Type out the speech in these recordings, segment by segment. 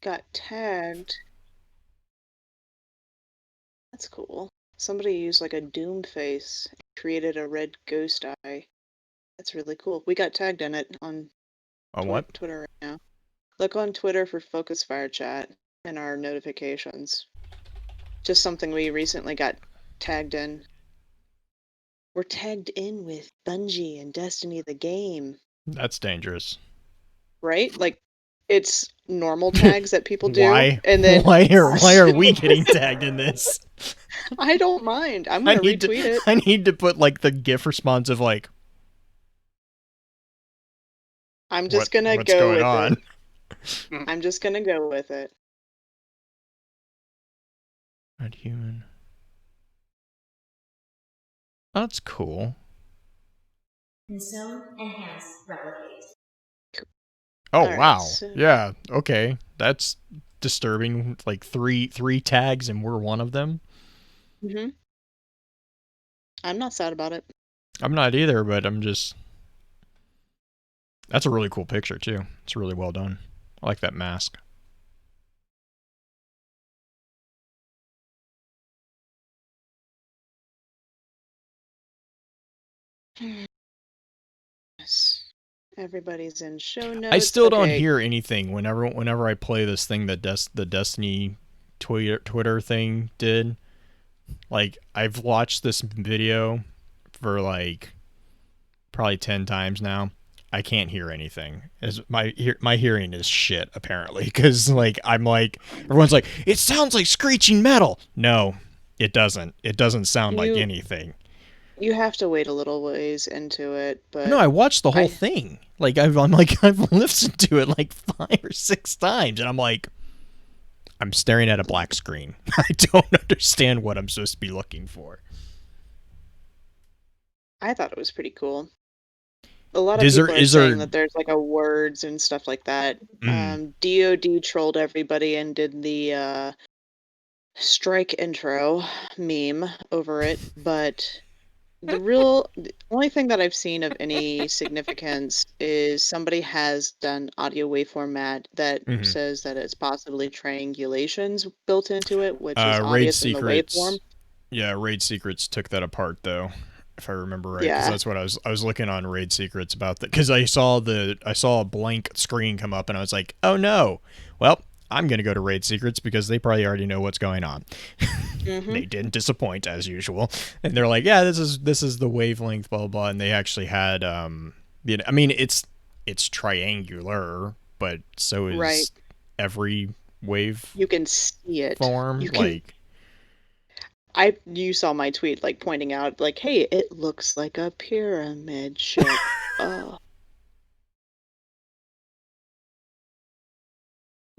got tagged. That's cool. Somebody used like a doom face and created a red ghost eye. That's really cool. We got tagged in it on On what? Twitter right now. Look on Twitter for Focus Fire Chat in our notifications. Just something we recently got tagged in. We're tagged in with Bungie and Destiny the game. That's dangerous. Right? Like, it's normal tags that people do, Why? and then Why us. are we getting tagged in this? I don't mind. I'm I gonna need to retweet it. I need to put like the GIF response of like I'm just gonna what's go going with it. on. I'm just gonna go with it. Red human. That's cool. Consume, enhance, replicate. Oh All right, wow. so Yeah. Okay. That's disturbing. Like three tags and we're one of them. I'm not sad about it. I'm not either, but I'm just. That's a really cool picture too. It's really well done. I like that mask. Yes. Everybody's in show notes. I still don't Okay. hear anything whenever I play this thing that the Destiny Twitter thing did. Like I've watched this video for like probably 10 times now. I can't hear anything. As my hearing is shit apparently cuz like I'm like everyone's like it sounds like screeching metal. No, it doesn't. It doesn't sound like You anything. you have to wait a little ways into it, No, but I watched the whole I thing. Like I'm like I've listened to it like 5 or 6 times and I'm like I'm staring at a black screen. I don't understand what I'm supposed to be looking for. thought it was pretty cool. A lot of people are Is saying there that there's like a words and stuff like that. mm, DOD trolled everybody and did the strike intro meme over it, but the only thing that I've seen of any significance is somebody has done audio waveformat that mhm. says that it's possibly triangulations built into it, which is Raid obvious in the waveform. secrets? Yeah, raid secrets took that apart though, if I remember right, because Yeah. that's what I was looking on raid secrets about that because I saw a blank screen come up and I was like, oh no, well I'm gonna go to raid secrets because they probably already know what's going on. Mm-hmm. They didn't disappoint as usual, and they're like, yeah, this is the wavelength, blah blah, blah. And they actually had I mean it's triangular, but so Right. is every wave You can see it. form, You can like. you saw my tweet like pointing out like, hey, it looks like a pyramid shape. Oh,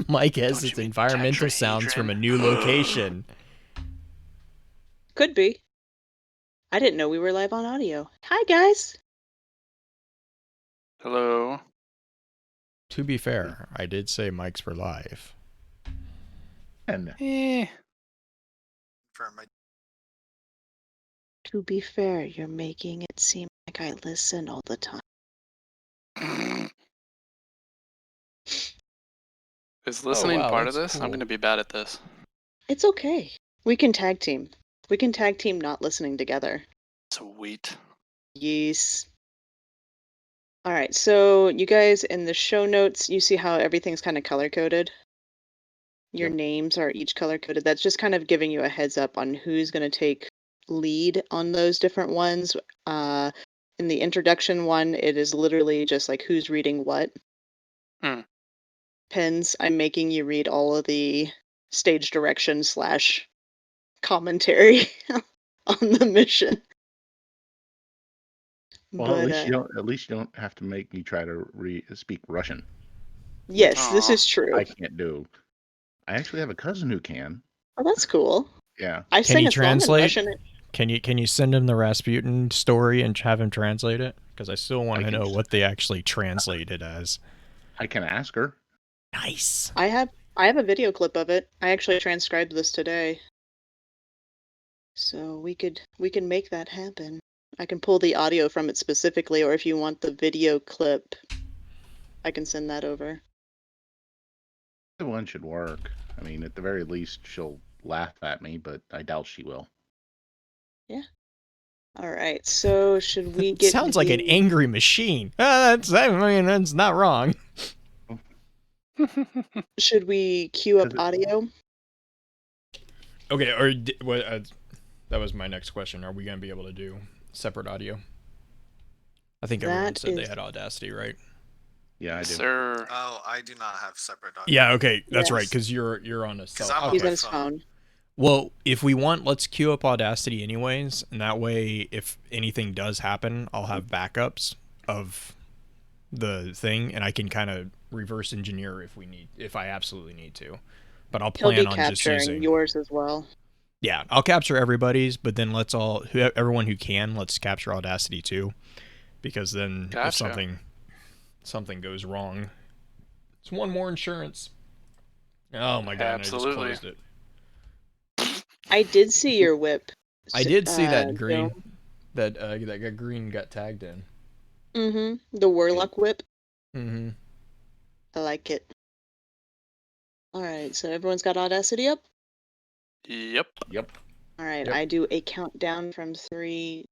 Mike has Don't its you mean environmental sounds from a tetrahedron? new location. could be. I didn't know we were live on audio. Hi guys. Hello. To be fair, I did say mics were live. And For my To be fair, you're making it seem like I listen all the time. Is listening wow, part of that's this? I'm cool. gonna be bad at this. It's okay. We can tag team. We can tag team not listening together. Sweet. Yes. All right. So you guys in the show notes, you see how everything's kind of color coded. Your Yep. names are each color coded. That's just kind of giving you a heads up on who's going to take lead on those different ones. In the introduction one, it is literally just like who's reading what. Hmm. Pens, I'm making you read all of the stage direction slash commentary on the mission. well, But at least you don't have to make me try to speak Russian. yes, this Aw. is true. I can't do. I actually have a cousin who can. Oh, that's cool. Yeah. I Can sang you a song in translate? Russian. Can you send him the Rasputin story and have him translate it? Because I still want I to can. know what they actually translate it as. I can ask her. Nice. I have a video clip of it. I actually transcribed this today. So we can make that happen. I can pull the audio from it specifically, or if you want the video clip, I can send that over. The one should work. I mean, at the very least, she'll laugh at me, but I doubt she will. All right. So should we It get sounds like an the- angry machine. That's not wrong. Should we queue up 'Cause it- audio? Okay, or what? That was my next question. Are we gonna be able to do separate audio? I think everyone That said they is- had Audacity, right? Yeah, I do. Sir. Oh, I do not have separate audio. Yeah. Okay, that's Yes. right. Because you're on a cell. I'm on He's my on his phone. phone. Well, if we want, let's queue up Audacity anyways, and that way, if anything does happen, I'll have backups of the thing, and I can kind of reverse engineer if I absolutely need to. But I'll He'll be plan on just capturing using. yours as well. Yeah, I'll capture everybody's, but then everyone who can, let's capture Audacity too, because then if Gotcha. something goes wrong, it's one more insurance. Oh my god! Absolutely. I just closed it. I did see your whip. I did see that Bill. green, that green got tagged in. Mm-hmm. The Warlock whip. Mm-hmm. I like it. All right. So everyone's got Audacity up. Yep. Yep. All right. Yep. I do a countdown from 3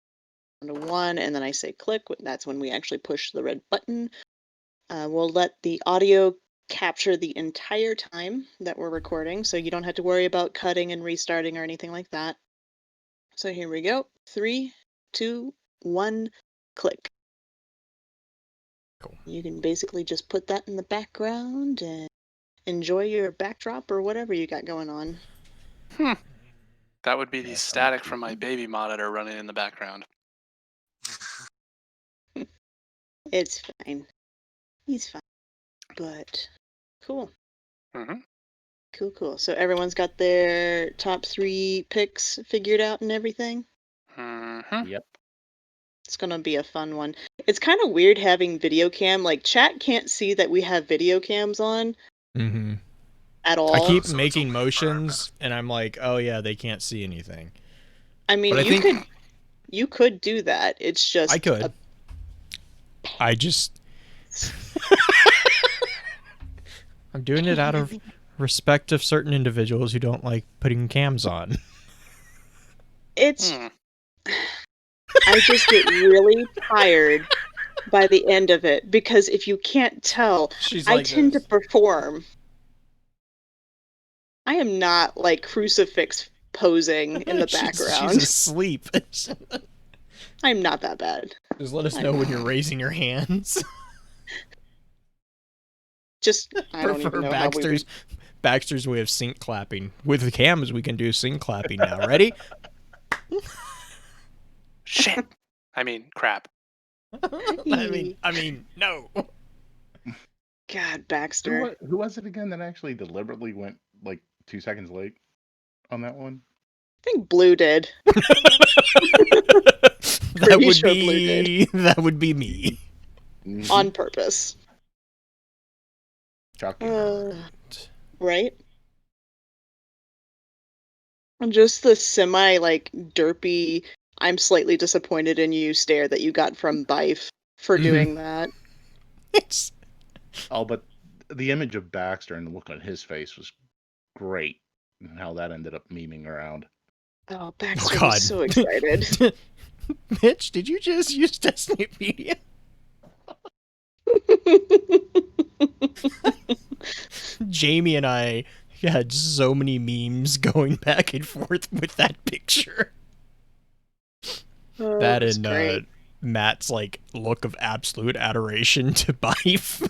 to 1, and then I say click. That's when we actually push the red button. We'll let the audio capture the entire time that we're recording, so you don't have to worry about cutting and restarting or anything like that. So here we go. 3, 2, 1, click. Cool. You can basically just put that in the background and enjoy your backdrop or whatever you got going on. That would be Yeah, the sounds static good. from my baby monitor running in the background. It's fine. He's fine. But cool. Mm-hmm. Cool. So everyone's got their top 3 picks figured out and everything? Mm-hmm. Yep. It's gonna be a fun one. It's kind of weird having video cam. Like, chat can't see that we have video cams on Mm-hmm. at all. I keep So it's making only for our motions, and I'm like, oh yeah, they can't see anything. I mean, But I think you could do that. It's just I could. I just I'm doing it out of respect of certain individuals who don't like putting cams on. It's Hmm. I just get really tired by the end of it because if you can't tell, She's I like tend this. to perform. I am not like crucifix posing in the background. She's asleep. I'm not that bad. Just let us know when you're raising your hands. Just I don't even know how we would... Baxter's way of sync clapping. With the cams, we can do sync clapping now. Ready? Shit. I mean, crap. I mean, no. God, Baxter. Who was it again that actually deliberately went like 2 seconds late on that one? I think Blue did. That Pretty would sure Blue be me. Mhm. On purpose. Shocking. Right? And just the semi, like, derpy, I'm slightly disappointed in you stare that you got from Bife for doing that. It's Oh, but the image of Baxter and the look on his face was great, and how that ended up memeing around. Oh, Baxter God. was so excited. Mitch, did you just use Destiny Media? Jamie and I had so many memes going back and forth with that picture. Oh, That it was and great. Matt's like look of absolute adoration to Bife,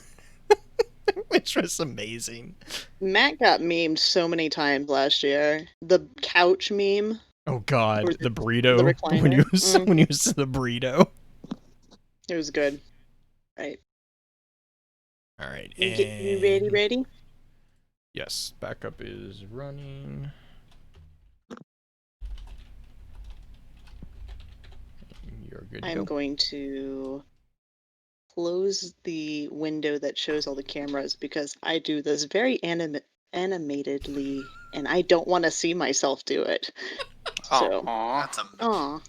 which was amazing. Matt got memed so many times last year. The couch meme. Oh God, Or the burrito recliner. when he was the burrito. It was good. Right. All right, You ready? Yes, backup is running. You're good to I'm go. going to close the window that shows all the cameras because I do this very animatedly and I don't want to see myself do it. So, Aw. That's a aw.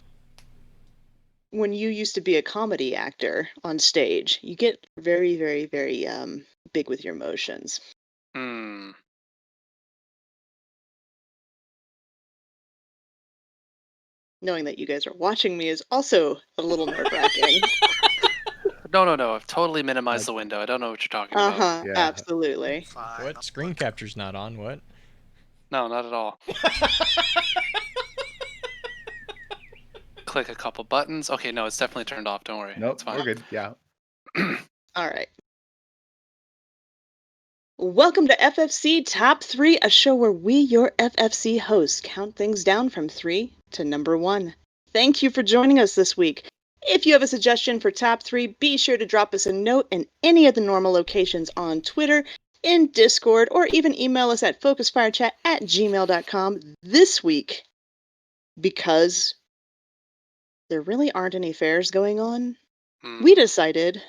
When you used to be a comedy actor on stage, you get very, very, very big with your emotions. Hmm. Knowing that you guys are watching me is also a little nerve-wracking. No. I've totally minimized the window. I don't know what you're talking about. Uh-huh, Yeah. absolutely. Fine. What? Screen capture's not on. What? No, not at all. Click a couple buttons. Okay, no, it's definitely turned off. Don't worry. Nope, It's fine. we're good. Yeah. All right. Welcome to FFC Top 3, a show where we, your FFC hosts, count things down from 3 to number 1. Thank you for joining us this week. If you have a suggestion for Top 3, be sure to drop us a note in any of the normal locations on Twitter, in Discord, or even email us at focusfirechat@gmail.com this week. Because there really aren't any fairs going on, we decided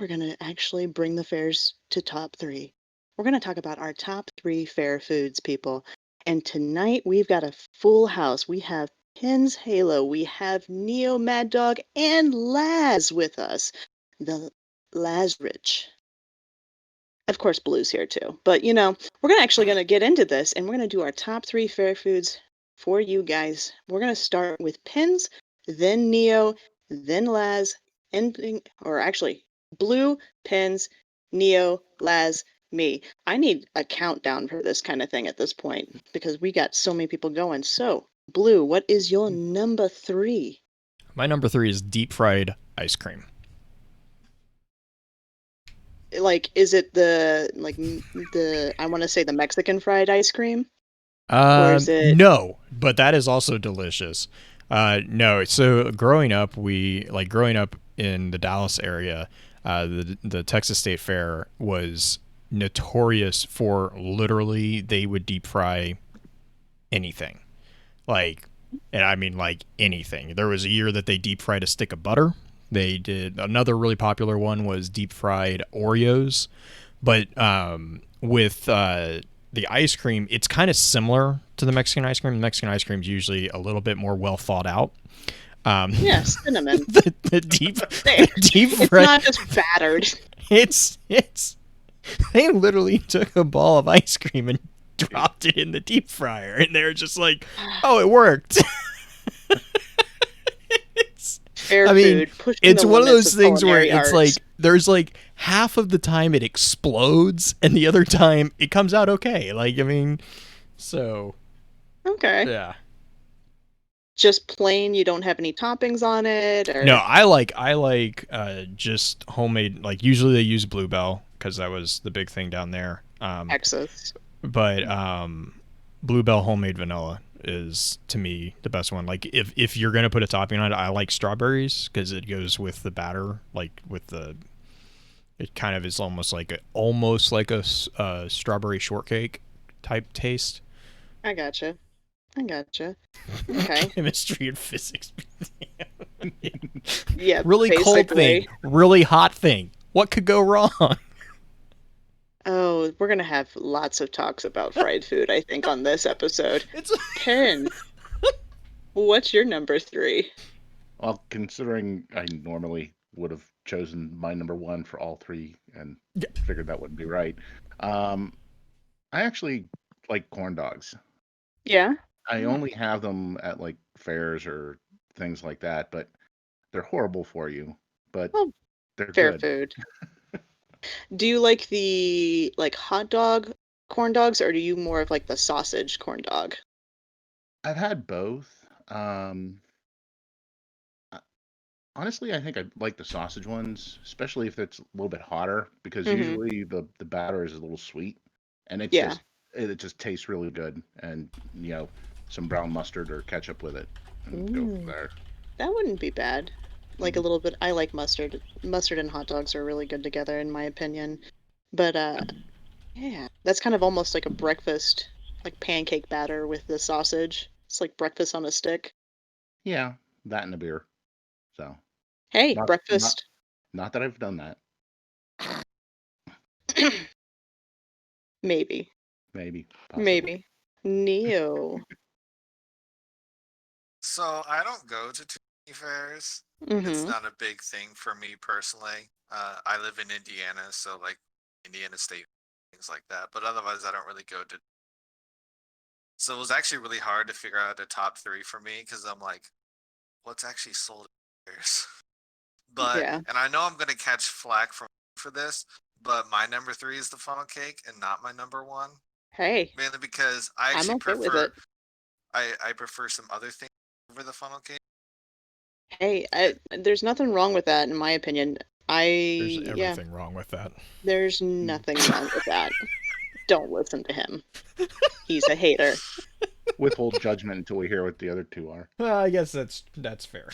we're going to actually bring the fairs to top 3. We're going to talk about our top 3 fair foods, people. And tonight we've got a full house. We have Pins Halo, we have Neo Mad Dog, and Laz with us. The Lazrich. Of course, Blue's here too. But, we're actually going to get into this, and we're going to do our top 3 fair foods for you guys. We're going to start with Pins, then Neo, then Laz, or actually, Blue, Pins, Neo, Laz, me. I need a countdown for this kind of thing at this point because we got so many people going. So, Blue, what is your number 3? My number 3 is deep fried ice cream. Like, is it the I want to say the Mexican fried ice cream? Or is it... No, but that is also delicious. No, so growing up in the Dallas area, the Texas State Fair was notorious for literally they would deep fry anything. And I mean anything. There was a year that they deep fried a stick of butter. They did another really popular one was deep fried Oreos, but with the ice cream, it's kind of similar to the Mexican ice cream. The Mexican ice cream is usually a little bit more well thought out. Yeah, cinnamon. the deep It's fried, not just battered. It's they literally took a ball of ice cream and dropped it in the deep fryer, and they're just like, "Oh, it worked." Fair food. pushing It's the one of limits those things where culinary it's arts. like there's half of the time it explodes, and the other time it comes out okay. So Okay. yeah. Just plain, you don't have any toppings on it, or... No, I like just homemade. Usually they use Bluebell because that was the big thing down there. Texas. But Bluebell homemade vanilla is to me the best one. If you're gonna put a topping on it, I like strawberries because it goes with the batter. It kind of is almost like a strawberry shortcake type taste. I gotcha. Okay. Chemistry and physics. Yeah, Really cold thing, really hot thing. What could go wrong? Oh, we're gonna have lots of talks about fried food, I think, on this episode. Ken, what's your number 3? Well, considering I normally would have chosen my number 1 for all 3 and figured that wouldn't be right, I actually like corn dogs. Yeah? I only have them at fairs or things like that, but they're horrible for you. But Well, they're fair good. food. Do you like the hot dog corn dogs, or do you more of the sausage corn dog? I've had both. Honestly, I think I like the sausage ones, especially if it's a little bit hotter, because Mm-hmm. usually the batter is a little sweet, and Yeah. it just tastes really good, and some brown mustard or ketchup with it, and go from Ooh. there. That wouldn't be bad. A little bit. I like mustard. Mustard and hot dogs are really good together, in my opinion. But yeah, that's kind of almost like a breakfast, pancake batter with the sausage. It's like breakfast on a stick. Yeah, that and a beer. So Hey, not breakfast. not that I've done that. Maybe. Maybe, possibly. Maybe. Neo. So I don't go to too many fairs. It's Mm-hmm. not a big thing for me personally. I live in Indiana, so Indiana State things like that. But otherwise, I don't really go to. So it was actually really hard to figure out the top 3 for me because I'm like, what's actually sold at fairs? But Yeah. and I know I'm gonna catch flack for this, but my number 3 is the funnel cake and not my number 1. Hey, Mainly because I I'm actually okay with prefer it. I prefer some other things over the funnel cake. Hey, there's nothing wrong with that, in my opinion. There's Yeah, everything wrong with that. there's nothing wrong with that. Don't listen to him. He's a hater. Withhold judgment until we hear what the other 2 are. I guess that's fair.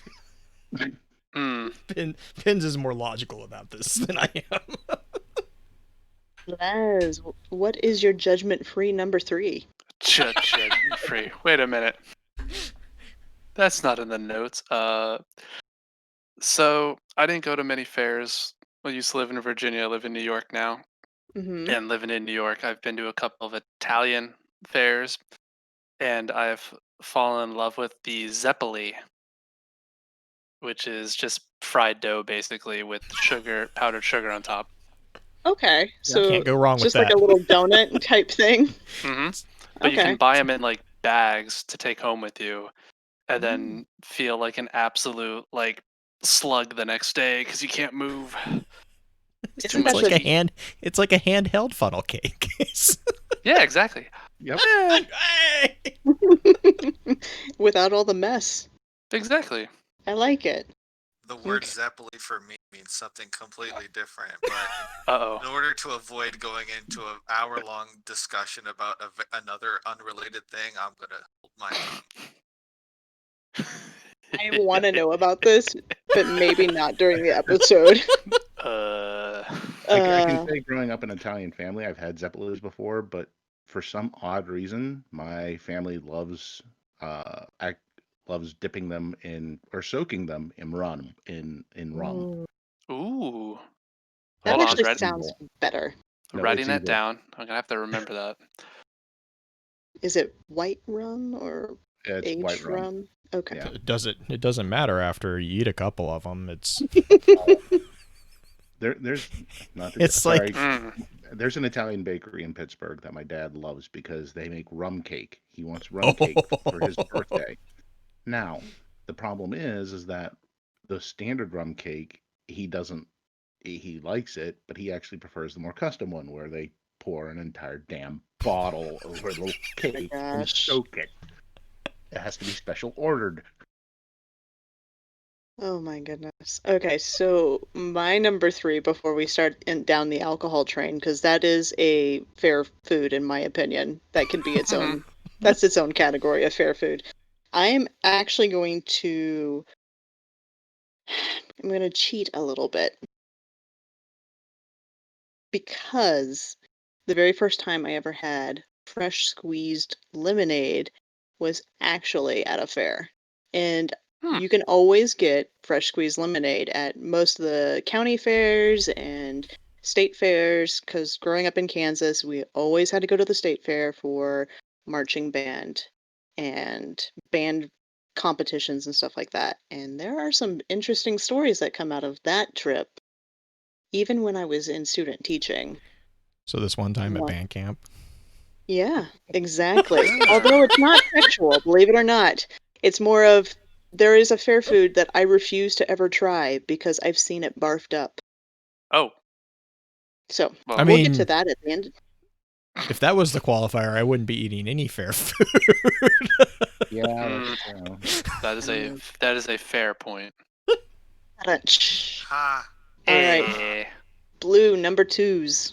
Mm. Pins is more logical about this than I am. Les, what is your judgment-free number 3? Judgment free. Wait a minute. That's not in the notes. So I didn't go to many fairs. I used to live in Virginia. I live in New York now. Mm-hmm. And living in New York, I've been to a couple of Italian fairs, and I've fallen in love with the zeppoli, which is just fried dough basically with powdered sugar on top. Okay, so Can't go wrong with just like that. a little donut type thing. Hmm But you Okay. can buy them in like bags to take home with you, and then feel like an absolute like slug the next day because you can't move. It's Isn't too that much It's like to a eat. it's like a handheld funnel cake. Yeah, exactly. Yep. without all the mess? Exactly. I like it. The word Okay. zeppoli for me means something completely different. But Uh in oh. order to avoid going into an hour-long discussion about another unrelated thing, I'm gonna hold my tongue. I want to know about this, but maybe not during the episode. I can say growing up in an Italian family, I've had zeppelis before, but for some odd reason, my family loves loves dipping them in or soaking them in rum in rum. Ooh. That Hold on. actually It's sounds evil. better. No, Writing it's that evil. down. I'm gonna have to remember that. Is it white rum or It's white aged rum. rum? Okay. Yeah. It doesn't matter after you eat a couple of them. It's There's not to, It's sorry. Mm. There's an Italian bakery in Pittsburgh that my dad loves because they make rum cake. He wants rum cake for his birthday. Now, the problem is that the standard rum cake, he doesn't, he likes it, but he actually prefers the more custom one where they pour an entire damn bottle over a little cake and gosh. soak it. It has to be special ordered. Oh my goodness. Okay, so my number 3 before we start down the alcohol train, because that is a fair food in my opinion. That can be its own. That's its own category of fair food. I'm actually going to. I'm going to cheat a little bit because the very first time I ever had fresh squeezed lemonade was actually at a fair. And you can always get fresh squeezed lemonade at most of the county fairs and state fairs, because growing up in Kansas, we always had to go to the state fair for marching band and band competitions and stuff like that. And there are some interesting stories that come out of that trip, even when I was in student teaching. so this one time at What? band camp. Yeah, exactly. Although it's not sexual, believe it or not. It's more of there is a fair food that I refuse to ever try because I've seen it barfed up. Oh. So Well, I we'll get mean, to that at the end. if that was the qualifier, I wouldn't be eating any fair food. Yeah, that is a fair point. Crunch. Ha. All right, Eh. Blue number 2s.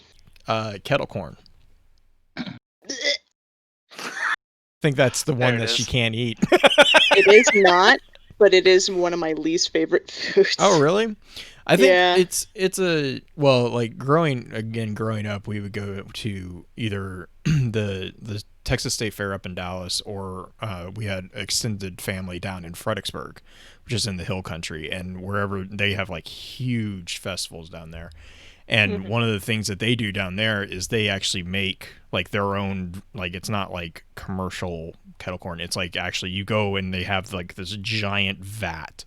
Kettle corn. I think that's the There one it that she is. can't eat. It is not, but it is one of my least favorite foods. Oh, really? I think Yeah. it's a well, like growing up, we would go to either the Texas State Fair up in Dallas, or we had extended family down in Fredericksburg, which is in the hill country, and wherever they have like huge festivals down there. And one of the things that they do down there is they actually make like their own, like it's not like commercial kettle corn. It's like actually you go and they have like this giant vat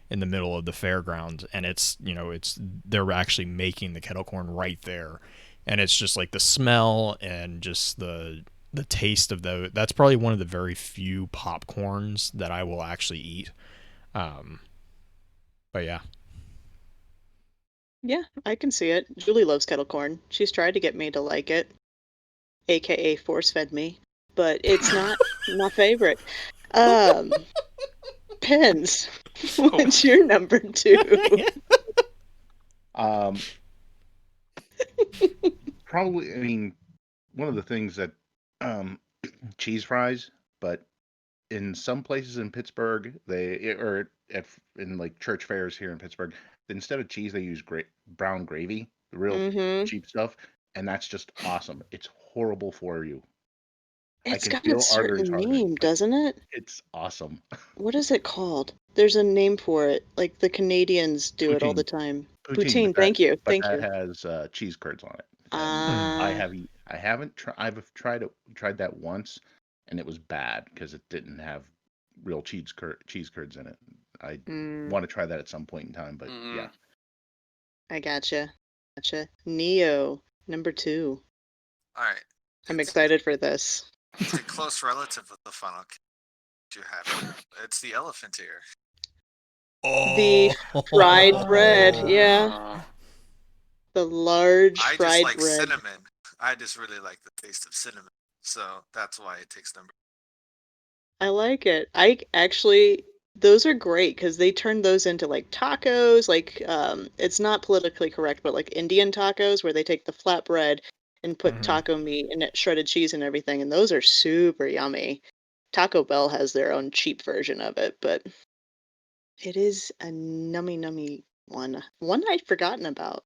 in the middle of the fairgrounds, and it's they're actually making the kettle corn right there, and it's just like the smell and just the taste of that's probably one of the very few popcorns that I will actually eat. But yeah. Yeah, I can see it. Julie loves kettle corn. She's tried to get me to like it, aka force fed me, but it's not my favorite. Pens. What's your number 2? Probably, I mean, one of the things that cheese fries, but in some places in Pittsburgh, in like church fairs here in Pittsburgh, instead of cheese, they use brown gravy, the real cheap stuff, and that's just awesome. It's horrible for you. I It's can got a feel arteries certain hardening, name, but doesn't it? it's awesome. What is it called? There's a name for it. Like the Canadians do it all the Poutine, time. poutine, Poutine, thank you. but Thank that you. has cheese curds on it, and Ah, I haven't tried. I've tried that once, and it was bad because it didn't have real cheese curds in it. I want to try that at some point in time, but yeah. I gotcha. Neo, number 2. All right. I'm excited for this. It's a close relative of the funnel cake you have. It's the elephant ear. The fried bread, yeah. The large I fried just like bread. cinnamon. I just really like the taste of cinnamon. So that's why it takes number. I like it. I actually, those are great because they turn those into like tacos. Like, it's not politically correct, but like Indian tacos where they take the flatbread and put taco meat and shredded cheese and everything, and those are super yummy. Taco Bell has their own cheap version of it, but it is a nummy one. One I'd forgotten about.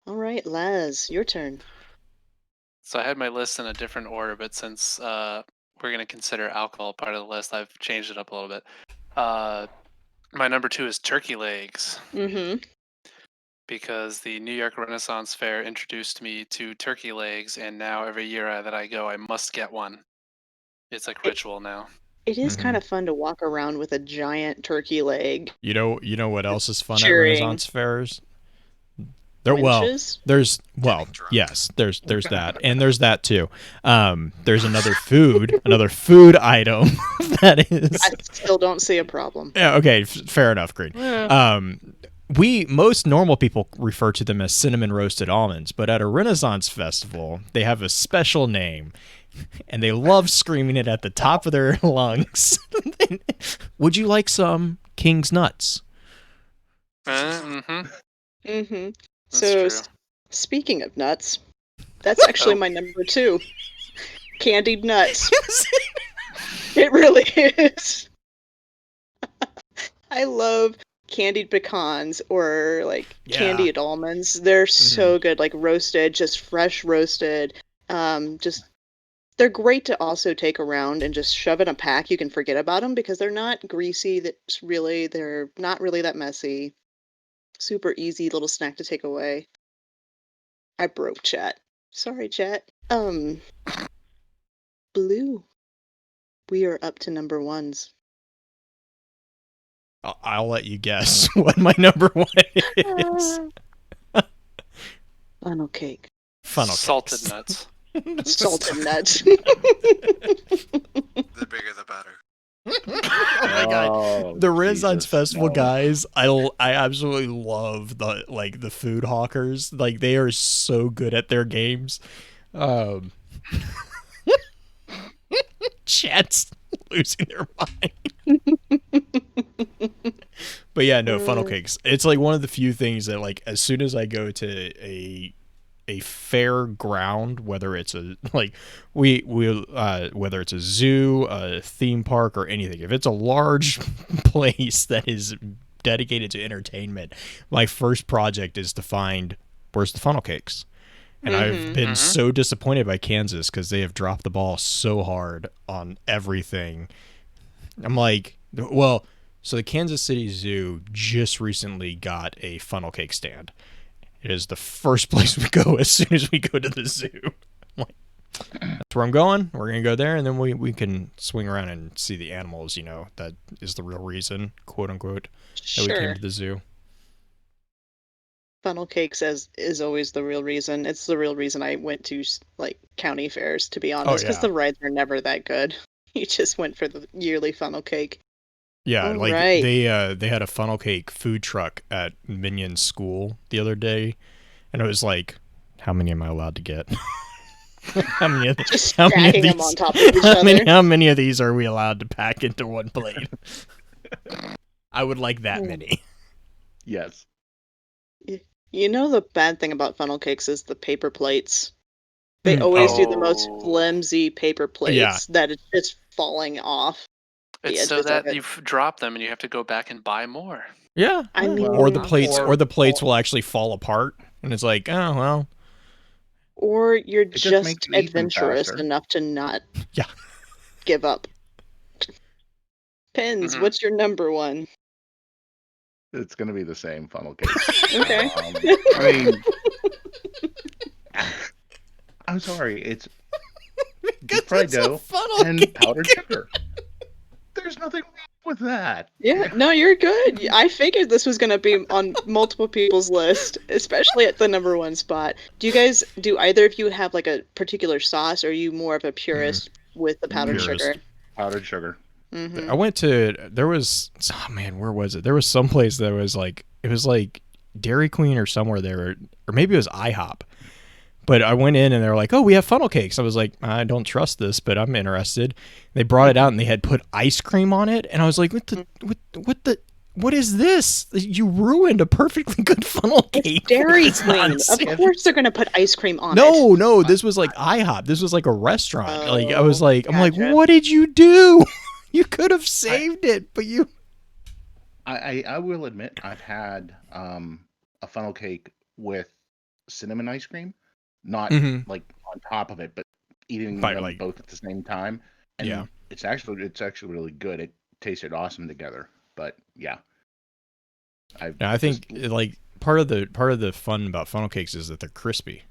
All right, Laz, your turn. So I had my list in a different order, but since we're going to consider alcohol part of the list, I've changed it up a little bit. My number 2 is turkey legs. Mm-hmm. Because the New York Renaissance Fair introduced me to turkey legs, and now every year that I go, I must get one. It's like ritual now. It is kind of fun to walk around with a giant turkey leg. You know what else is fun at Cheering. Renaissance fairs? Winches? There's that, and there's that too. There's another food item that is. I still don't see a problem. Yeah. Okay. Fair enough. Green. Yeah. Most normal people refer to them as cinnamon roasted almonds, but at a Renaissance festival, they have a special name, and they love screaming it at the top of their lungs. Would you like some King's nuts? So, speaking of nuts, that's actually my number 2. Candied nuts. It really is. I love candied pecans or like candied almonds. They're so good, like roasted, just fresh roasted. They're great to also take around and just shove in a pack. You can forget about them because they're not greasy. They're not really that messy. Super easy little snack to take away. I broke chat. Sorry, chat. Blue. We are up to number 1s. I'll let you guess what my number 1 is. Funnel cake. Salted nuts. Salted nuts. The bigger the better. Oh my god. The Renaissance Festival guys, I absolutely love the food hawkers. Like, they are so good at their games. Chat's losing their mind. But yeah, no, funnel cakes. It's like one of the few things that, like, as soon as I go to a fair ground, whether it's a whether it's a zoo, a theme park, or anything, if it's a large place that is dedicated to entertainment, my first project is to find where's the funnel cakes. And I've been so disappointed by Kansas because they have dropped the ball so hard on everything. I'm like, well, so the Kansas City Zoo just recently got a funnel cake stand. It is the first place we go as soon as we go to the zoo. Like, that's where I'm going. We're going to go there, and then we can swing around and see the animals, that is the real reason, quote unquote, that we came to the zoo. funnel cakes is always the real reason. It's the real reason I went to like county fairs, to be honest, because yeah. the rides are never that good. You just went for the yearly funnel cake. Yeah, All like right. they had a funnel cake food truck at Minion's school the other day, and it was like, how many am I allowed to get? how many of Just how many of stacking them these on top of each other. how many of these are we allowed to pack into one plate? I would like that many. Yes. You know the bad thing about funnel cakes is the paper plates. They always do the most Oh. flimsy paper plates that it's just falling off the It's so edges of that it. you drop them and you have to go back and buy more. Yeah. I mean, or the plates or- or the plates will actually fall apart, and it's like, oh well. or you're just just makes you eat them adventurous faster. enough to not Yeah. give up. Pins, Mhm. what's your number one? It's going to be the same funnel cake. Okay. I mean, I'm sorry. It's deep fried dough and powdered sugar. There's nothing wrong with that. Yeah, no, you're good. I figured this was going to be on multiple people's list, especially at the number one spot. Do either of you have like a particular sauce, or are you more of a purist with the powdered Purist. sugar? Powdered sugar. Mm-hmm. I went to where was it? There was some place that was like, it was like Dairy Queen or somewhere there, or maybe it was IHOP. But I went in and they were like, "Oh, we have funnel cakes." I was like, "I don't trust this, but I'm interested." They brought it out and they had put ice cream on it, and I was like, "What is this? You ruined a perfectly good funnel cake." It's Dairy It's Queen. nonsense. Of course they're going to put ice cream on it. No, this was like IHOP. This was like a restaurant. Like I was like, I'm like, Gotcha. "What did you do? You could have saved it, but you." I will admit I've had a funnel cake with cinnamon ice cream, not like on top of it, but eating By, them like- both at the same time. And Yeah. it's actually really good. It tasted awesome together. But yeah, I think like part of the fun about funnel cakes is that they're crispy.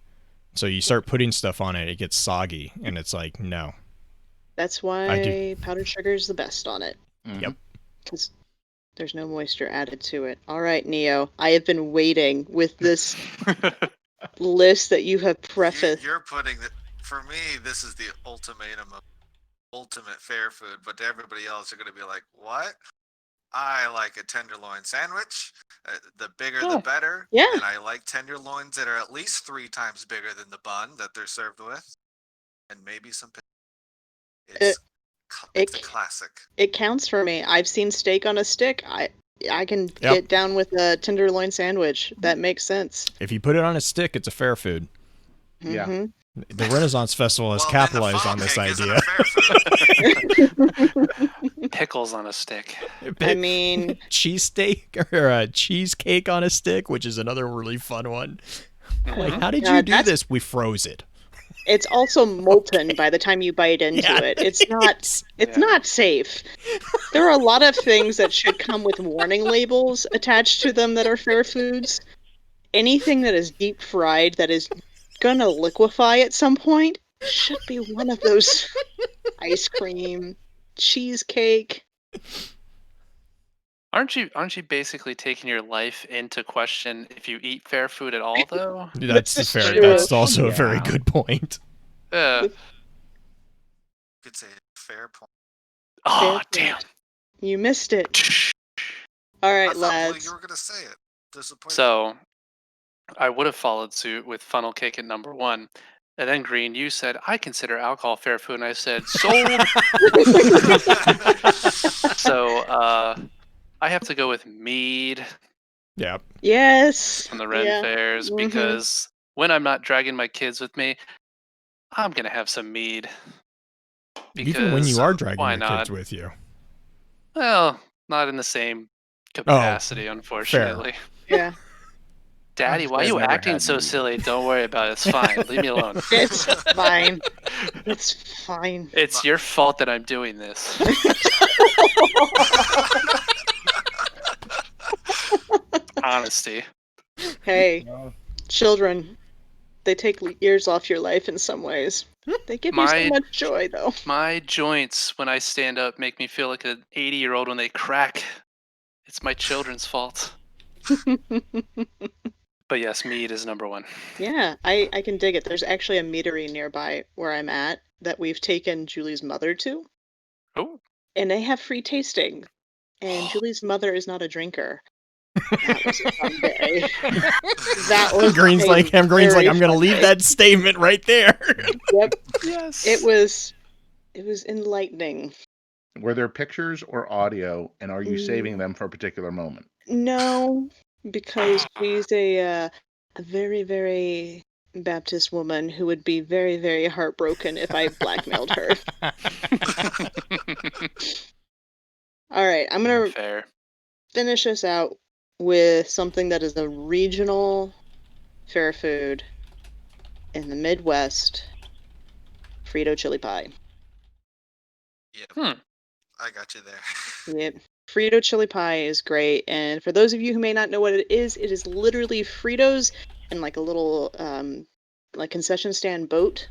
So you start putting stuff on it, it gets soggy, and it's like, no. That's why powdered sugar is the best on it. Yep. Because there's no moisture added to it. All right, Neo. I have been waiting with this list that you have prefaced. You're putting it. For me, this is the ultimatum of ultimate fair food. But to everybody else, they're going to be like, "What? I like a tenderloin sandwich. The bigger, the better. Yeah. And I like tenderloins that are at least 3 times bigger than the bun that they're served with, and maybe some. It's a classic. It counts for me. I've seen steak on a stick. I can get down with a tenderloin sandwich. That makes sense. If you put it on a stick, it's a fair food. Yeah. Mm-hmm. The Renaissance Festival has capitalized on this idea. Pickles on a stick. I mean, cheesesteak or a cheesecake on a stick, which is another really fun one. Like, how did Yeah, you do this? We froze it. It's also molten by the time you bite into it. It's not safe. There are a lot of things that should come with warning labels attached to them that are fair foods. Anything that is deep fried that is gonna liquefy at some point should be one of those. Ice cream, cheesecake. Aren't you basically taking your life into question if you eat fair food at all, though? That's true. That's also a very good point. Yeah. You could say fair point. Oh, Fair damn. point. You missed it. All I right, thought, Blue, lads. you were gonna say it. Disappointed. So, I would have followed suit with funnel cake at number 1. And then, Green, you said, I consider alcohol fair food. And I said, sold. So, I have to go with mead. Yeah. Yes. From the Ren fairs, because when I'm not dragging my kids with me, I'm going to have some mead. Even when you are dragging why your not? kids with you. Well, not in the same capacity, unfortunately. Yeah. Daddy, why are you acting so silly? Don't worry about it. It's fine. Leave me alone. It's fine. It's fine. It's your fault that I'm doing this. Honesty. Hey, children, they take years off your life in some ways. They give you so much joy, though. My joints, when I stand up, make me feel like an 80-year-old when they crack. It's my children's fault. But But yes, mead is number one. Yeah, I can dig it. There's actually a meadery nearby where I'm at that we've taken Julie's mother to, Oh, and they have free tasting. And Julie's mother is not a drinker. That was a fun day. That was Green's like, I'm very gonna fun leave day. that statement right there. Yep, yes. it was enlightening. Were there pictures or audio, and are you saving Mm, them for a particular moment? No, because she's a very, very Baptist woman who would be very, very heartbroken if I blackmailed her. All right, I'm gonna Fair. finish us out with something that is a regional fair food in the Midwest. Frito Chili Pie. Yep. I got you there. Yep. Frito Chili Pie is great, and for those of you who may not know what it is literally Fritos and like a little like concession stand boat.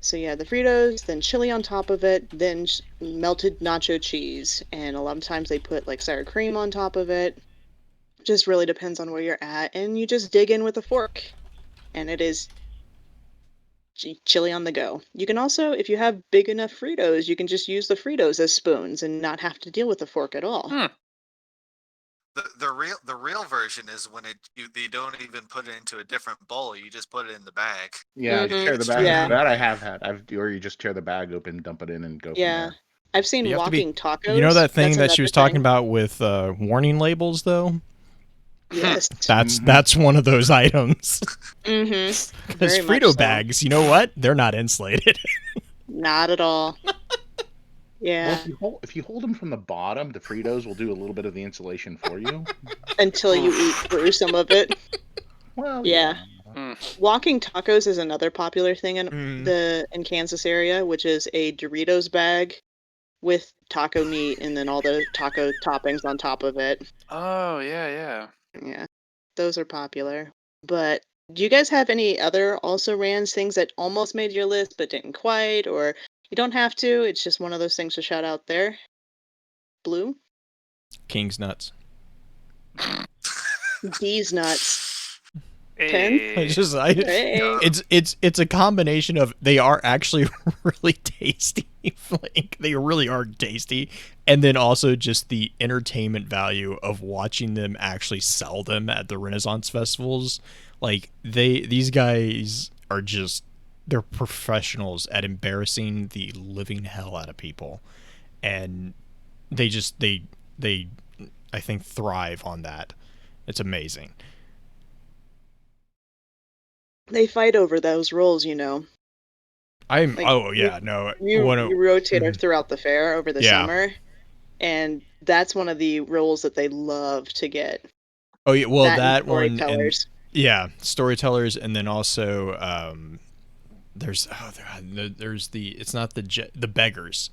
So yeah, the Fritos, then chili on top of it, then melted nacho cheese, and a lot of times they put like sour cream on top of it. Just really depends on where you're at, and you just dig in with a fork, and it is chili on the go. You can also, if you have big enough Fritos, you can just use the Fritos as spoons and not have to deal with the fork at all. The real version is when you don't even put it into a different bowl. You just put it in the bag. Yeah, Mhm. tear the bag. Yeah. That I have had. Or you just tear the bag open, dump it in, and go from Yeah. there. I've seen You have to be- walking tacos. You know that thing That's that she was another talking thing. about with warning labels, though? Yes. That's one of those items. Mm-hmm. Because Very much Frito so. bags, you know what? They're not insulated. Not at all. Yeah. Well, if you hold them from the bottom, the Fritos will do a little bit of the insulation for you. Until you eat through some of it. Well, Yeah. Mm. Walking tacos is another popular thing in Mm. in Kansas area, which is a Doritos bag with taco meat and then all the taco toppings on top of it. Oh, yeah. Yeah. Those are popular. But do you guys have any other also rans things that almost made your list but didn't quite, or you don't have to, it's just one of those things to shout out there? Blue? King's nuts. These nuts. It's just Hey. it's a combination of they are actually really tasty. Like they really are tasty, and then also just the entertainment value of watching them actually sell them at the Renaissance festivals. Like these guys are just they're professionals at embarrassing the living hell out of people, and they I think thrive on that. It's amazing. They fight over those roles, you know. I'm Like, oh yeah no You rotate her mhm. throughout the fair over the Yeah. summer, and that's one of the roles that they love to get. Oh yeah, well and that one and storytellers. yeah, storytellers, and then also there's there's the it's not the beggars,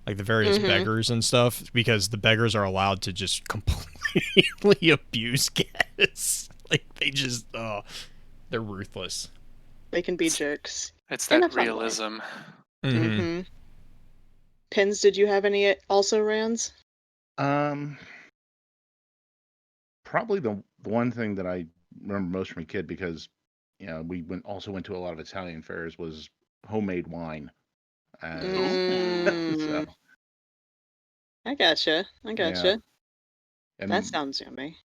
like the various Mhm. beggars and stuff, because the beggars are allowed to just completely abuse guests. Like they just they're ruthless. They can be jerks. It's In a that fun way. realism. Mm-hmm. Mm-hmm. Pins, did you have any also rans? Probably the one thing that I remember most from a kid, because we also went to a lot of Italian fairs, was homemade wine. So I gotcha. yeah, That and sounds yummy.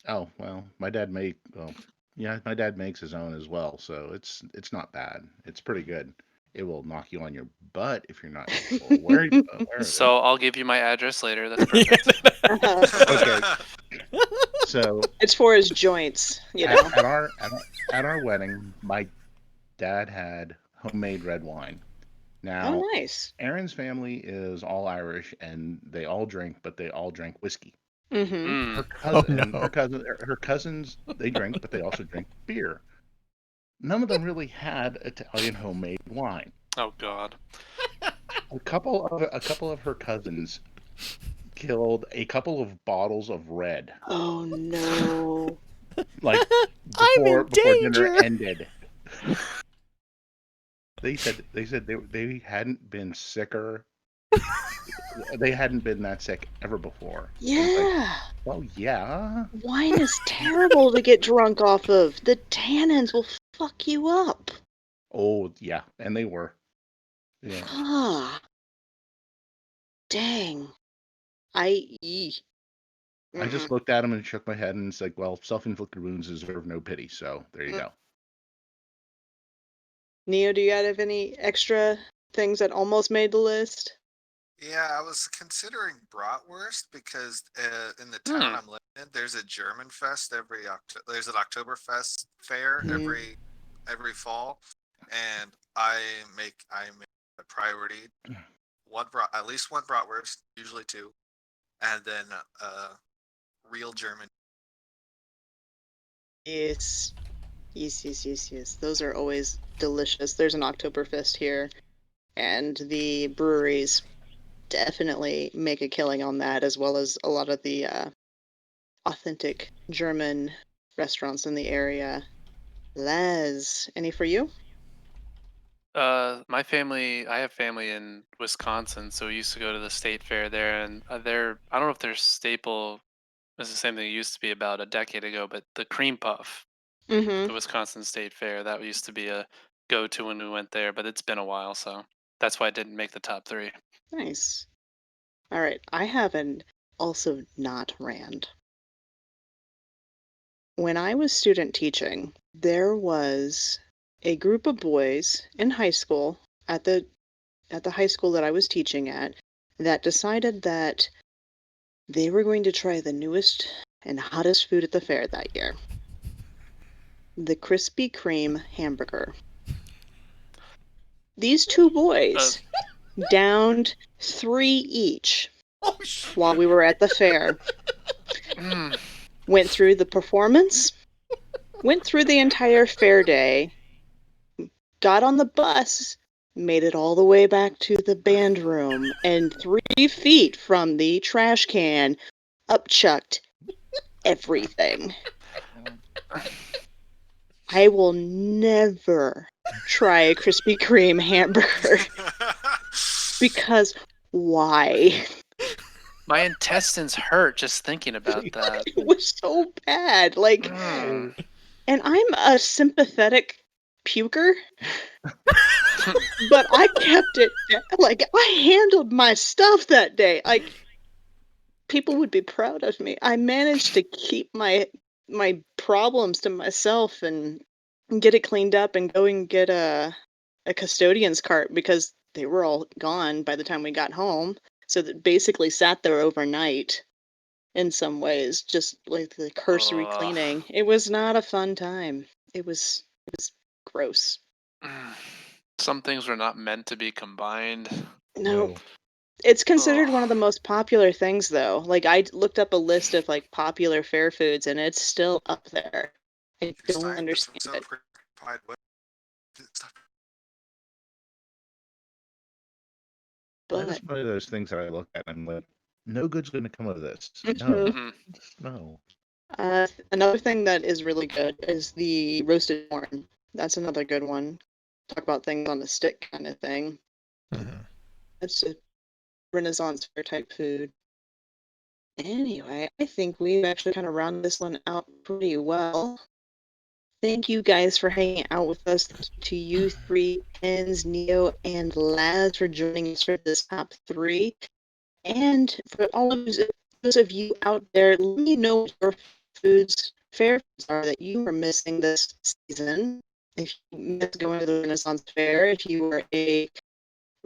oh well, my dad makes his own as well, so it's not bad. It's pretty good. It will knock you on your butt if you're not aware of it. So I'll give you my address later. That's perfect. Okay. So It's for his joints, you know. at our wedding, my dad had homemade red wine. Now, Oh, nice. Aaron's family is all Irish, and they all drink, but they all drink whiskey. Mm-hmm. Her cousins, they drink, but they also drink beer. None of them really had Italian homemade wine. Oh God. A couple of her cousins killed a couple of bottles of red, Oh no. like I'm in before dinner danger. ended. They said they hadn't been sicker They hadn't been that sick ever before. Yeah. Well, yeah. Wine is terrible to get drunk off of. The tannins will fuck you up. Oh, yeah. And they were. Yeah. Ah. Dang. I just looked at him and shook my head and it's like, well, self-inflicted wounds deserve no pity. So there you go. Neo, do you have any extra things that almost made the list? Yeah, I was considering bratwurst because in the town I'm living in, there's a German fest every there's an Oktoberfest fair every fall, and I make a priority at least one bratwurst, usually two, and then real German. Yes. Those are always delicious. There's an Oktoberfest here, and the breweries definitely make a killing on that, as well as a lot of the authentic German restaurants in the area. Les, any for you? My family, I have family in Wisconsin, so we used to go to the state fair there, and I don't know if their staple is the same thing it used to be about a decade ago, but the cream puff, the Wisconsin State Fair, that used to be a go-to when we went there, but it's been a while, so that's why it didn't make the top 3. Nice. All right, I have an also not Rand. When I was student teaching, there was a group of boys in high school at the high school that I was teaching at that decided that they were going to try the newest and hottest food at the fair that year. The Krispy Kreme hamburger. These two boys downed 3 each while we were at the fair. Went through the performance, went through the entire fair day, got on the bus, made it all the way back to the band room, and 3 feet from the trash can, upchucked everything. I will never try a Krispy Kreme hamburger. Because why? My intestines hurt just thinking about that. It was so bad. Like, and I'm a sympathetic puker, but I kept it, like, I handled my stuff that day. Like, people would be proud of me. I managed to keep my problems to myself and get it cleaned up and go and get a custodian's cart because they were all gone by the time we got home. So that basically sat there overnight in some ways, just like the cursory cleaning. It was not a fun time. It was gross. Some things were not meant to be combined. No. It's considered one of the most popular things, though. Like, I looked up a list of, like, popular fair foods, and it's still up there. I don't understand it. That is one of those things that I look at and I'm like, no good's going to come of this. No. No. Another thing that is really good is the roasted corn. That's another good one. Talk about things on a stick kind of thing. That's a Renaissance fair type food. Anyway, I think we've actually kind of rounded this one out pretty well. Thank you guys for hanging out with us. To you 3, Pens, Neo, and Laz for joining us for this top 3. And for all of those of you out there, let me know what your fair foods are that you are missing this season. If you miss going to the Renaissance Fair, if you are a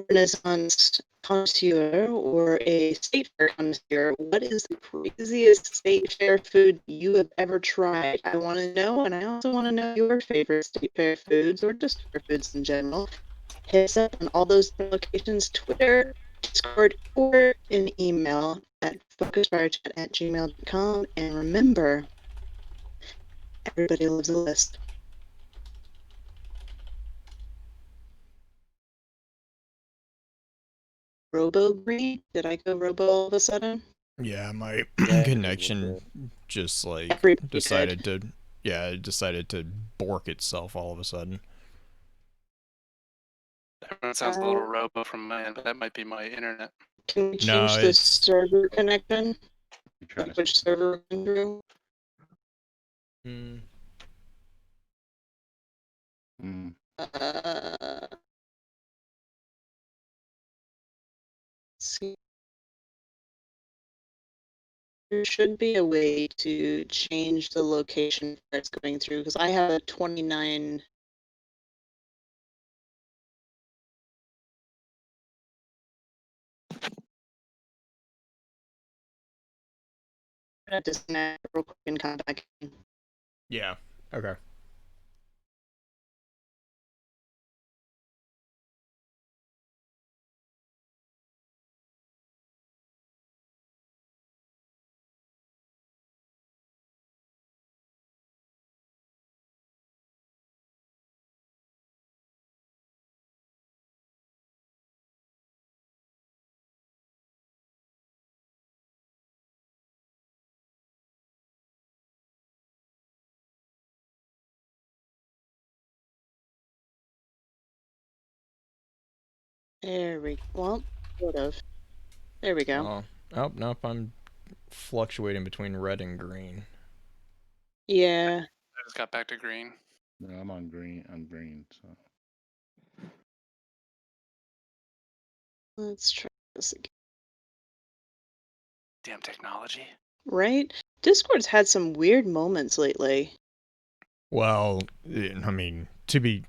Renaissance connoisseur or a state fair connoisseur, what is the craziest state fair food you have ever tried? I want to know, and I also want to know your favorite state fair foods or just fair foods in general. Hit us up on all those locations, Twitter, Discord, or an email at focusfirechat@gmail.com. And remember, everybody loves a list. Robo Green? Did I go Robo all of a sudden? Yeah, my connection just like Everybody decided to bork itself all of a sudden. Everyone sounds a little robo from my end, but that might be my internet. Can we No, change the it's- server connection? You trying Like to which server we're going through? Mm. Let's see. There should be a way to change the location where it's going through, because I have a 29. I'm gonna disconnect real quick and come back in. Yeah. Okay. There we well, sort of. There we go. Oh, nope. I'm fluctuating between red and green. Yeah. I just got back to green. No, I'm on green. I'm green. So Let's try this again. Damn technology. Right? Discord's had some weird moments lately. Well, I mean, to be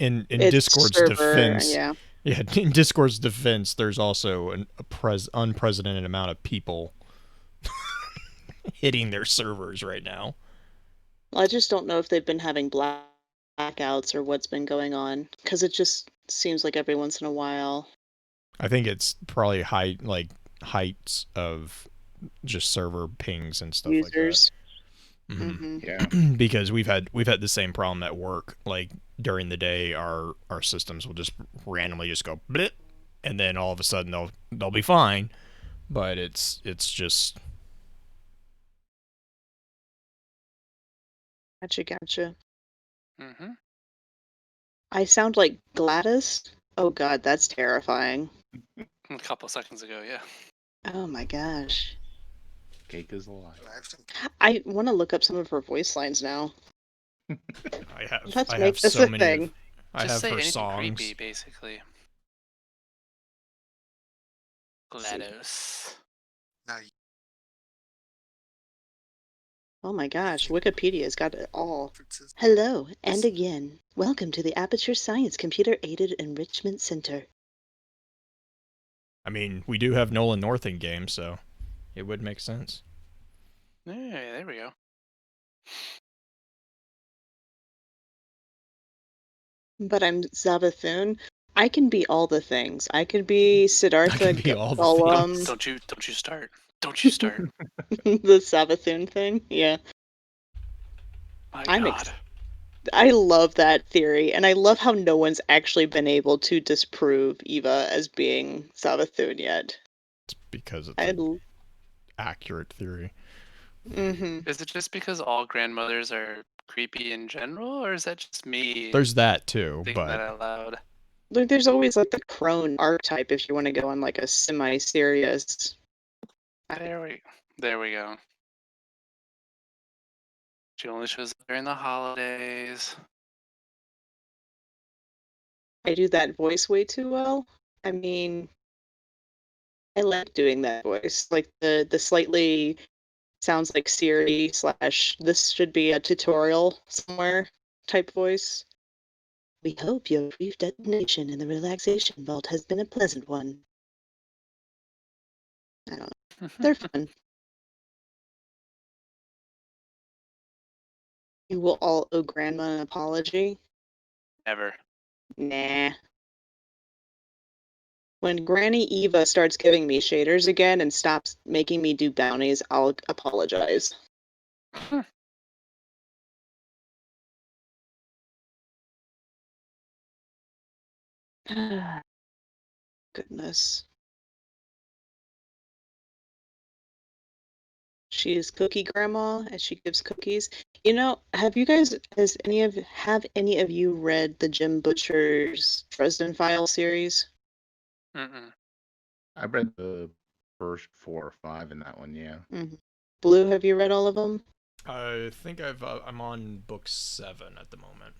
in Its Discord's server, defense, yeah. yeah, in Discord's defense, there's also an unprecedented amount of people hitting their servers right now. I just don't know if they've been having blackouts or what's been going on, because it just seems like every once in a while. I think it's probably heights of just server pings and stuff Users. like that. Mm-hmm. yeah. Because we've had the same problem at work. Like during the day, our systems will just randomly just go blip, and then all of a sudden they'll be fine. But it's just Gotcha. Mm-hmm. I sound like Gladys? Oh god, that's terrifying. A couple seconds ago, yeah. Oh my gosh. Cake is alive. I want to look up some of her voice lines now. Let's I make have this so a many. thing. I Just have say her anything songs. creepy, basically. GLaDOS. Now, Oh my gosh, Wikipedia's got it all. differences. Hello, and again. Welcome to the Aperture Science Computer Aided Enrichment Center. I mean, we do have Nolan North in game, so it would make sense. Hey, there we go. But I'm Zavathun. I can be all the things. I could be Siddhartha I can be all the Gollum. Don't you start. Don't you start. The Zavathun thing. Yeah. My I'm God. I love that theory, and I love how no one's actually been able to disprove Eva as being Savathun yet. It's because it's I an accurate theory. mm-hmm. Is it just because all grandmothers are creepy in general, or is that just me There's that too, thinking that but out loud? Like, there's always like the crone archetype if you want to go on like a semi-serious. There we go. She only shows up during the holidays. I do that voice way too well. I mean, I like doing that voice, like the slightly sounds like Siri slash this should be a tutorial somewhere type voice. We hope your brief detonation in the relaxation vault has been a pleasant one. I don't know. They're fun. You will all owe Grandma an apology. Never. Nah. When Granny Eva starts giving me shaders again and stops making me do bounties, I'll apologize. Goodness. She is Cookie Grandma, and she gives cookies. You know, have any of you read the Jim Butcher's Dresden Files series? Mm-mm. I read the first 4 or 5 in that one, yeah. Mm-hmm. Blue, have you read all of them? I think I'm on book 7 at the moment.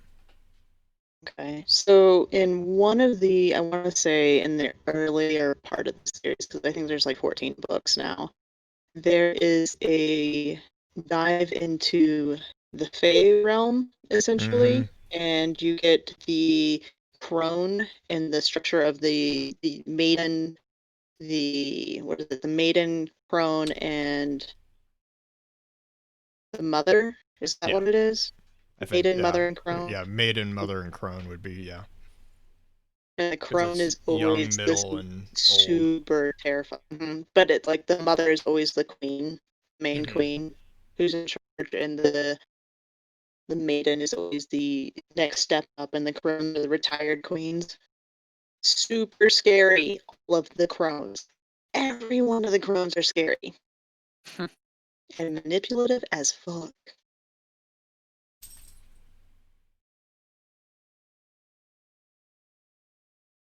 Okay, so in one of I want to say in the earlier part of the series, because I think there's like 14 books now, there is a dive into the Fae realm, essentially, and you get the crone and the structure of the maiden, what is it, the maiden, crone, and the mother? Is that Yeah. what it is? I think, Maiden, yeah. mother, and crone? Yeah, Maiden, Mother, and Crone would be, yeah. And the Because crone it's is young, always this middle, and old. super terrifying. But it's like the mother is always the queen, main Mhm. queen, who's in charge, and the maiden is always the next step up, and the crone are the retired queens. Super scary, all of the crones. Every one of the crones are scary. And manipulative as fuck.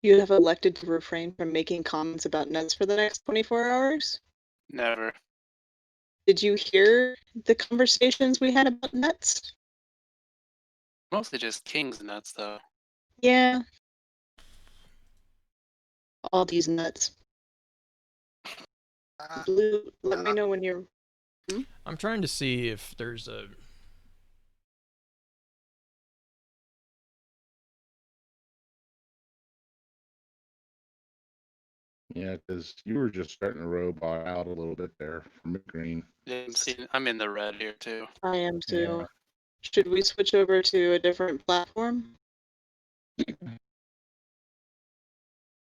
You have elected to refrain from making comments about nuts for the next 24 hours? Never. Did you hear the conversations we had about nuts? Mostly just king's nuts, though. Yeah. All these nuts. Uh, Blue, let me uh, know when you're... I'm trying to see if there's a... Yeah, because you were just starting to robot out a little bit there from green. Yeah, I'm in the red here, too. I am too. Yeah. Should we switch over to a different platform?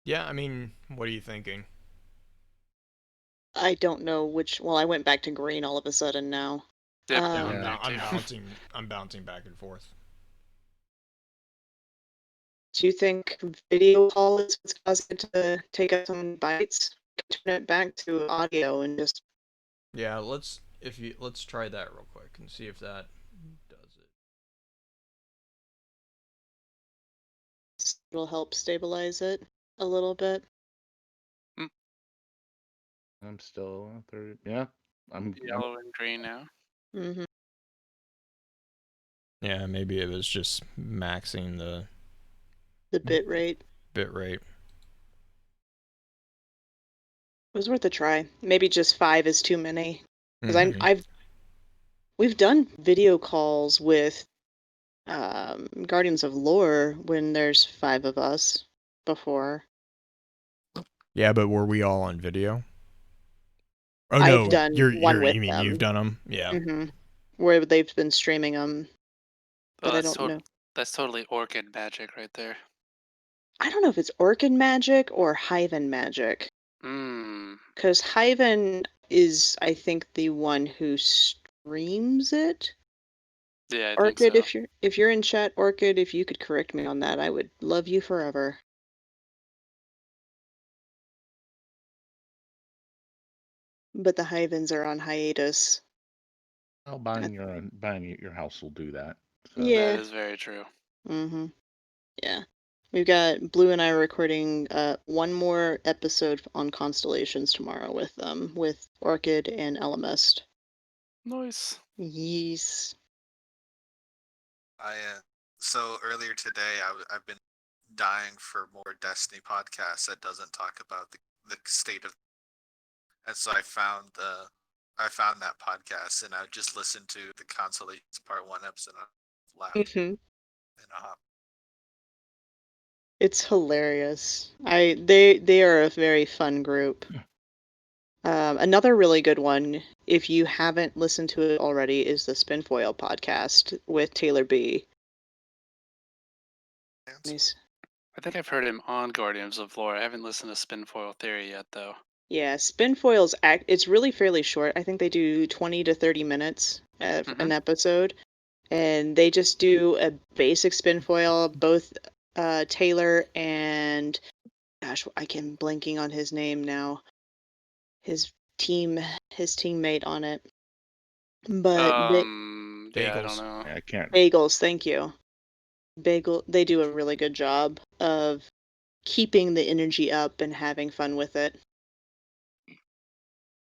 Yeah, I mean, what are you thinking? I don't know which... Well, I went back to green all of a sudden now. Yep, Yeah, Yeah. I'm bouncing back and forth. Do you think video call is what's causing it to take up so many bytes? Turn it back to audio and just... Yeah, let's try that real quick and see if that does it. It'll help stabilize it a little bit. I'm still 30. Yeah. I'm Yellow and green now. Mm-hmm. Yeah, maybe it was just maxing the bit rate. bit rate. It was worth a try. Maybe just 5 is too many. Because Mhm. we've done video calls with Guardians of Lore when there's 5 of us before. Yeah, but were we all on video? Oh I've no, done one with you mean you've them. done them? Yeah. Mm-hmm. Where they've been streaming them, Oh, but I don't know. that's totally orchid magic right there. I don't know if it's Orchid Magic or Hyven Magic. Mmm. Because Hyven is, I think, the one who streams it. Yeah, I think Orchid, so. if you're in chat, Orchid, if you could correct me on that, I would love you forever. But the Hyvens are on hiatus. Well, buying your house will do that. So. Yeah. That is very true. Mm-hmm. Yeah. We've got Blue and I are recording one more episode on constellations tomorrow with them, with Orchid and Elemist. Nice. Yes. So earlier today, I've been dying for more Destiny podcasts that doesn't talk about the state of, and so I found that podcast, and I just listened to the Constellations Part 1 episode and I laughed Mm-hmm. in a hop. It's hilarious. They are a very fun group. Another really good one, if you haven't listened to it already, is the Spinfoil podcast with Taylor B. Nice. I think I've heard him on Guardians of Lore. I haven't listened to Spinfoil Theory yet, though. Yeah, Spinfoil's it's really fairly short. I think they do 20 to 30 minutes an episode, and they just do a basic Spinfoil. Both Taylor and, gosh, I can blanking on his name now. His teammate on it. But Yeah, I don't Bagels. know. Yeah, I can't. bagels, thank you. They do a really good job of keeping the energy up and having fun with it.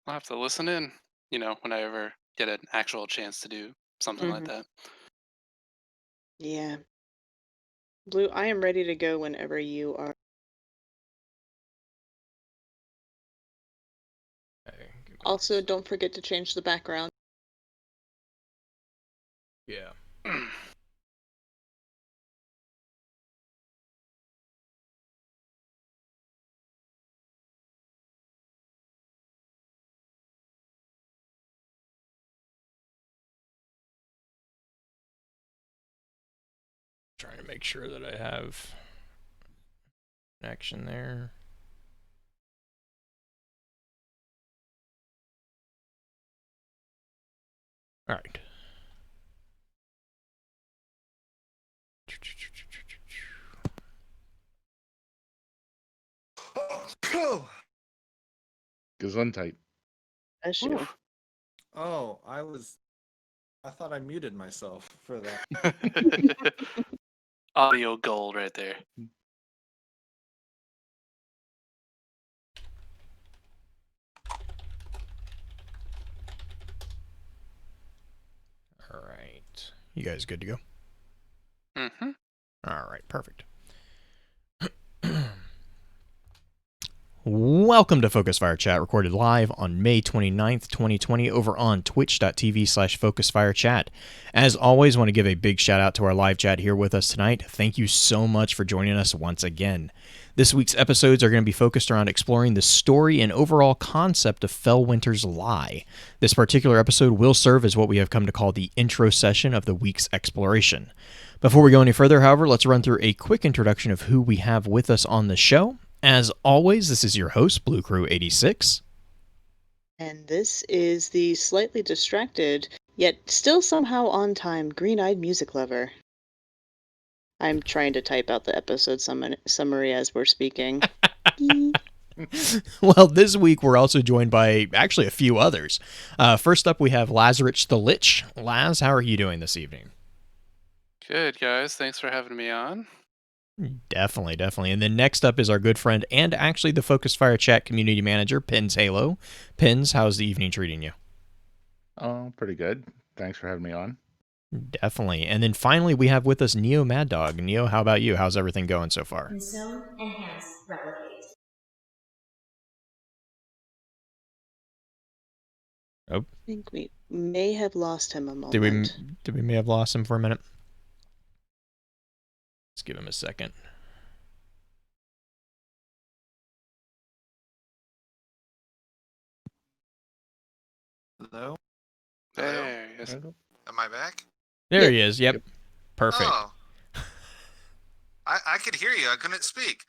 I'll have to listen in, when I ever get an actual chance to do something like Mhm. that. Yeah. Blue, I am ready to go whenever you are. Okay, give me Also, one don't forget to change the background. Yeah. Trying to make sure that I have connection there. All right. Gesundheit. Bless you. Oh, I thought I muted myself for that. Audio gold right there. All right. You guys good to go? Mm-hmm. All right, perfect. Welcome to Focus Fire Chat, recorded live on May 29th, 2020, over on twitch.tv/FocusFireChat. As always, want to give a big shout out to our live chat here with us tonight. Thank you so much for joining us once again. This week's episodes are going to be focused around exploring the story and overall concept of Felwinter's Lie. This particular episode will serve as what we have come to call the intro session of the week's exploration. Before we go any further, however, let's run through a quick introduction of who we have with us on the show. As always, this is your host, Blue Crew 86. And this is the slightly distracted, yet still somehow on time, green-eyed music lover. I'm trying to type out the episode summary as we're speaking. Well, this week we're also joined by actually a few others. First up, we have Lazarich the Lich. Laz, how are you doing this evening? Good, guys. Thanks for having me on. Definitely, definitely. And then next up is our good friend and actually the Focus Fire Chat community manager, Pins Halo. Pins, how's the evening treating you? Oh, pretty good. Thanks for having me on. Definitely. And then finally, we have with us Neo Mad Dog. Neo, how about you? How's everything going so far? Consume, enhance, replicate. Oh, I think we may have lost him a did we moment. may have lost him for a minute? Let's give him a second. Hello? There he is. Am I back? There Yep. he is. Yep. Perfect. Oh. I could hear you. I couldn't speak.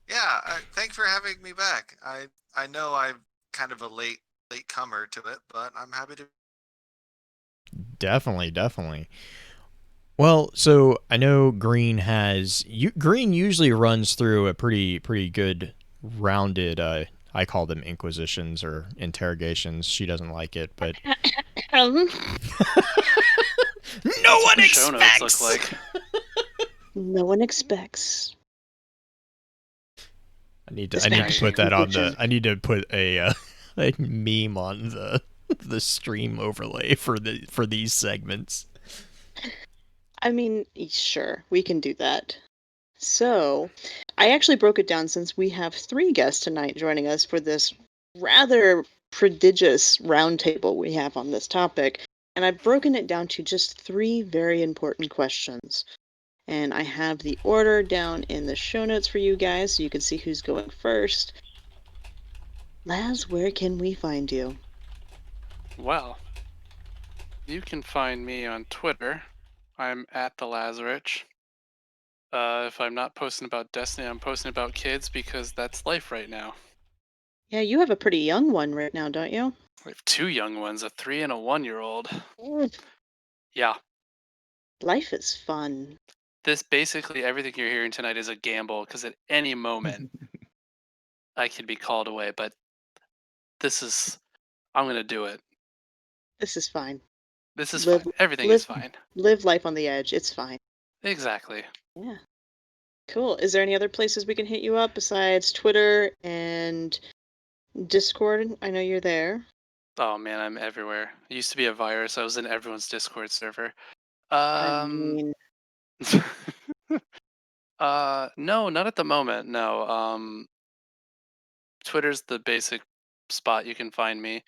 Yeah, thanks for having me back. I know I'm kind of a late comer to it, but I'm happy to. Definitely, definitely. Well, so I know Green Green usually runs through a pretty good rounded I call them inquisitions or interrogations. She doesn't like it, but no one What the show notes expects. look like. No one expects. I need This to Spanish put that on the Inquisition. I need to put a meme on the stream overlay for these segments. I mean, sure, we can do that. So, I actually broke it down since we have 3 guests tonight joining us for this rather prodigious roundtable we have on this topic, and I've broken it down to just 3 very important questions. And I have the order down in the show notes for you guys so you can see who's going first. Laz, where can we find you? Well, you can find me on Twitter. I'm at the Lazarich. If I'm not posting about Destiny, I'm posting about kids because that's life right now. Yeah, you have a pretty young one right now, don't you? We have 2 young ones, a 3 and a 1-year-old. Mm, Yeah. life is fun. This basically everything you're hearing tonight is a gamble because at any moment I could be called away, but I'm going to do it. This is fine. This is Live, fine. Everything live, is fine. live life on the edge. It's fine. Exactly. Yeah. Cool. Is there any other places we can hit you up besides Twitter and Discord? I know you're there. Oh man, I'm everywhere. I used to be a virus. I was in everyone's Discord server. I Um, mean, no, not at the moment. No. Twitter's the basic spot you can find me.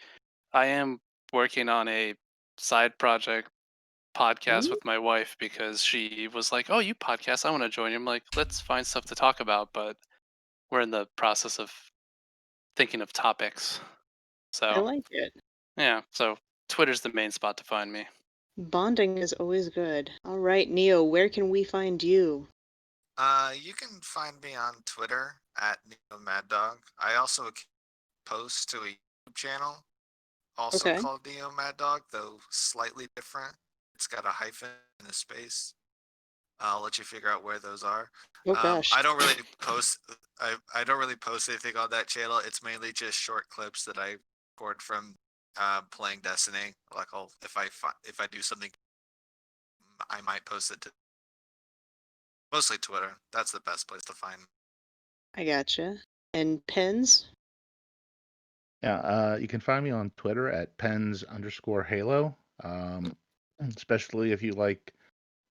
I am working on a side project podcast hmm? with my wife because she was like, "Oh, you podcast? I want to join you." I'm like, "Let's find stuff to talk about," but we're in the process of thinking of topics. I So, like it. yeah, so Twitter's the main spot to find me. Bonding is always good. All right, Neo, where can we find you? You can find me on Twitter at NeoMadDog. I also post to a YouTube channel, also Okay. called NeoMadDog, though slightly different. It's got a hyphen and a space. I'll let you figure out where those are. Oh gosh. I don't really post. I don't really post anything on that channel. It's mainly just short clips that I record from playing Destiny. Like if I do something, I might post it to mostly Twitter. That's the best place to find. I gotcha. And pins? Yeah, you can find me on Twitter at pens_halo. Especially if you like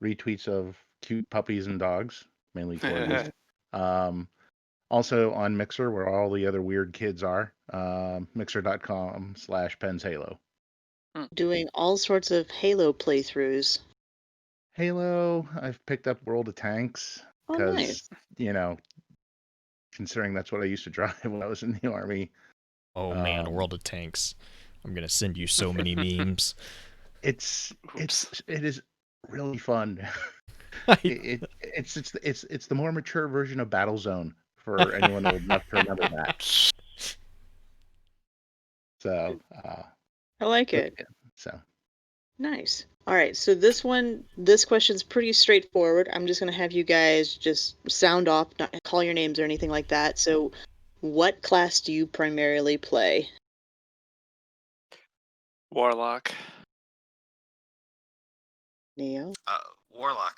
retweets of cute puppies and dogs, mainly corgis. Also on Mixer, where all the other weird kids are. Mixer.com/penshalo. Doing all sorts of Halo playthroughs. Halo, I've picked up World of Tanks Oh, because, nice. you know, considering that's what I used to drive when I was in the army. Oh man, World of Tanks. I'm gonna send you so many memes. It Oops. is really fun. It's the more mature version of Battlezone for anyone old enough to remember that. So, I like but it. yeah, so Nice. All right, so this question's pretty straightforward. I'm just gonna have you guys just sound off, not call your names or anything like that. So, what class do you primarily play? Warlock. Neo Warlock.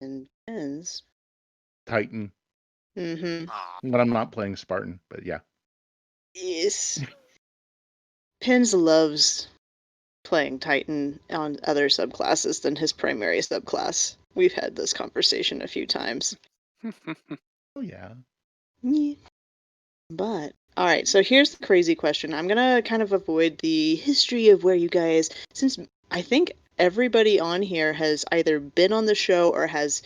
and Pens. Titan. Mm-hmm. Aw. When I'm not playing Spartan, but yeah. Yes. Pens loves playing Titan on other subclasses than his primary subclass. We've had this conversation a few times. Oh yeah. Yeah. But, alright, so here's the crazy question. I'm gonna kind of avoid the history of where you guys, since I think everybody on here has either been on the show or has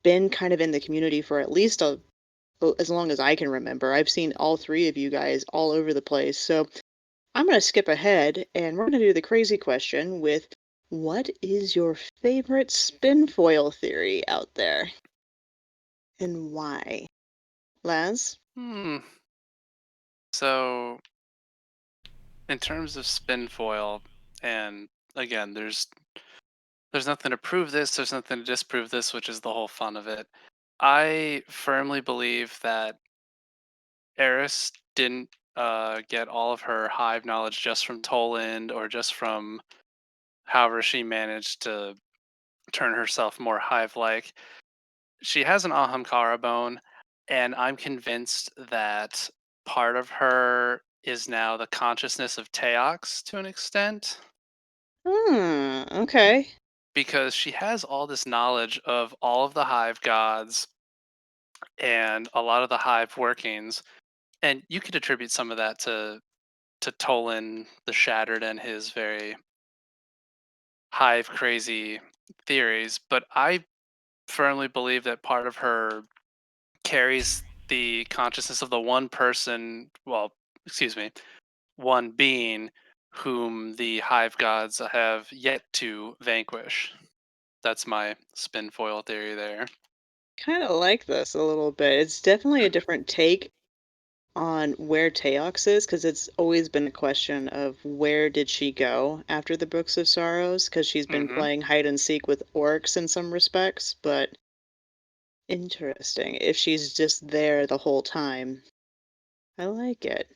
been kind of in the community for at least as long as I can remember. I've seen all three of you guys all over the place. So I'm going to skip ahead and we're going to do the crazy question with what is your favorite spinfoil theory out there and why? Laz? So, in terms of spin foil, and again, there's nothing to prove this, there's nothing to disprove this, which is the whole fun of it. I firmly believe that Eris didn't get all of her hive knowledge just from Toland or just from however she managed to turn herself more hive-like. She has an Ahamkara bone, and I'm convinced that part of her is now the consciousness of Teox to an extent, Okay. because she has all this knowledge of all of the hive gods and a lot of the hive workings, and you could attribute some of that to Tolan the Shattered and his very hive crazy theories, but I firmly believe that part of her carries the consciousness of the one person, well, excuse me, one being whom the hive gods have yet to vanquish. That's my spin foil theory there. Kind of like this a little bit. It's definitely a different take on where Teox is, because it's always been a question of where did she go after the Books of Sorrows, because she's been Mm-hmm. playing hide and seek with orcs in some respects, but interesting if she's just there the whole time. I like it.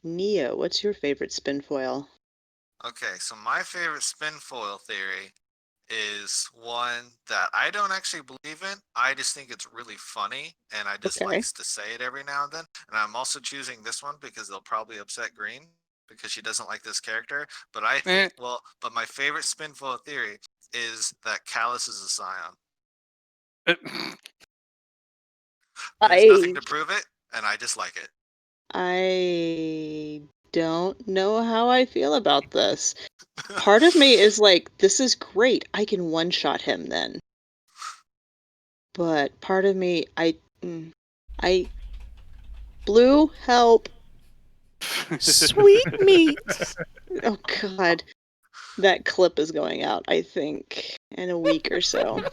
Neo, what's your favorite spin foil? Okay, so my favorite spin foil theory is one that I don't actually believe in. I just think it's really funny, and I just Okay. likes to say it every now and then. And I'm also choosing this one because they'll probably upset Green because she doesn't like this character. But I think, but my favorite spin foil theory is that Callus is a Scion. There's nothing to prove it, and I just like it. I don't know how I feel about this. Part of me is like, this is great. I can one-shot him then. But part of me, Blue, help. Sweet meat. Oh God. That clip is going out, I think, in a week or so.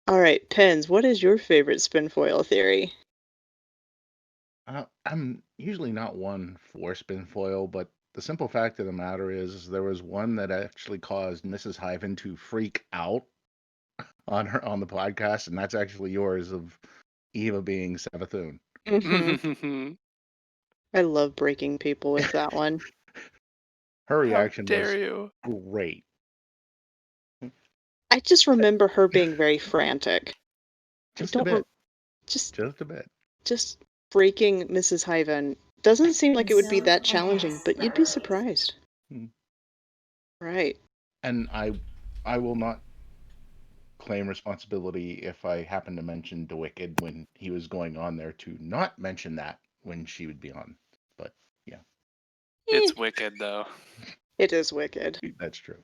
All right, Pens, what is your favorite spin foil theory? I'm usually not one for spin foil, but the simple fact of the matter is there was one that actually caused Mrs. Hyven to freak out on the podcast, and that's actually yours of Eva being Savathun. Mm-hmm. I love breaking people with that one. Her reaction dare was you? great. I just remember her being very frantic. Just a bit. Just Just a bit. just breaking Mrs. Hyven doesn't seem like it would be Consume that challenging, enhance but you'd be replicate. surprised. Hmm. Right. And I will not claim responsibility if I happen to mention the Wicked when he was going on there to not mention that when she would be on. But yeah, It's wicked though. It is wicked. that's true.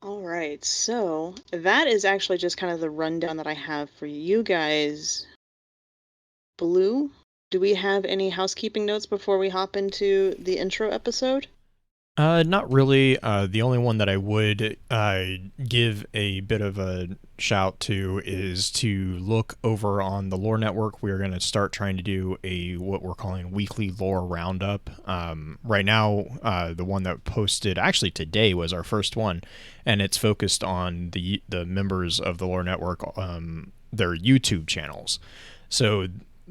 All right, so that is actually just kind of the rundown that I have for you guys. Blue, do we have any housekeeping notes before we hop into the intro episode? Not really. The only one that I would give a bit of a shout to is to look over on the Lore Network. We're going to start trying to do what we're calling weekly lore roundup. Right now, the one that posted actually today was our first one, and it's focused on the members of the Lore Network, their YouTube channels. So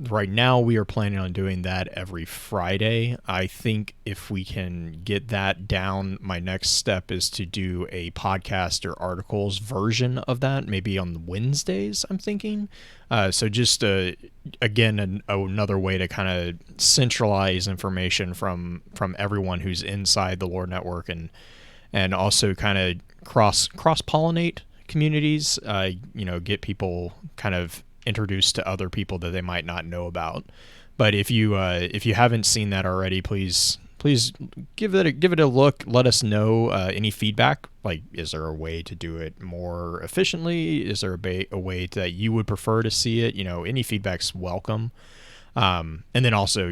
right now we are planning on doing that every Friday. I think if we can get that down, my next step is to do a podcast or articles version of that, maybe on Wednesdays, I'm thinking. So just again, another way to kind of centralize information from everyone who's inside the Lore Network, and also kind of cross pollinate communities. Get people kind of introduced to other people that they might not know about. But if you haven't seen that already, please give it a look. Let us know any feedback. Like, is there a way to do it more efficiently? Is there a way that you would prefer to see it? Any feedback's welcome. And then also,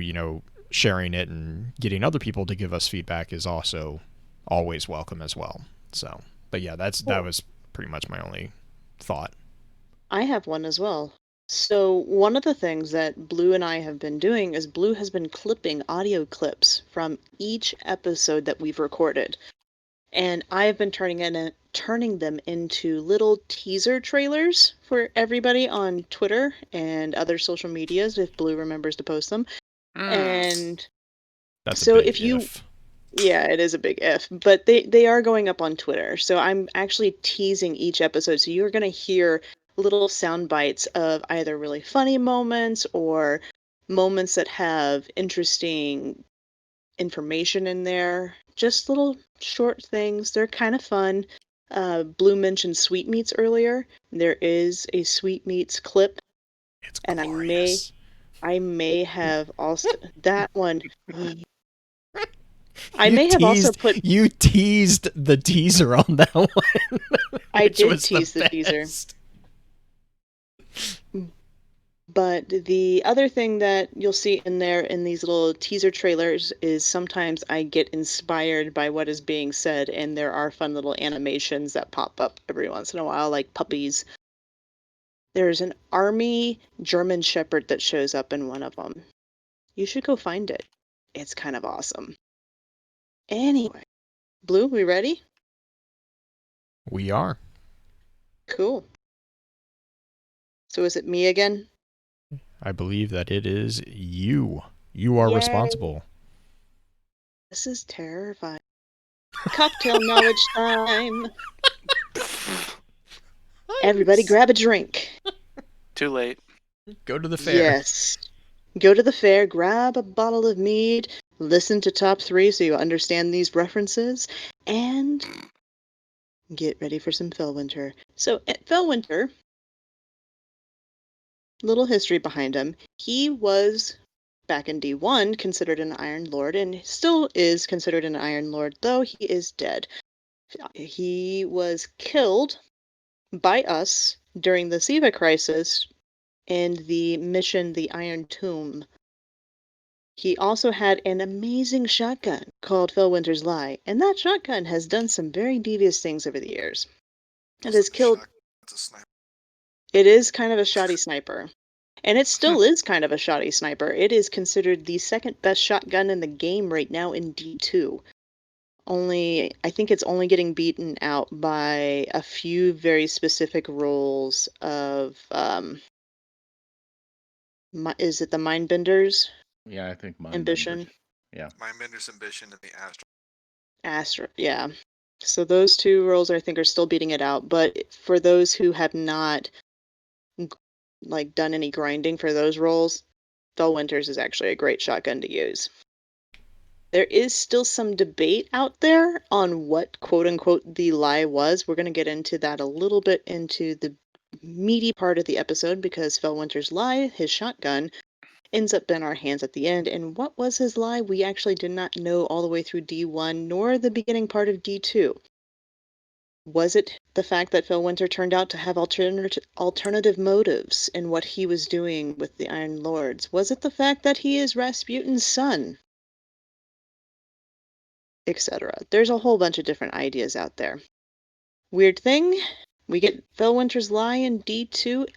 sharing it and getting other people to give us feedback is also always welcome as well. So, but yeah, that was pretty much my only thought. I have one as well. So, one of the things that Blue and I have been doing is Blue has been clipping audio clips from each episode that we've recorded. And I have been turning them into little teaser trailers for everybody on Twitter and other social medias if Blue remembers to post them. And that's so a big if you if. Yeah, it is a big if, but they are going up on Twitter. So I'm actually teasing each episode. So you're going to hear little sound bites of either really funny moments or moments that have interesting information in there. Just little short things. They're kind of fun. Blue mentioned sweetmeats earlier. There is a sweetmeats clip, It's and glorious. I may have also that one. I You may have also put. You teased the teaser on that one. I did was tease the teaser. But the other thing that you'll see in there in these little teaser trailers is sometimes I get inspired by what is being said, and there are fun little animations that pop up every once in a while, like puppies. There's an army German Shepherd that shows up in one of them. You should go find it. It's kind of awesome. Anyway, Blue, we ready? We are. Cool. So is it me again? I believe that it is you. You are Yay. responsible. This is terrifying. Cocktail knowledge time. Everybody grab a drink. Too late. Go to the fair. Yes. Go to the fair, grab a bottle of mead, listen to top 3 so you understand these references, and get ready for some Felwinter. So, Felwinter, little history behind him. He was, back in D1, considered an Iron Lord, and still is considered an Iron Lord, though he is dead. He was killed by us during the Siva crisis in the mission The Iron Tomb. He also had an amazing shotgun called Felwinter's Lie, and that shotgun has done some very devious things over the years. It has killed. It's a sniper. It is kind of a shoddy sniper. And it still is kind of a shoddy sniper. It is considered the second best shotgun in the game right now in D2. I think it's only getting beaten out by a few very specific roles of, is it the Mindbenders? Yeah, I think Ambition? Yeah. Mindbender's Ambition and the Astra, yeah. So those 2 roles I think are still beating it out, but for those who have not done any grinding for those roles, Felwinter's is actually a great shotgun to use. There is still some debate out there on what quote-unquote the lie was. We're going to get into that a little bit into the meaty part of the episode because Felwinter's lie, his shotgun, ends up in our hands at the end. And what was his lie? We actually did not know all the way through D1 nor the beginning part of D2. Was it the fact that Felwinter turned out to have alternative motives in what he was doing with the Iron Lords? Was it the fact that he is Rasputin's son? Etc. There's a whole bunch of different ideas out there. Weird thing, we get Felwinter's Lie in D2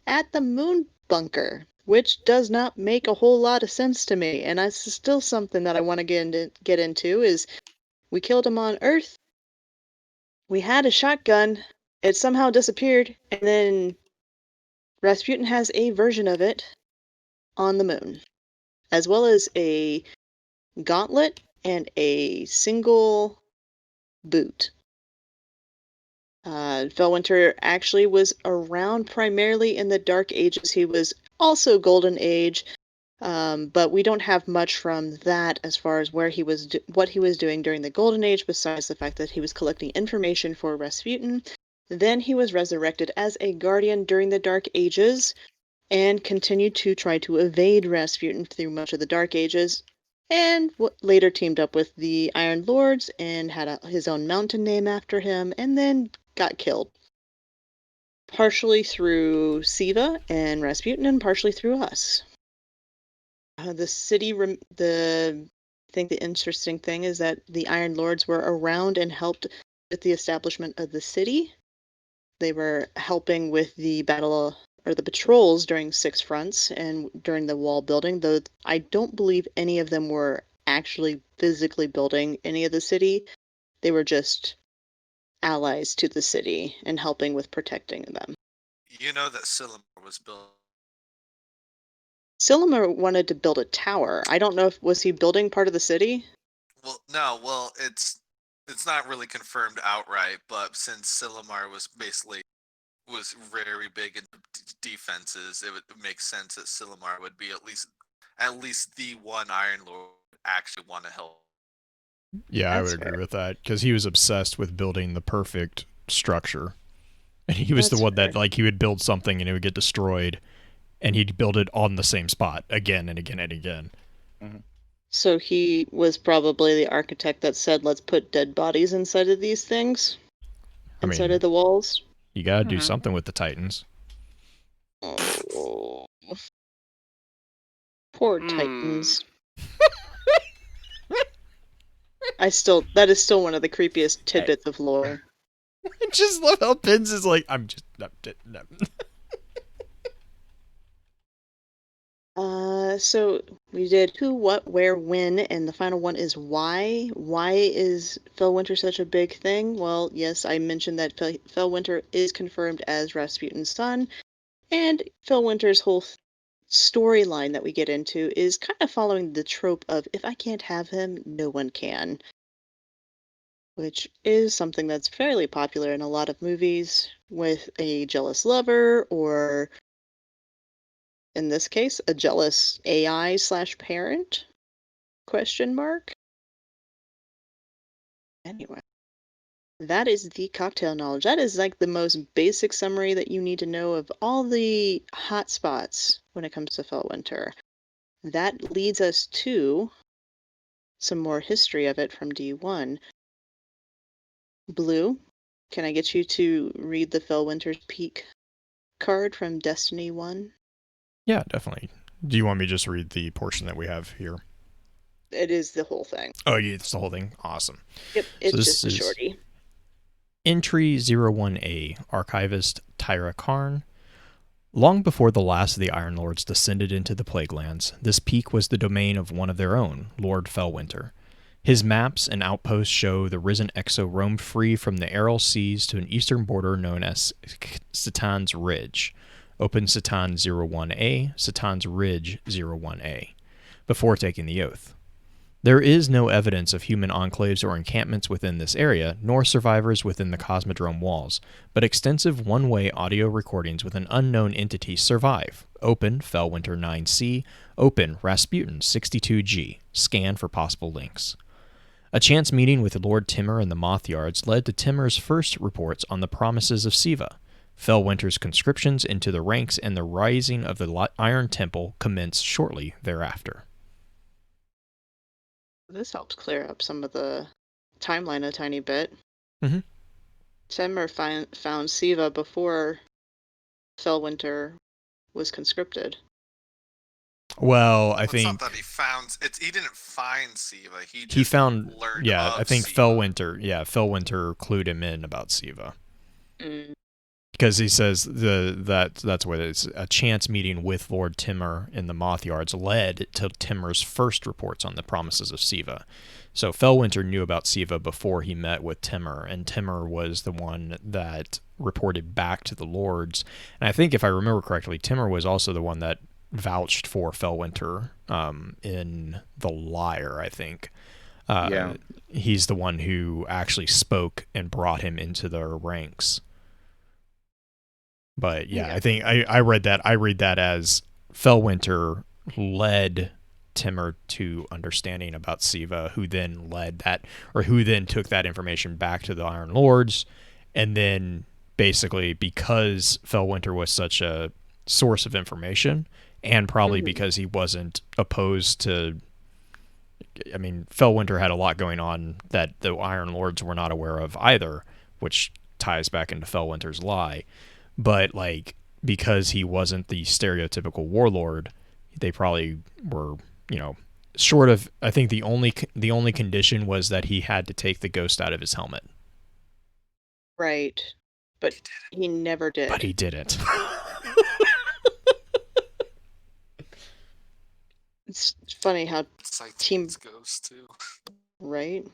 at the moon bunker, which does not make a whole lot of sense to me, and that's still something that I want to get into, is we killed him on Earth, we had a shotgun, it somehow disappeared, and then Rasputin has a version of it on the moon, as well as a gauntlet and a single boot. Felwinter actually was around primarily in the Dark Ages. He was also Golden Age, but we don't have much from that as far as where he was, what he was doing during the Golden Age, besides the fact that he was collecting information for Rasputin. Then he was resurrected as a guardian during the Dark Ages, and continued to try to evade Rasputin through much of the Dark Ages, and later teamed up with the Iron Lords and had his own mountain named after him, and then got killed. Partially through Siva and Rasputin, and partially through us. The city, I think the interesting thing is that the Iron Lords were around and helped with the establishment of the city. They were helping with the battle or the patrols during Six Fronts and during the wall building, though I don't believe any of them were actually physically building any of the city. They were just allies to the city and helping with protecting them. You know that Silumar was built. Silumar wanted to build a tower. I don't know if was he building part of the city? Well, no. Well, it's not really confirmed outright, but since Silumar was very big in defenses, it would make sense that Silumar would be at least the one Iron Lord would actually want to help. Yeah, I would agree with that because he was obsessed with building the perfect structure. And he was the one that, like, he would build something and it would get destroyed, and he'd build it on the same spot again and again and again. Mm-hmm. So he was probably the architect that said, let's put dead bodies inside of these things? Inside of the walls? You gotta do something with the Titans. Oh. Poor Titans. That is still one of the creepiest tidbits of lore. I just love how Pins is like, I'm just... No. So we did who, what, where, when, and the final one is why. Why is Felwinter such a big thing? Well, yes, I mentioned that Felwinter is confirmed as Rasputin's son, and Felwinter's whole storyline that we get into is kind of following the trope of if I can't have him, no one can, which is something that's fairly popular in a lot of movies with a jealous lover or, in this case, a jealous AI slash parent? Question mark. Anyway, that is the cocktail knowledge. That is like the most basic summary that you need to know of all the hot spots when it comes to Felwinter. That leads us to some more history of it from D1. Blue, can I get you to read the Felwinter's Peak card from Destiny 1? Yeah, definitely. Do you want me to just read the portion that we have here? It is the whole thing. Oh, yeah, it's the whole thing. Awesome. Yep, it's this just a is shorty. Entry 01A, Archivist Tyra Karn. Long before the last of the Iron Lords descended into the Plaguelands, this peak was the domain of one of their own, Lord Felwinter. His maps and outposts show the risen Exo roamed free from the Aral Seas to an eastern border known as Satan's Ridge. Open Satan 01A, Satan's Ridge 01A, before taking the oath. There is no evidence of human enclaves or encampments within this area, nor survivors within the Cosmodrome walls, but extensive one-way audio recordings with an unknown entity survive. Open Felwinter 9C, open Rasputin 62G, scan for possible links. A chance meeting with Lord Timur in the Moth Yards led to Timur's first reports on the promises of Siva. Felwinter's conscriptions into the ranks and the rising of the Iron Temple commenced shortly thereafter. This helps clear up some of the timeline a tiny bit. Mm-hmm. Timur found Siva before Felwinter was conscripted. Well, I It's think not that he found it. He didn't find Siva. he found. Learned Yeah, of I think Siva. Felwinter. Yeah, Felwinter clued him in about Siva. Mm. Because he says that's what it is. A chance meeting with Lord Timur in the Moth Yards led to Timur's first reports on the promises of Siva. So Felwinter knew about Siva before he met with Timur, and Timur was the one that reported back to the Lords. And I think, if I remember correctly, Timur was also the one that vouched for Felwinter in The Liar, I think. Yeah. He's the one who actually spoke and brought him into their ranks. But yeah, I think I read that. I read that as Felwinter led Timur to understanding about Siva, who then took that information back to the Iron Lords, and then basically, because Felwinter was such a source of information, and probably because he wasn't opposed to. I mean, Felwinter had a lot going on that the Iron Lords were not aware of either, which ties back into Felwinter's lie. But because he wasn't the stereotypical warlord, they probably were, short of. I think the only condition was that he had to take the ghost out of his helmet. Right, but he never did. But he didn't. It's funny how Team goes too. Right.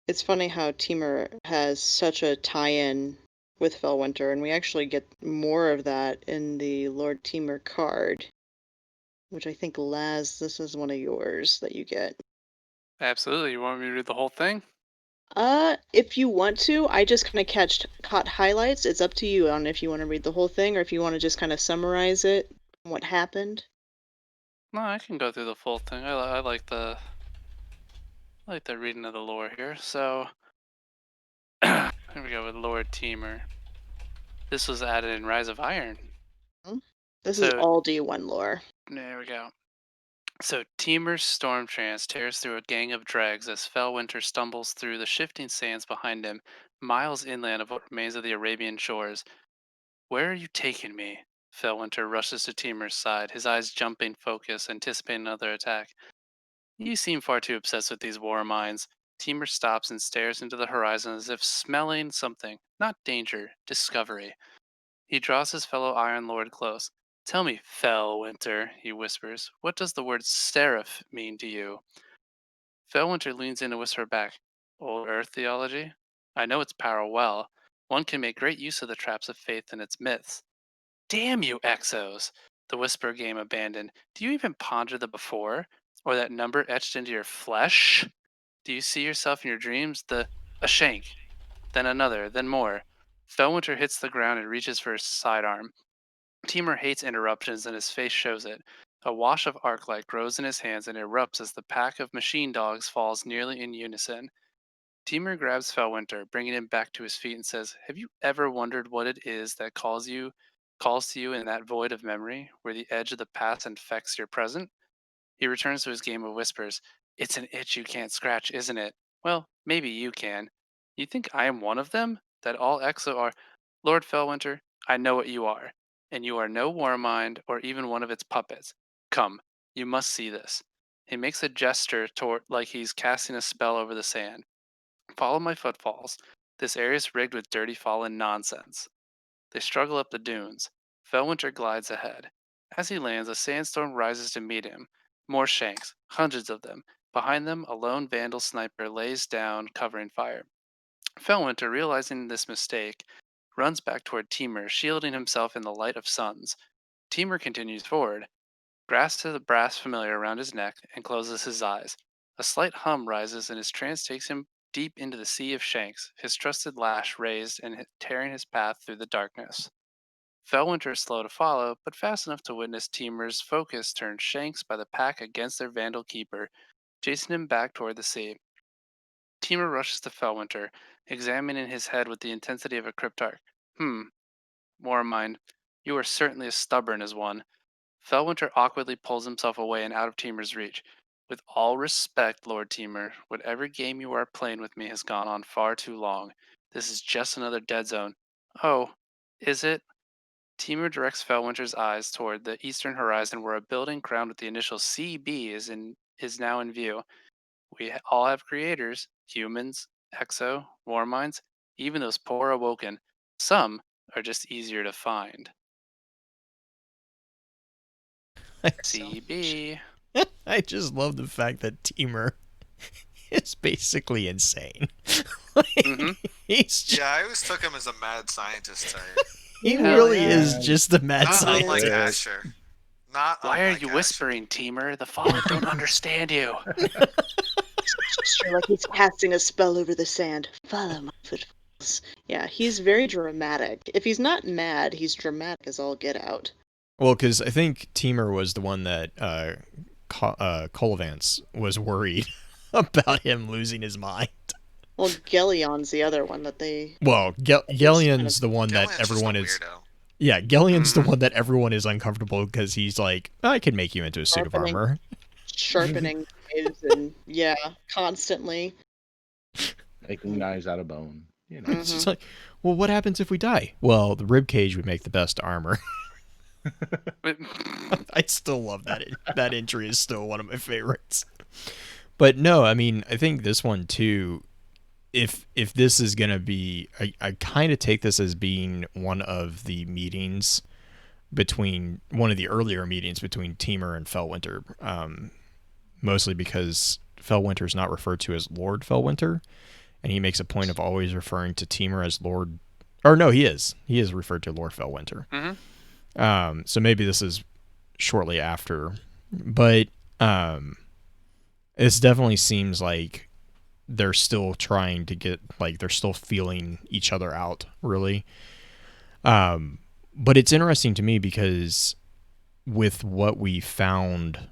It's funny how Timur has such a tie-in with Felwinter, and we actually get more of that in the Lord Timur card, which I think, Laz, this is one of yours that you get. Absolutely. You want me to read the whole thing? If you want to, I just kind of caught highlights. It's up to you on if you want to read the whole thing or if you want to just kind of summarize it, what happened. No, I can go through the full thing. I like the reading of the lore here. So here we go with Lord Timur. This was added in Rise of Iron. This is all D1 lore. There we go. So Timur's storm trance tears through a gang of dregs as Felwinter stumbles through the shifting sands behind him, miles inland of what remains of the Arabian shores. Where are you taking me? Felwinter rushes to Timur's side, his eyes jumping focus, anticipating another attack. You seem far too obsessed with these war mines. Timur stops and stares into the horizon as if smelling something. Not danger, discovery. He draws his fellow Iron Lord close. Tell me, Felwinter, he whispers, what does the word seraph mean to you? Felwinter leans in to whisper back, Old Earth theology? I know its power well. One can make great use of the traps of faith and its myths. Damn you, Exos! The whisper game abandoned. Do you even ponder the before? Or that number etched into your flesh? Do you see yourself in your dreams? A shank, then another, then more. Felwinter hits the ground and reaches for his sidearm. Teamer hates interruptions and his face shows it. A wash of arc light grows in his hands and erupts as the pack of machine dogs falls nearly in unison. Teamer grabs Felwinter, bringing him back to his feet, and says, "Have you ever wondered what it is that calls to you in that void of memory, where the edge of the past infects your present?" He returns to his game of whispers. "It's an itch you can't scratch, isn't it? Well, maybe you can. You think I am one of them? That all Exo are. Lord Felwinter, I know what you are, and you are no Warmind or even one of its puppets. Come, you must see this." He makes a gesture toward like he's casting a spell over the sand. "Follow my footfalls. This area's rigged with dirty fallen nonsense." They struggle up the dunes. Felwinter glides ahead. As he lands, a sandstorm rises to meet him. More shanks, hundreds of them. Behind them, a lone vandal sniper lays down, covering fire. Felwinter, realizing this mistake, runs back toward Teamer, shielding himself in the light of suns. Teamer continues forward, grasps the brass familiar around his neck, and closes his eyes. A slight hum rises, and his trance takes him deep into the sea of shanks, his trusted lash raised and tearing his path through the darkness. Felwinter is slow to follow, but fast enough to witness Teamer's focus turn shanks by the pack against their vandal keeper, chasing him back toward the sea. Teamer rushes to Felwinter, examining his head with the intensity of a cryptarch. Warmind, you are certainly as stubborn as one." Felwinter awkwardly pulls himself away and out of Teamer's reach. "With all respect, Lord Teamer, whatever game you are playing with me has gone on far too long. This is just another dead zone." "Oh, is it?" Teamer directs Felwinter's eyes toward the eastern horizon where a building crowned with the initial CB is now in view. All have creators, humans, Exo, Warminds, even those poor awoken. Some are just easier to find. CB. I just love the fact that Teamer is basically insane. Like, Mhm. He's just, Yeah, I always took him as a mad scientist type. he Hell really yeah. is just a mad Not scientist. unlike Yeah. Asher. Not Why are unlike you Asher. whispering, Teamer? The fallen don't understand you. Sure, like he's casting a spell over the sand. Follow my footfalls. Yeah, he's very dramatic. If he's not mad, he's dramatic as all get out. Well, because I think Teamer was the one that Colvance was worried about him losing his mind. Well, Gellion's the other one that they. Well, Gellion's the one that Gillian's everyone just is. a weirdo. Yeah, Gellion's the Mhm. one that everyone is uncomfortable because he's like, I can make you into a suit of Sharpening. armor. Sharpening knives and yeah, constantly. Making knives out of bone. You know. It's just like, well, what happens if we die? Well, the rib cage would make the best armor. I still love that. That entry is still one of my favorites. But no, I mean, I think this one too. If this is gonna be, I kind of take this as being one of the meetings between one of the earlier meetings between Teamer and Felwinter. Mostly because Felwinter is not referred to as Lord Felwinter, and he makes a point of always referring to Teamer as Lord. Or no, he is referred to Lord Felwinter. Mm-hmm. So maybe this is shortly after, but it definitely seems like they're still trying to get, like, they're still feeling each other out, really. But it's interesting to me because with what we found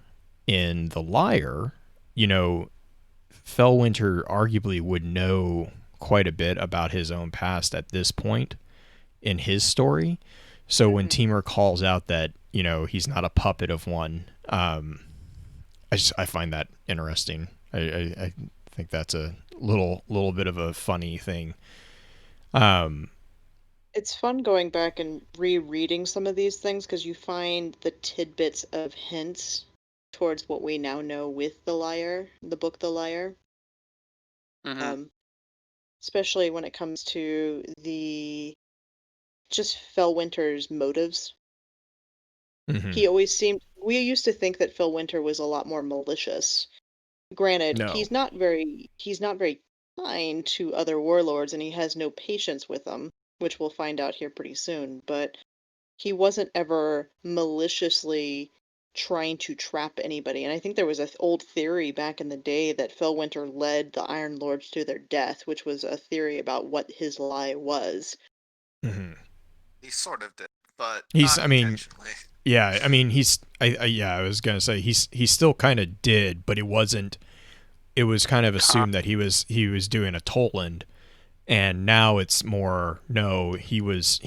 in The Liar, you know, Felwinter arguably would know quite a bit about his own past at this point in his story. So when Teamer calls out that, you know, he's not a puppet of one, I find that interesting. I think that's a little bit of a funny thing. It's fun going back and rereading some of these things because you find the tidbits of hints towards what we now know with The Liar, the book The Liar. Mm-hmm. Especially when it comes to the just Felwinter's motives. Mhm. He always seemed. We used to think that Felwinter was a lot more malicious. Granted, No. he's not very kind to other warlords, and he has no patience with them, which we'll find out here pretty soon. But he wasn't ever maliciously trying to trap anybody. And I think there was an old theory back in the day that Felwinter led the Iron Lords to their death, which was a theory about what his lie was. Mm-hmm. He sort of did, but He's, not I mean, intentionally. yeah, I mean, I was gonna say he still kind of did, but it wasn't. It was kind of assumed that he was doing a Toland, and now it's more no, he was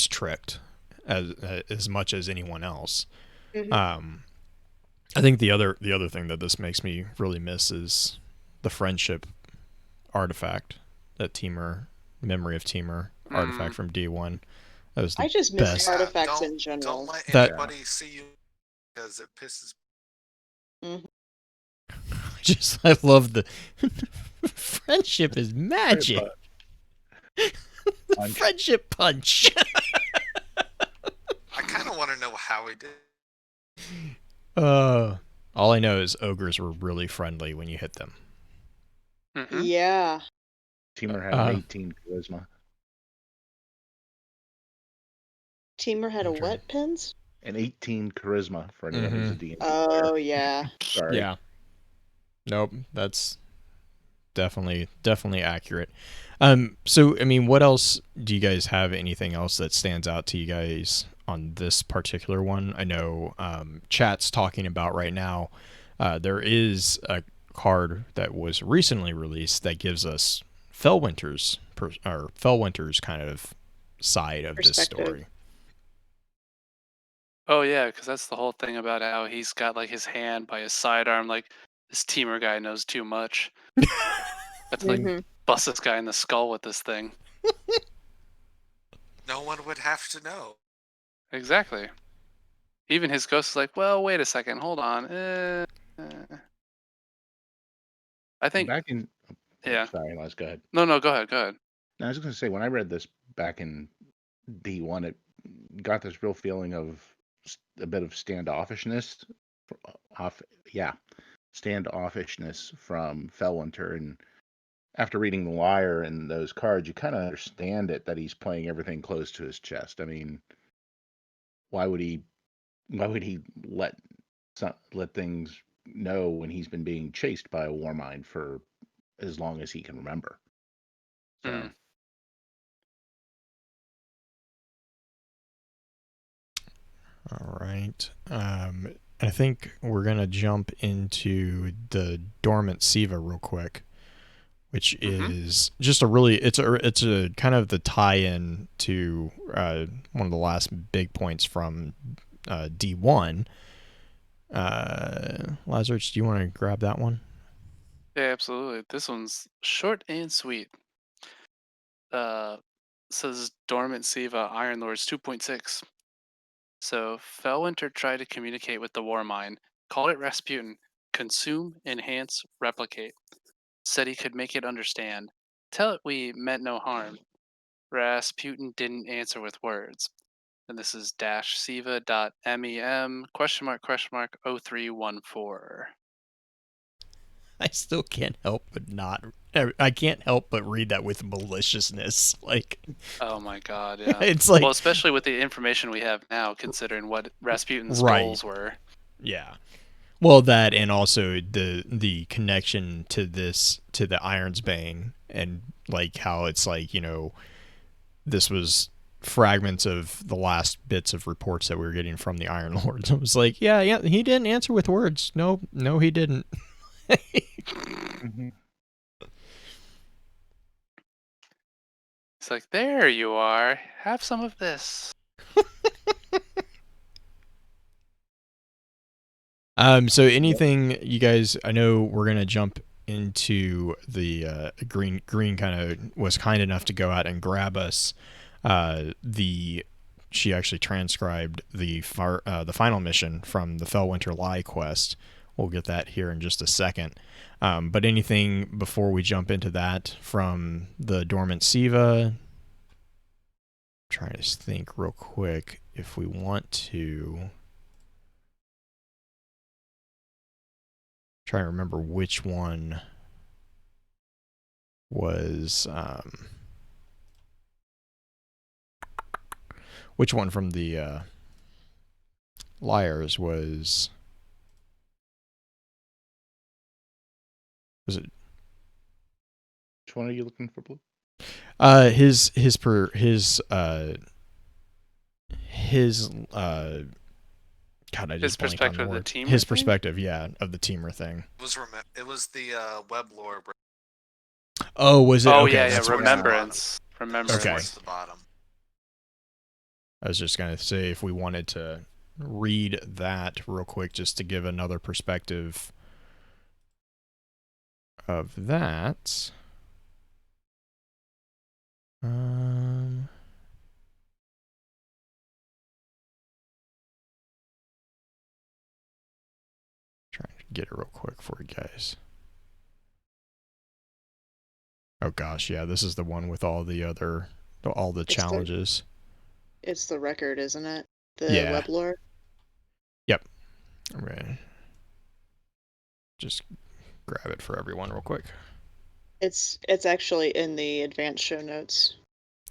tricked as much as anyone else. Mm-hmm. I think the other thing that this makes me really miss is the friendship artifact, that memory of Teamer artifact from D1. That was the I just miss best. artifacts don't, in general. Don't let That- anybody see you because it pisses. I love the friendship is magic. Punch. Friendship punch. I kind of want to know how he did. All I know is ogres were really friendly when you hit them. Mm-hmm. Yeah. Teamer had an 18 charisma. Teamer had a Okay. what, Pins? An 18 charisma for anyone who's a D&D Oh, player. yeah. Sorry. Yeah. Nope, that's definitely accurate. So I mean, what else do you guys have? Anything else that stands out to you guys on this particular one? I know chat's talking about right now. There is a card that was recently released that gives us Felwinter's kind of side of this Perspective. story. Oh yeah, because that's the whole thing about how he's got like his hand by his sidearm. Like this Teamer guy knows too much. Got to like Mhm. bust this guy in the skull with this thing. No one would have to know. Exactly. Even his ghost is like, well, wait a second, hold on. I think, Back in. yeah. Sorry, let's go ahead. No, go ahead. Now, I was going to say, when I read this back in D1, it got this real feeling of a bit of standoffishness from Felwinter. And after reading The Wire and those cards, you kind of understand it, that he's playing everything close to his chest. I mean, why would he let things know when he's been being chased by a Warmind for as long as he can remember? So. Mm. All right. I think we're gonna jump into the Dormant Siva real quick, which is just it's a kind of the tie-in to one of the last big points from D1. Lazarus, do you want to grab that one? Yeah, absolutely. This one's short and sweet. Says Dormant Siva Iron Lords 2.6. So Felwinter tried to communicate with the Warmind, called it Rasputin, consume, enhance, replicate. Said he could make it understand. Tell it we meant no harm. Rasputin didn't answer with words. And this is -siva.mem !0314. I still can't help but not. I can't help but read that with maliciousness. Like, Oh my god, yeah. it's like, well, especially with the information we have now, considering what Rasputin's Right. goals were. yeah. Well, that and also the connection to the Iron's Bane, and like how it's like, this was fragments of the last bits of reports that we were getting from the Iron Lords. It was like, yeah, he didn't answer with words. No, he didn't. Mhm. It's like, there you are. Have some of this. So anything you guys? I know we're gonna jump into the green. Green kind of was kind enough to go out and grab us. She actually transcribed the final mission from the Felwinter Lie quest. We'll get that here in just a second. But anything before we jump into that from the Dormant Siva? Trying to think real quick if we want to. Trying to remember which one was Which one from the Liars was it? Which one are you looking for, Blue? His God, I His just blanked on perspective the of the word. teamer His thing? perspective, yeah, of the teamer thing. It was the web lore. Oh, was it? Oh Okay, yeah, that's yeah. what. Remembrance. It was Okay. towards the bottom. I was just gonna say if we wanted to read that real quick, just to give another perspective of that. Trying to get it real quick for you guys. Oh gosh, yeah, this is the one with all the challenges. It's the record, isn't it? The Yeah. web lore. Yep. I'm gonna just grab it for everyone real quick. It's actually in the advanced show notes.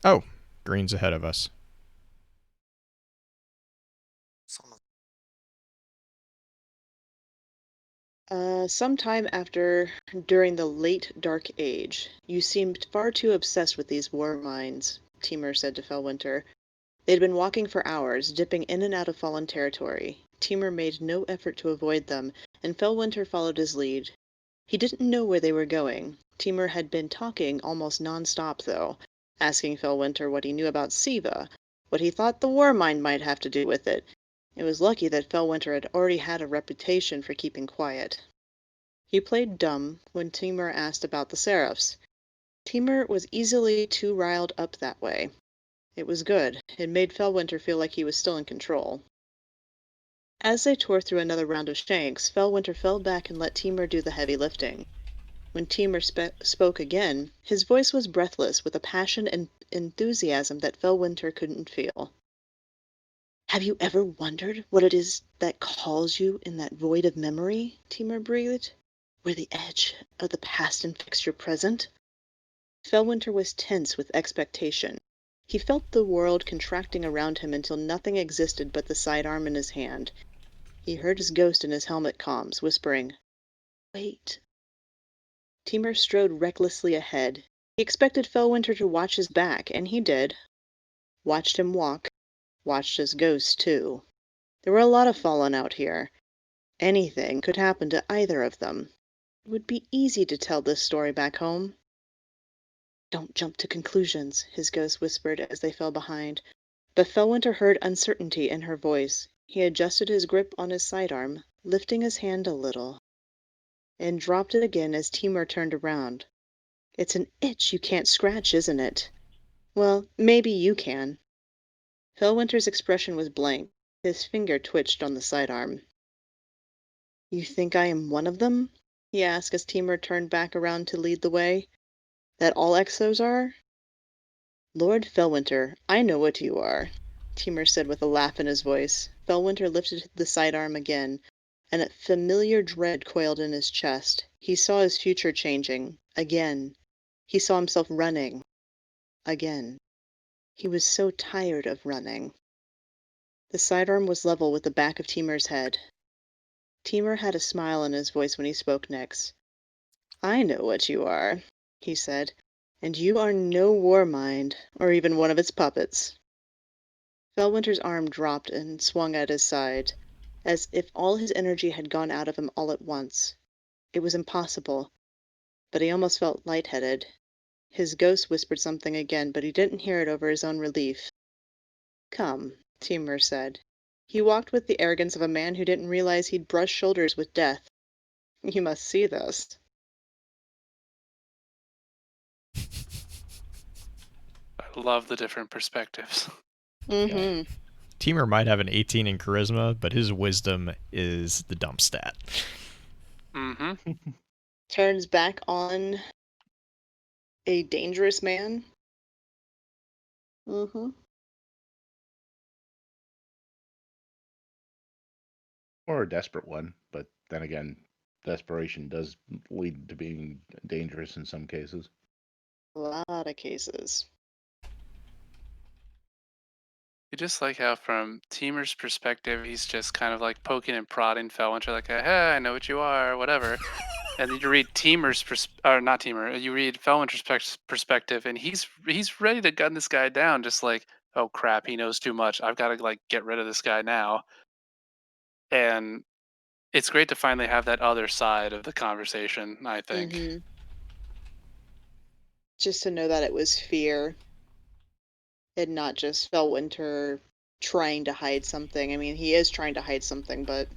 Oh, Green's ahead of us. Sometime during the late Dark Age, you seemed far too obsessed with these war mines, Teamer said to Felwinter. They'd been walking for hours, dipping in and out of fallen territory. Teamer made no effort to avoid them, and Felwinter followed his lead. He didn't know where they were going. Teamer had been talking almost non-stop, though, asking Felwinter what he knew about Siva, what he thought the war mine might have to do with it. It was lucky that Felwinter had already had a reputation for keeping quiet. He played dumb when Teamer asked about the Seraphs. Teamer was easily too riled up that way. It was good. It made Felwinter feel like he was still in control. As they tore through another round of shanks, Felwinter fell back and let Teamer do the heavy lifting. When Teamer spoke again, his voice was breathless with a passion and enthusiasm that Felwinter couldn't feel. "Have you ever wondered what it is that calls you in that void of memory?" Teamer breathed. "Where the edge of the past infects your present?" Felwinter was tense with expectation. He felt the world contracting around him until nothing existed but the sidearm in his hand. He heard his ghost in his helmet comms, whispering, "Wait." Teamer strode recklessly ahead. He expected Felwinter to watch his back, and he did. Watched him walk. Watched his ghost, too. There were a lot of fallen out here. Anything could happen to either of them. It would be easy to tell this story back home. "Don't jump to conclusions," his ghost whispered as they fell behind. But Felwinter heard uncertainty in her voice. He adjusted his grip on his sidearm, lifting his hand a little, and dropped it again as Teamer turned around. "It's an itch you can't scratch, isn't it? Well, maybe you can." Felwinter's expression was blank. His finger twitched on the sidearm. "You think I am one of them?" he asked as Teamer turned back around to lead the way. "That all Exos are?" "Lord Felwinter, I know what you are," Teamer said with a laugh in his voice. Felwinter lifted the sidearm again, and a familiar dread coiled in his chest. He saw his future changing. Again. He saw himself running. Again. He was so tired of running. The sidearm was level with the back of Teamer's head. Teamer had a smile in his voice when he spoke next. "I know what you are," he said, "and you are no war mind, or even one of its puppets." Felwinter's arm dropped and swung at his side, as if all his energy had gone out of him all at once. It was impossible, but he almost felt lightheaded. His ghost whispered something again, but he didn't hear it over his own relief. "Come," Teamer said. He walked with the arrogance of a man who didn't realize he'd brushed shoulders with death. "You must see this." I love the different perspectives. Mm-hmm. Teamer might have an 18 in charisma, but his wisdom is the dump stat. Mm-hmm. Turns back on a dangerous man. Mm-hmm. Or a desperate one, but then again, desperation does lead to being dangerous in some cases. A lot of cases. You just like how, from Teamer's perspective, he's just kind of like poking and prodding Felwinter, like, "Hey, I know what you are," whatever. And then you read or not Teamer, you read Felwinter's perspective, and he's ready to gun this guy down, just like, "Oh crap, he knows too much. I've got to like get rid of this guy now." And it's great to finally have that other side of the conversation, I think. Mm-hmm. Just to know that it was fear and not just Felwinter trying to hide something. I mean, he is trying to hide something, but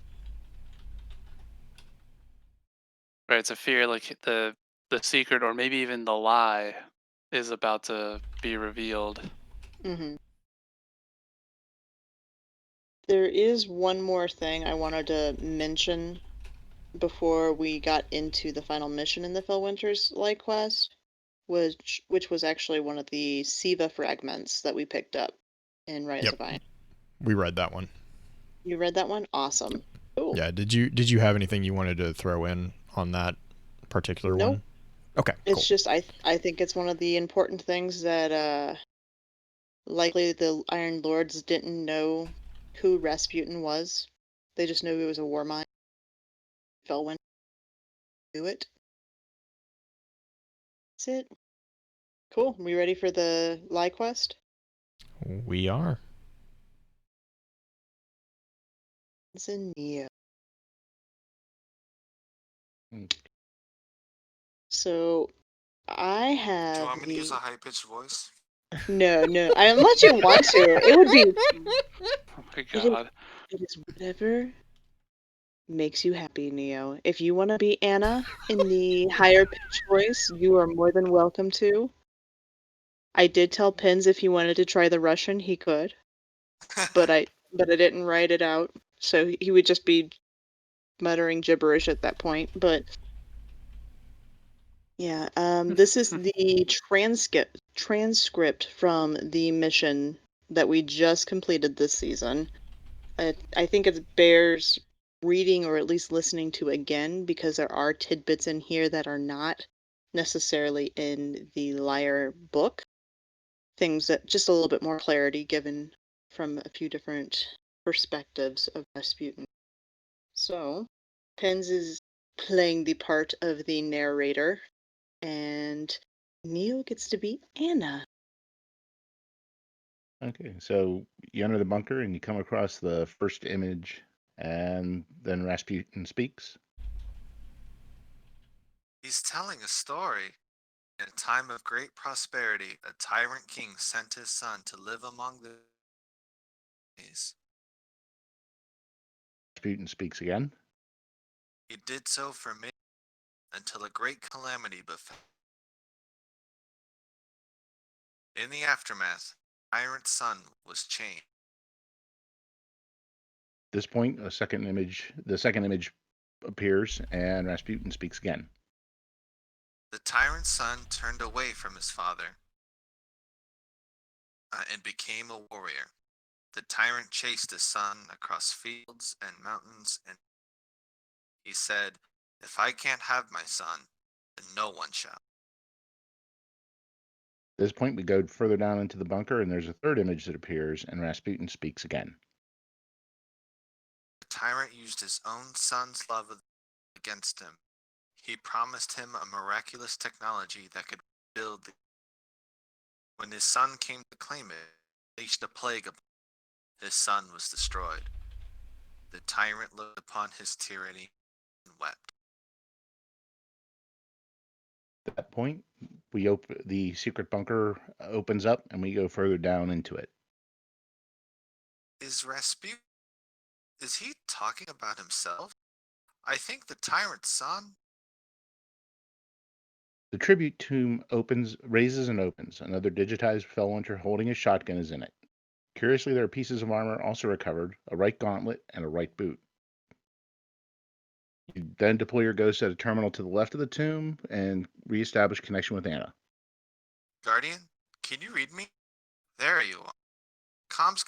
Right? It's a fear like the secret, or maybe even the lie, is about to be revealed. mm-hmm. There is one more thing I wanted to mention before we got into the final mission in the Felwinter's light quest, which was actually one of the Siva fragments that we picked up in Rise Yep. of Iron. We read that one. You read that one? Awesome. Cool. Yeah. Did you have anything you wanted to throw in on that particular Nope. one? Okay. It's Cool. just I think it's one of the important things that likely the Iron Lords didn't know who Rasputin was. They just knew he was a war mind. Felwinter knew it. That's it. Cool. We ready for the lie quest? We are. It's a Neo. Mm. So I Do you have want me to use a the high pitched voice? no. Unless you want to, it would be Oh my it is, god. it is whatever makes you happy, Neo. If you want to be Anna in the higher pitch voice, you are more than welcome to. I did tell Pins if he wanted to try the Russian, he could, but I didn't write it out, so he would just be muttering gibberish at that point. But yeah, this is the transcript from the mission that we just completed this season. I think it bears reading or at least listening to again because there are tidbits in here that are not necessarily in the Liar book. Things that just a little bit more clarity given from a few different perspectives of Rasputin. So, Pens is playing the part of the narrator, and Neo gets to be Anna. Okay, so you enter the bunker and you come across the first image, and then Rasputin speaks. He's telling a story. In a time of great prosperity, a tyrant king sent his son to live among the enemies. Rasputin speaks again. He did so for many until a great calamity befell. In the aftermath, the tyrant's son was chained. At this point, the second image appears, and Rasputin speaks again. The tyrant's son turned away from his father and became a warrior. The tyrant chased his son across fields and mountains, and he said, "If I can't have my son, then no one shall." At this point, we go further down into the bunker, and there's a third image that appears, and Rasputin speaks again. The tyrant used his own son's love against him. He promised him a miraculous technology that could build the. When his son came to claim it, unleashed a plague upon him. His son was destroyed. The tyrant looked upon his tyranny and wept. At that point, the secret bunker opens up, and we go further down into it. Is Rasputin? Is he talking about himself? I think the tyrant's son. The tribute tomb raises and opens. Another digitized Felwinter holding a shotgun is in it. Curiously, there are pieces of armor also recovered, a right gauntlet and a right boot. You then deploy your ghost at a terminal to the left of the tomb and reestablish connection with Anna. Guardian, can you read me? There you are. Comms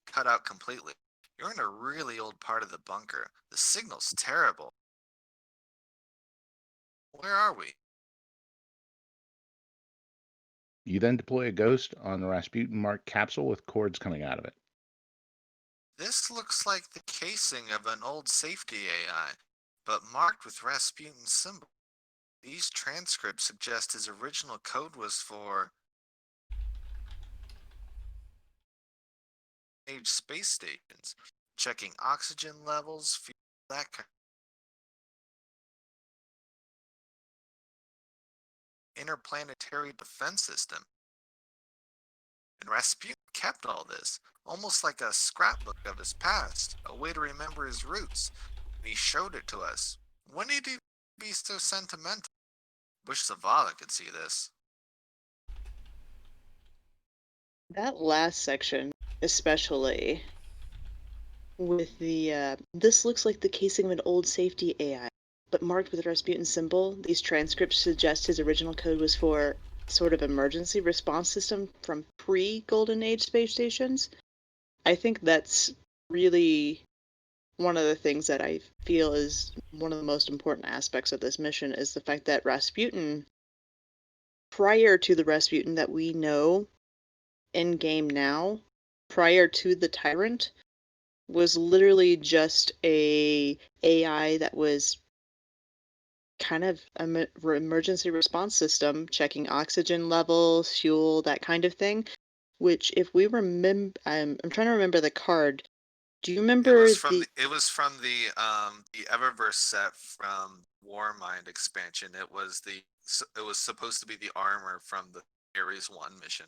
cut out completely. You're in a really old part of the bunker. The signal's terrible. Where are we? You then deploy a ghost on the Rasputin marked capsule with cords coming out of it. This looks like the casing of an old safety AI, but marked with Rasputin symbol. These transcripts suggest his original code was for age space stations, checking oxygen levels, fuel, that kind of interplanetary defense system. And Rasputin kept all this, almost like a scrapbook of his past, a way to remember his roots. And he showed it to us. When did he be so sentimental? Wish Zavala could see this. That last section, especially with the this looks like the casing of an old safety AI, but marked with a Rasputin symbol. These transcripts suggest his original code was for sort of emergency response system from pre-Golden Age space stations. I think that's really one of the things that I feel is one of the most important aspects of this mission is the fact that Rasputin, prior to the Rasputin that we know in game now, prior to the Tyrant, was literally just a AI that was kind of an emergency response system, checking oxygen levels, fuel, that kind of thing. Which, if we remember, I'm trying to remember the card. Do you remember the? It was from the Eververse set from Warmind expansion. It was supposed to be the armor from the Ares 1 mission.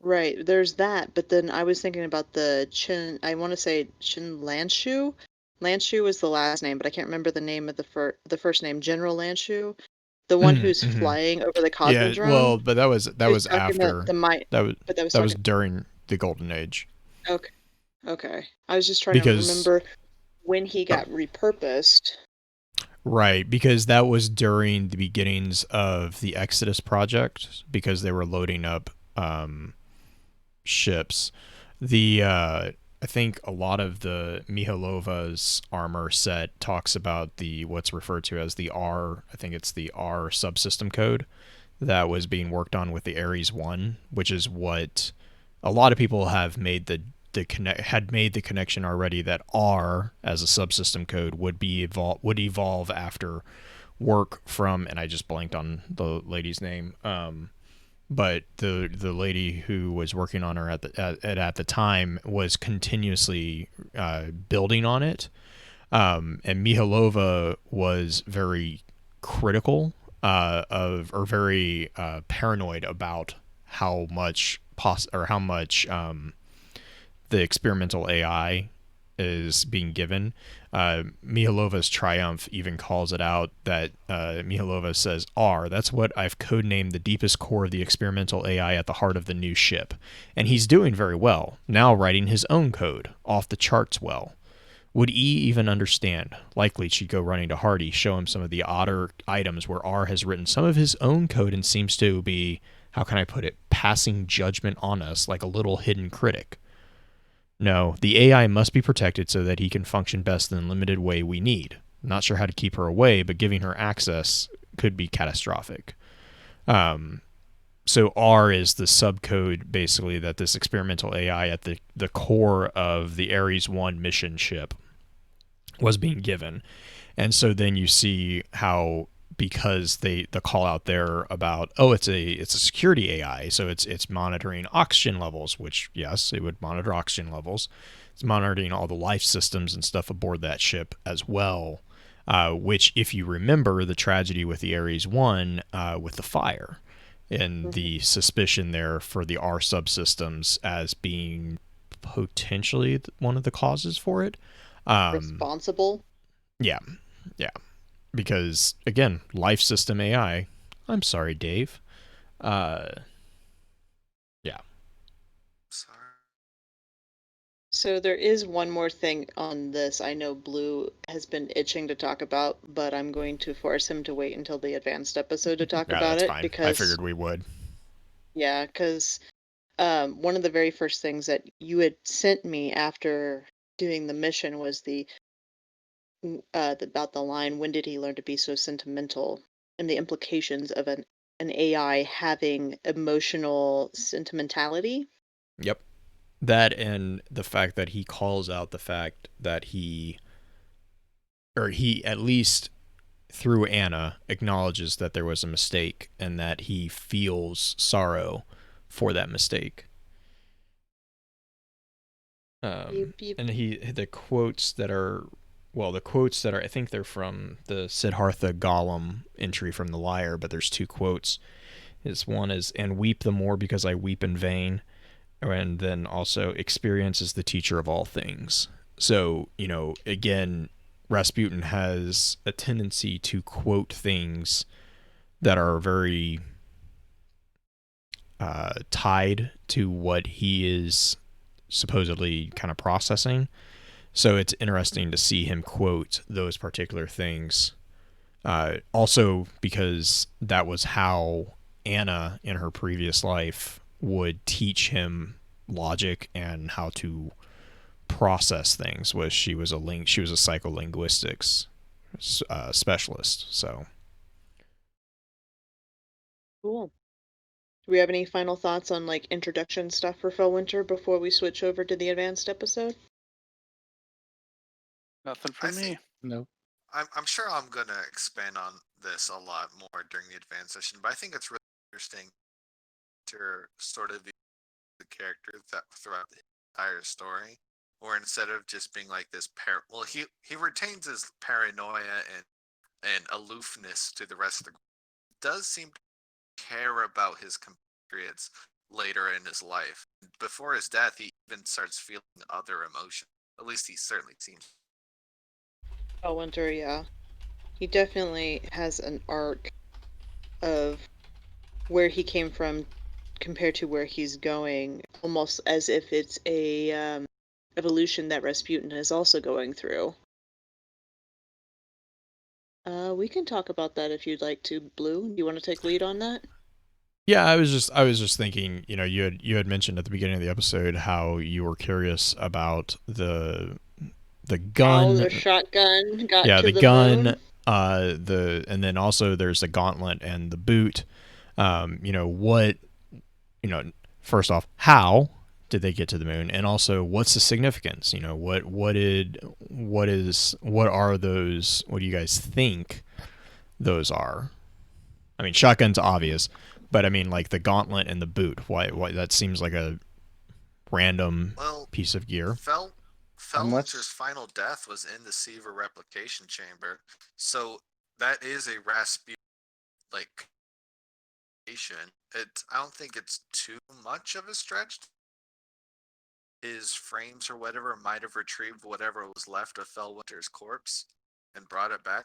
Right, there's that, but then I was thinking about the I want to say Chin Lanshu. Lanshu was the last name, but I can't remember the name of the first name. General Lanshu, the one who's flying over the Yeah, Cosmodrome. well, but that was after. But That was during the Golden Age. Okay, okay. I was just trying to remember when he got repurposed. Right, because that was during the beginnings of the Exodus project, because they were loading up ships. I think a lot of the Mihailova's armor set talks about the what's referred to as the R. I think it's the R subsystem code that was being worked on with the Ares 1, which is what a lot of people have made the connection already that R as a subsystem code would evolve after work from, and I just blanked on the lady's name, but the lady who was working on her at the time was continuously building on it, and Mihailova was very critical very paranoid about how much the experimental AI is being given. Mihailova's Triumph even calls it out that Mihailova says, R, that's what I've codenamed the deepest core of the experimental AI at the heart of the new ship. And he's doing very well, now writing his own code, off the charts well. Would E even understand? Likely she'd go running to Hardy, show him some of the odder items where R has written some of his own code and seems to be, how can I put it, passing judgment on us like a little hidden critic. No, the AI must be protected so that he can function best in the limited way we need. Not sure how to keep her away, but giving her access could be catastrophic. So R is the subcode, basically, that this experimental AI at the core of the Ares 1 mission ship was being given. And so then you see how, because the call out there about, oh, it's a security AI, so it's monitoring oxygen levels, which, yes, it would monitor oxygen levels. It's monitoring all the life systems and stuff aboard that ship as well, which, if you remember the tragedy with the Ares 1 with the fire and the suspicion there for the R subsystems as being potentially one of the causes for it. Responsible? Yeah. Because, again, life system AI. I'm sorry, Dave. Yeah. Sorry. So there is one more thing on this I know Blue has been itching to talk about, but I'm going to force him to wait until the advanced episode to talk about That's it fine. because I figured we would. Yeah, because one of the very first things that you had sent me after doing the mission was about the line, "When did he learn to be so sentimental?" and the implications of an AI having emotional sentimentality. Yep. That and the fact that he calls out the fact that he at least through Anna acknowledges that there was a mistake and that he feels sorrow for that mistake. Yep. And the quotes that are I think they're from the Siddhartha Gollum entry from the Lyre, but there's two quotes. One is, "And weep the more because I weep in vain," and then also, "Experience is the teacher of all things." So, again, Rasputin has a tendency to quote things that are very tied to what he is supposedly kind of processing. So it's interesting to see him quote those particular things. Also, because that was how Anna in her previous life would teach him logic and how to process things. Was she was a psycholinguistics specialist. So Cool. Do we have any final thoughts on like introduction stuff for Felwinter before we switch over to the advanced episode? Nothing for I me. think No. I'm sure I'm gonna expand on this a lot more during the advanced session, but I think it's really interesting to sort of the character that throughout the entire story, or instead of just being like this he retains his paranoia and aloofness to the rest of the group. Does seem to care about his compatriots later in his life. Before his death, he even starts feeling other emotions. At least he certainly seems. Felwinter, yeah. He definitely has an arc of where he came from compared to where he's going, almost as if it's a evolution that Rasputin is also going through. We can talk about that if you'd like to, Blue. Do you want to take lead on that? yeah, I was just thinking, you had mentioned at the beginning of the episode how you were curious about the gun. How the shotgun got Yeah, to the the gun, moon. and then also there's the gauntlet and the boot. What, first off, how did they get to the moon, and also what's the significance? What are those? What do you guys think those are? I mean, shotgun's obvious, but I mean, like the gauntlet and the boot. Why that seems like a random piece of gear. Felwinter's final death was in the Siva replication chamber, so that is a Rasputin like. I don't think it's too much of a stretch. His frames or whatever might have retrieved whatever was left of Felwinter's corpse and brought it back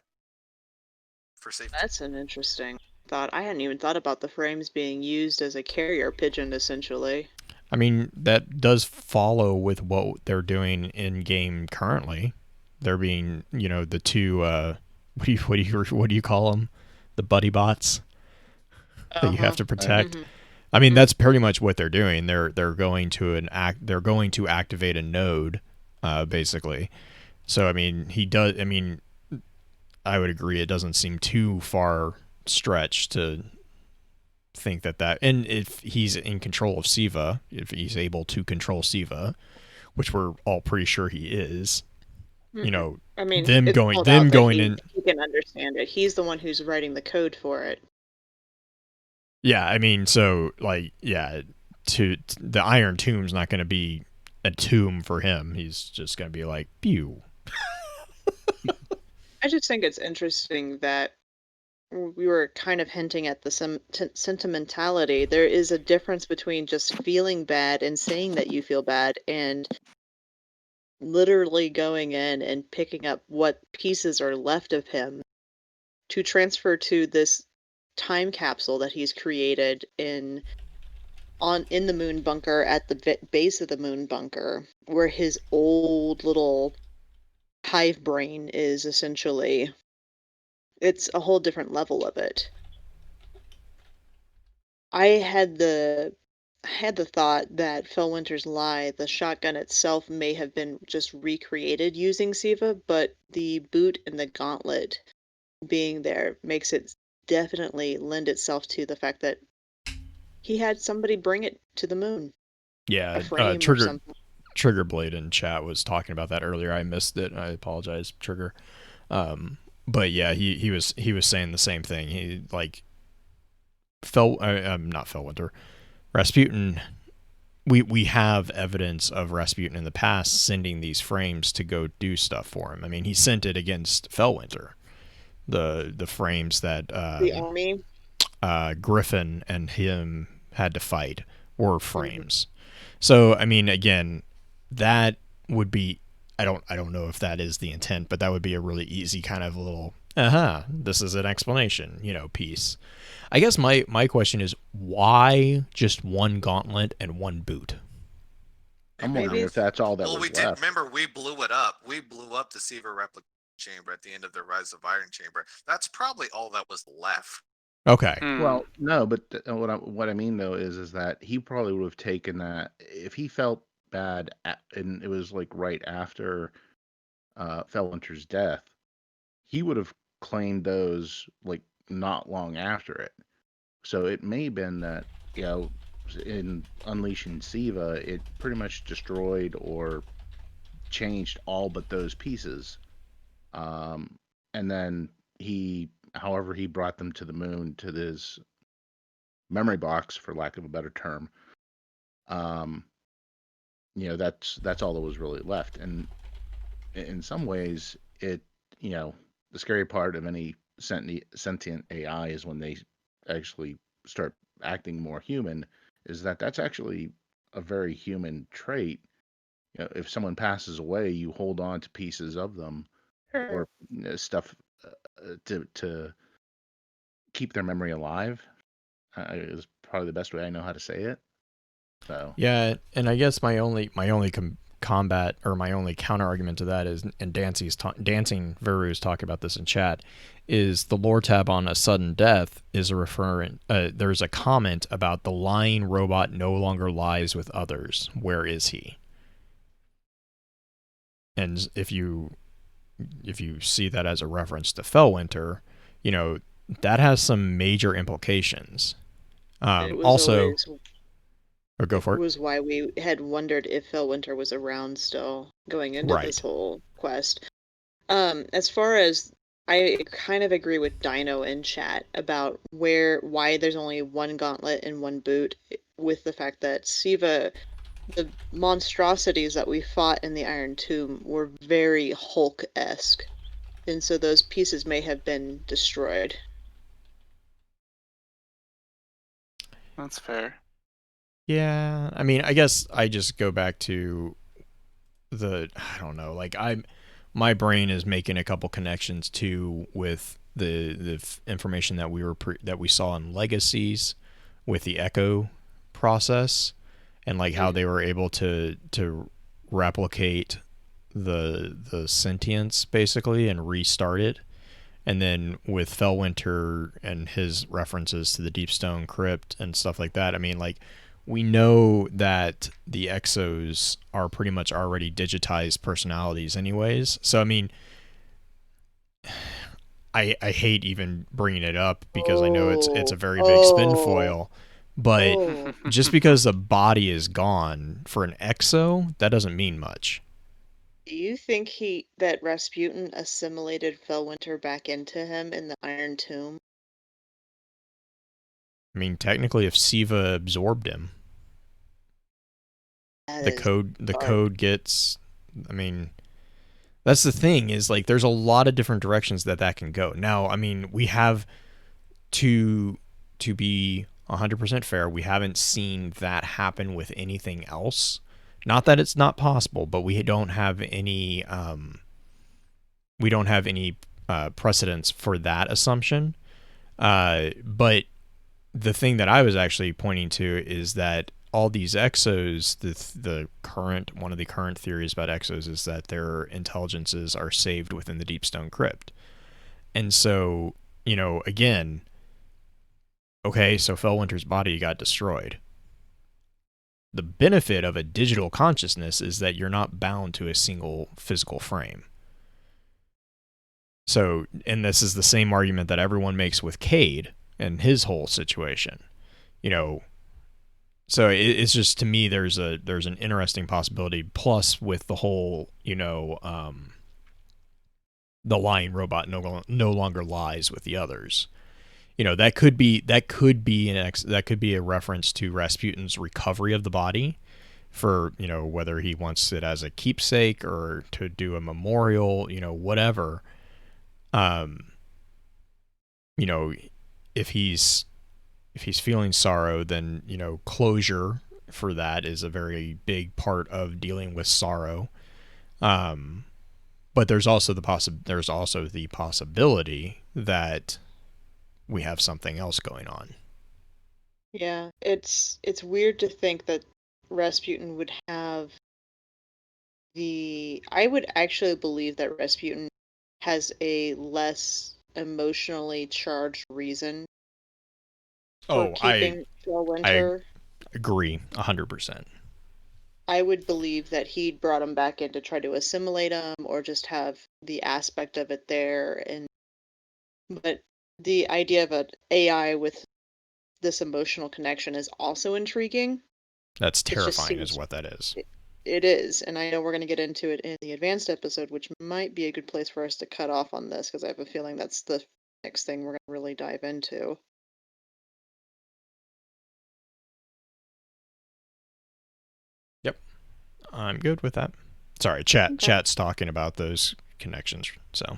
for safety. That's an interesting thought. I hadn't even thought about the frames being used as a carrier pigeon, essentially. I mean, that does follow with what they're doing in game currently. They're being, the two what do you call them? The buddy bots that you have to protect. Mhm. I mean, that's pretty much what they're doing. They're going to they're going to activate a node, basically. So I mean, he does. I mean, I would agree. It doesn't seem too far stretched to think that, and if he's in control of Siva, if he's able to control Siva, which we're all pretty sure he is, I mean, them it's going called out that in. He can understand it. He's the one who's writing the code for it. Yeah, I mean, so like, yeah, to the Iron Tomb's not going to be a tomb for him. He's just going to be like, pew. I just think it's interesting that we were kind of hinting at the sentimentality. There is a difference between just feeling bad and saying that you feel bad and literally going in and picking up what pieces are left of him to transfer to this time capsule that he's created in the moon bunker at the base of the moon bunker, where his old little hive brain is essentially. It's a whole different level of it. I had the thought that Felwinter's Lie, the shotgun itself, may have been just recreated using Siva, but the boot and the gauntlet being there makes it definitely lend itself to the fact that he had somebody bring it to the moon. Yeah, frame or something. Trigger Blade in chat was talking about that earlier. I missed it. I apologize, Trigger. But yeah, he was saying the same thing. He like not Felwinter, Rasputin. We have evidence of Rasputin in the past sending these frames to go do stuff for him. I mean, he sent it against Felwinter, the frames that The army. Griffin and him had to fight were frames. So I mean, again, that would be I don't know if that is the intent, but that would be a really easy kind of little this is an explanation, piece. I guess my question is, why just one gauntlet and one boot? I'm wondering if that's all that was we left. Remember, we blew it up. We blew up the Seaver replica chamber at the end of the Rise of Iron chamber. That's probably all that was left. Okay. Well, no, but what I mean though is that he probably would have taken that if he felt bad, and it was like right after Felwinter's death. He would have claimed those like not long after it. So it may have been that in Unleashing Siva, it pretty much destroyed or changed all but those pieces. And then however he brought them to the moon to this memory box, for lack of a better term. That's all that was really left. And in some ways, the scary part of any sentient AI is when they actually start acting more human, is that that's actually a very human trait. If someone passes away, you hold on to pieces of them or stuff to keep their memory alive. Is probably the best way I know how to say it. So yeah, and I guess my only combat or my only counter argument to that is, and Dancing Veru's talking about this in chat, is the lore tab on a sudden death is there's a comment about the lying robot no longer lies with others. Where is he? And if you see that as a reference to Felwinter, that has some major implications. Also, go for it. It was why we had wondered if Felwinter was around still going into this whole quest. As far as I kind of agree with Dino in chat about why there's only one gauntlet and one boot, with the fact that Siva, the monstrosities that we fought in the Iron Tomb were very Hulk-esque, and so those pieces may have been destroyed. That's fair. Yeah, I mean, I guess I just go back to I don't know, like my brain is making a couple connections too with the information that we saw in Legacies with the Echo process, and like how they were able to replicate the sentience basically and restart it. And then with Felwinter and his references to the Deepstone Crypt and stuff like that, I mean, like, we know that the Exos are pretty much already digitized personalities anyways. So, I mean, I hate even bringing it up because I know it's a very big spin foil. But just because a body is gone for an Exo, that doesn't mean much. Do you think that Rasputin assimilated Felwinter back into him in the Iron Tomb? I mean, technically, if Siva absorbed him, the code gets. I mean, that's the thing, is like there's a lot of different directions that can go. Now, I mean, we have to be 100% fair. We haven't seen that happen with anything else. Not that it's not possible, but we don't have any precedents for that assumption. But the thing that I was actually pointing to is that all these Exos, one of the current theories about Exos is that their intelligences are saved within the Deepstone Crypt. And so, again, okay, so Felwinter's body got destroyed. The benefit of a digital consciousness is that you're not bound to a single physical frame. So, and this is the same argument that everyone makes with Cade and his whole situation. So it's just, to me, there's an interesting possibility. Plus, with the whole, the lying robot no longer lies with the others. That could be a reference to Rasputin's recovery of the body, for whether he wants it as a keepsake or to do a memorial, whatever. If he's feeling sorrow, then closure for that is a very big part of dealing with sorrow. But there's also the possibility that we have something else going on. Yeah, it's weird to think that Rasputin would have I would actually believe that Rasputin has a less emotionally charged reason for keeping I Felwinter. agree 100%. I would believe that he'd brought him back in to try to assimilate him, or just have the aspect of it there. But the idea of an AI with this emotional connection is also intriguing. That's It just terrifying, is seems what that is. it is, and I know we're going to get into it in the advanced episode, which might be a good place for us to cut off on this, because I have a feeling that's the next thing we're going to really dive into. Yep, I'm good with that. Sorry, chat's talking about those connections. So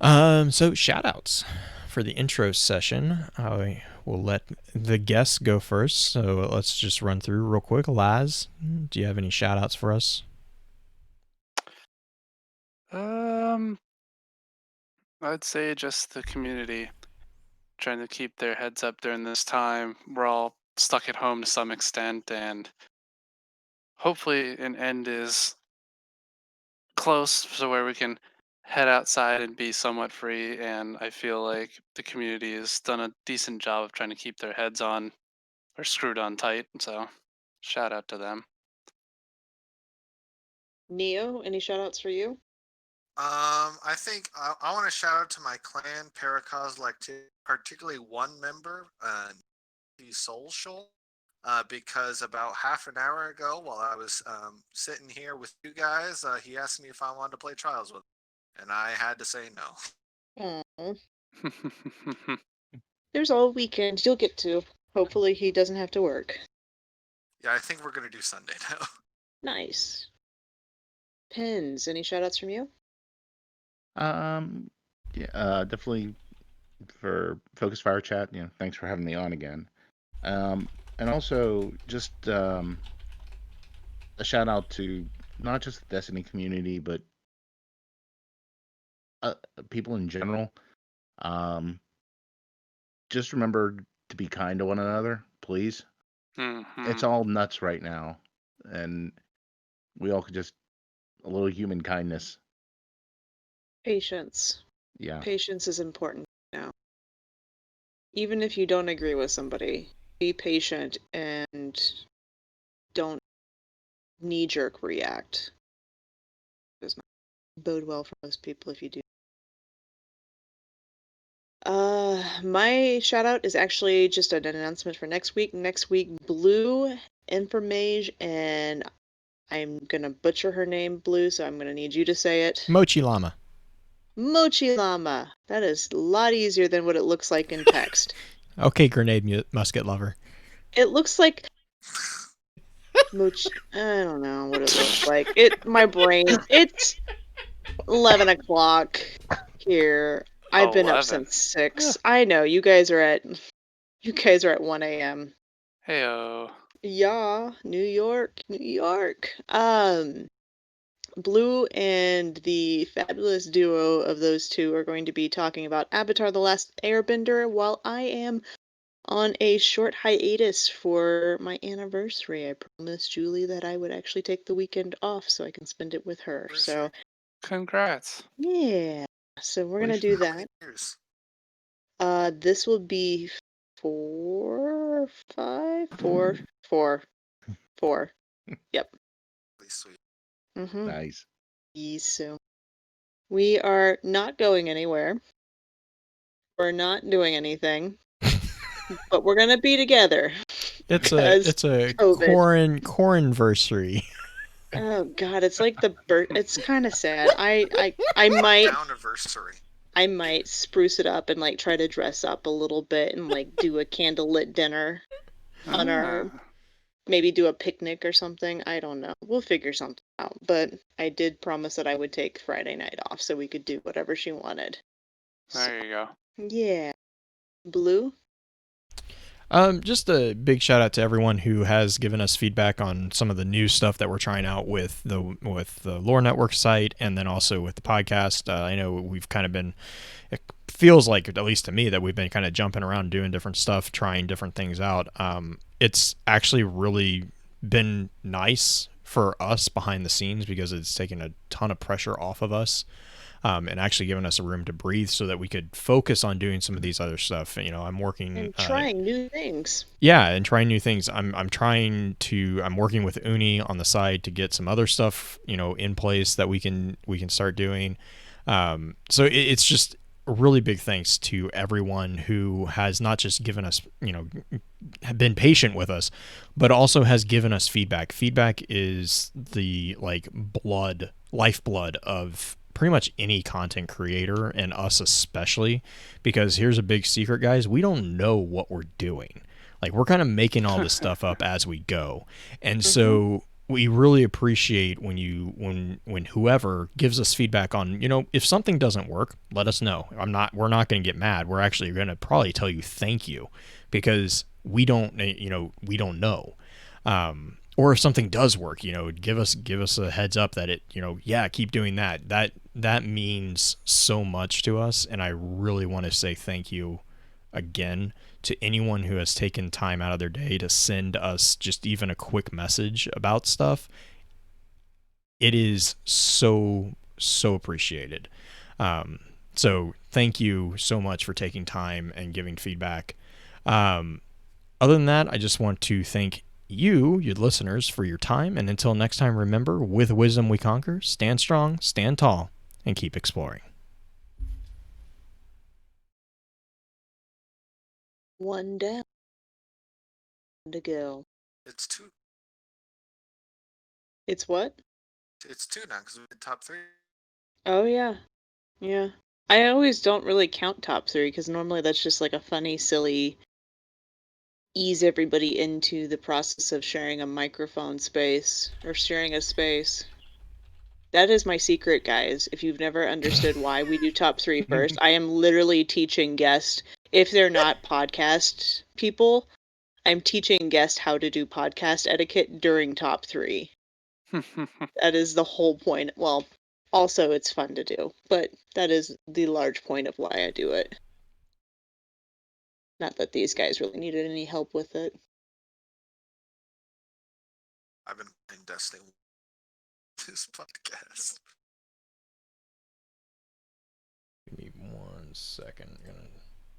shoutouts for the intro session. I will let the guests go first. So let's just run through real quick. Laz, do you have any shoutouts for us? I'd say just the community trying to keep their heads up during this time. We're all stuck at home to some extent, and hopefully an end is close, so where we can head outside and be somewhat free. And I feel like the community has done a decent job of trying to keep their heads on or screwed on tight. So shout out to them. Neo, any shoutouts for you? I think I want to shout out to my clan, Paracoslectic, particularly one member, Soul Shoal, because about half an hour ago, while I was sitting here with you guys, he asked me if I wanted to play Trials with him, and I had to say no. Aww. There's all weekend you'll get to. Hopefully he doesn't have to work. Yeah, I think we're going to do Sunday now. Nice. Pins, any shoutouts from you? Yeah, definitely for Focus Fire Chat. Thanks for having me on again. And also just a shout out to not just the Destiny community, but people in general. Just remember to be kind to one another, please. It's all nuts right now, and we all could just a little human kindness. Patience. Yeah. Patience is important now. Even if you don't agree with somebody, be patient and don't knee-jerk react. It does not bode well for most people if you do. My shout out is actually just an announcement for next week. Next week, Blue Informage, and I'm gonna butcher her name, Blue, so I'm gonna need you to say it. Mochi Llama. Mochi Llama. That is a lot easier than what it looks like in text. Okay, grenade musket lover. It looks like Mochi. I don't know what it looks like. My brain. It's 11 o'clock here. I've been up since 6. I know you guys are at 1 a.m. Heyo. Yeah, New York. Blue and the fabulous duo of those two are going to be talking about Avatar: The Last Airbender, while I am on a short hiatus for my anniversary. I promised Julie that I would actually take the weekend off so I can spend it with her. So, congrats. yeah. So we're gonna do that. This will be 4, 5, 4, 4, 4. Yep. Sweet. Nice. So we are not going anywhere. We're not doing anything. But we're gonna be together. It's Because a COVID. cornversary. Oh God, it's like the it's kind of sad. I might Down-anniversary. I might spruce it up and like try to dress up a little bit and like do a candlelit dinner on our maybe do a picnic or something. I don't know. We'll figure something out. But I did promise that I would take Friday night off so we could do whatever she wanted. There you go. Yeah. Blue? Just a big shout out to everyone who has given us feedback on some of the new stuff that we're trying out with the Lore Network site, and then also with the podcast. I know we've kind of been. It feels like, at least to me, that we've been kind of jumping around doing different stuff, trying different things out. It's actually really been nice for us behind the scenes because it's taken a ton of pressure off of us. And actually giving us a room to breathe so that we could focus on doing some of these other stuff. You know, I'm working and trying new things. Yeah, and trying new things. I'm working with Uni on the side to get some other stuff, you know, in place that we can start doing. So it's just a really big thanks to everyone who has not just given us, you know, been patient with us, but also has given us feedback. Feedback is the lifeblood of pretty much any content creator, and us especially, because here's a big secret, guys: we don't know what we're doing. Like, we're kind of making all this stuff up as we go, and so we really appreciate when whoever gives us feedback on, you know, if something doesn't work, let us know. We're not going to get mad. We're actually going to probably tell you thank you, because we don't know. Or if something does work, you know, give us a heads up that it, you know, yeah, keep doing that. That means so much to us, and I really want to say thank you again to anyone who has taken time out of their day to send us just even a quick message about stuff. It is so appreciated. So thank you so much for taking time and giving feedback. Other than that, I just want to thank you, your listeners, for your time. And until next time, remember, with wisdom we conquer. Stand strong, stand tall, and keep exploring. One down to go. It's two. It's what? It's two now because we did top three. Oh yeah. Yeah. I always don't really count top three because normally that's just like a funny, silly ease everybody into the process of sharing a microphone space or sharing a space. That is my secret, guys. If you've never understood why we do top three first, I am literally teaching guests, if they're not podcast people, I'm teaching guests how to do podcast etiquette during top three. That is the whole point. Well, also it's fun to do, but that is the large point of why I do it. Not that these guys really needed any help with it. I've been playing Destiny this podcast. Give me 1 second.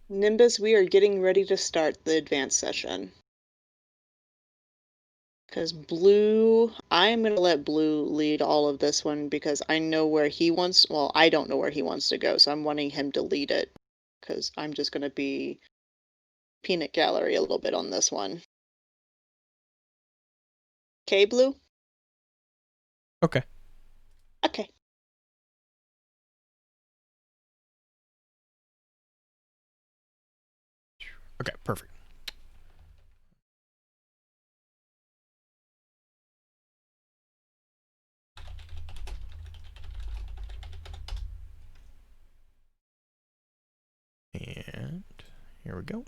Nimbus, we are getting ready to start the advanced session. Because Blue, I'm going to let Blue lead all of this one because I know where he wants, well, I don't know where he wants to go, so I'm wanting him to lead it. Because I'm just going to be peanut gallery a little bit on this one. Okay, Blue? Okay. Okay. Okay, perfect. And here we go.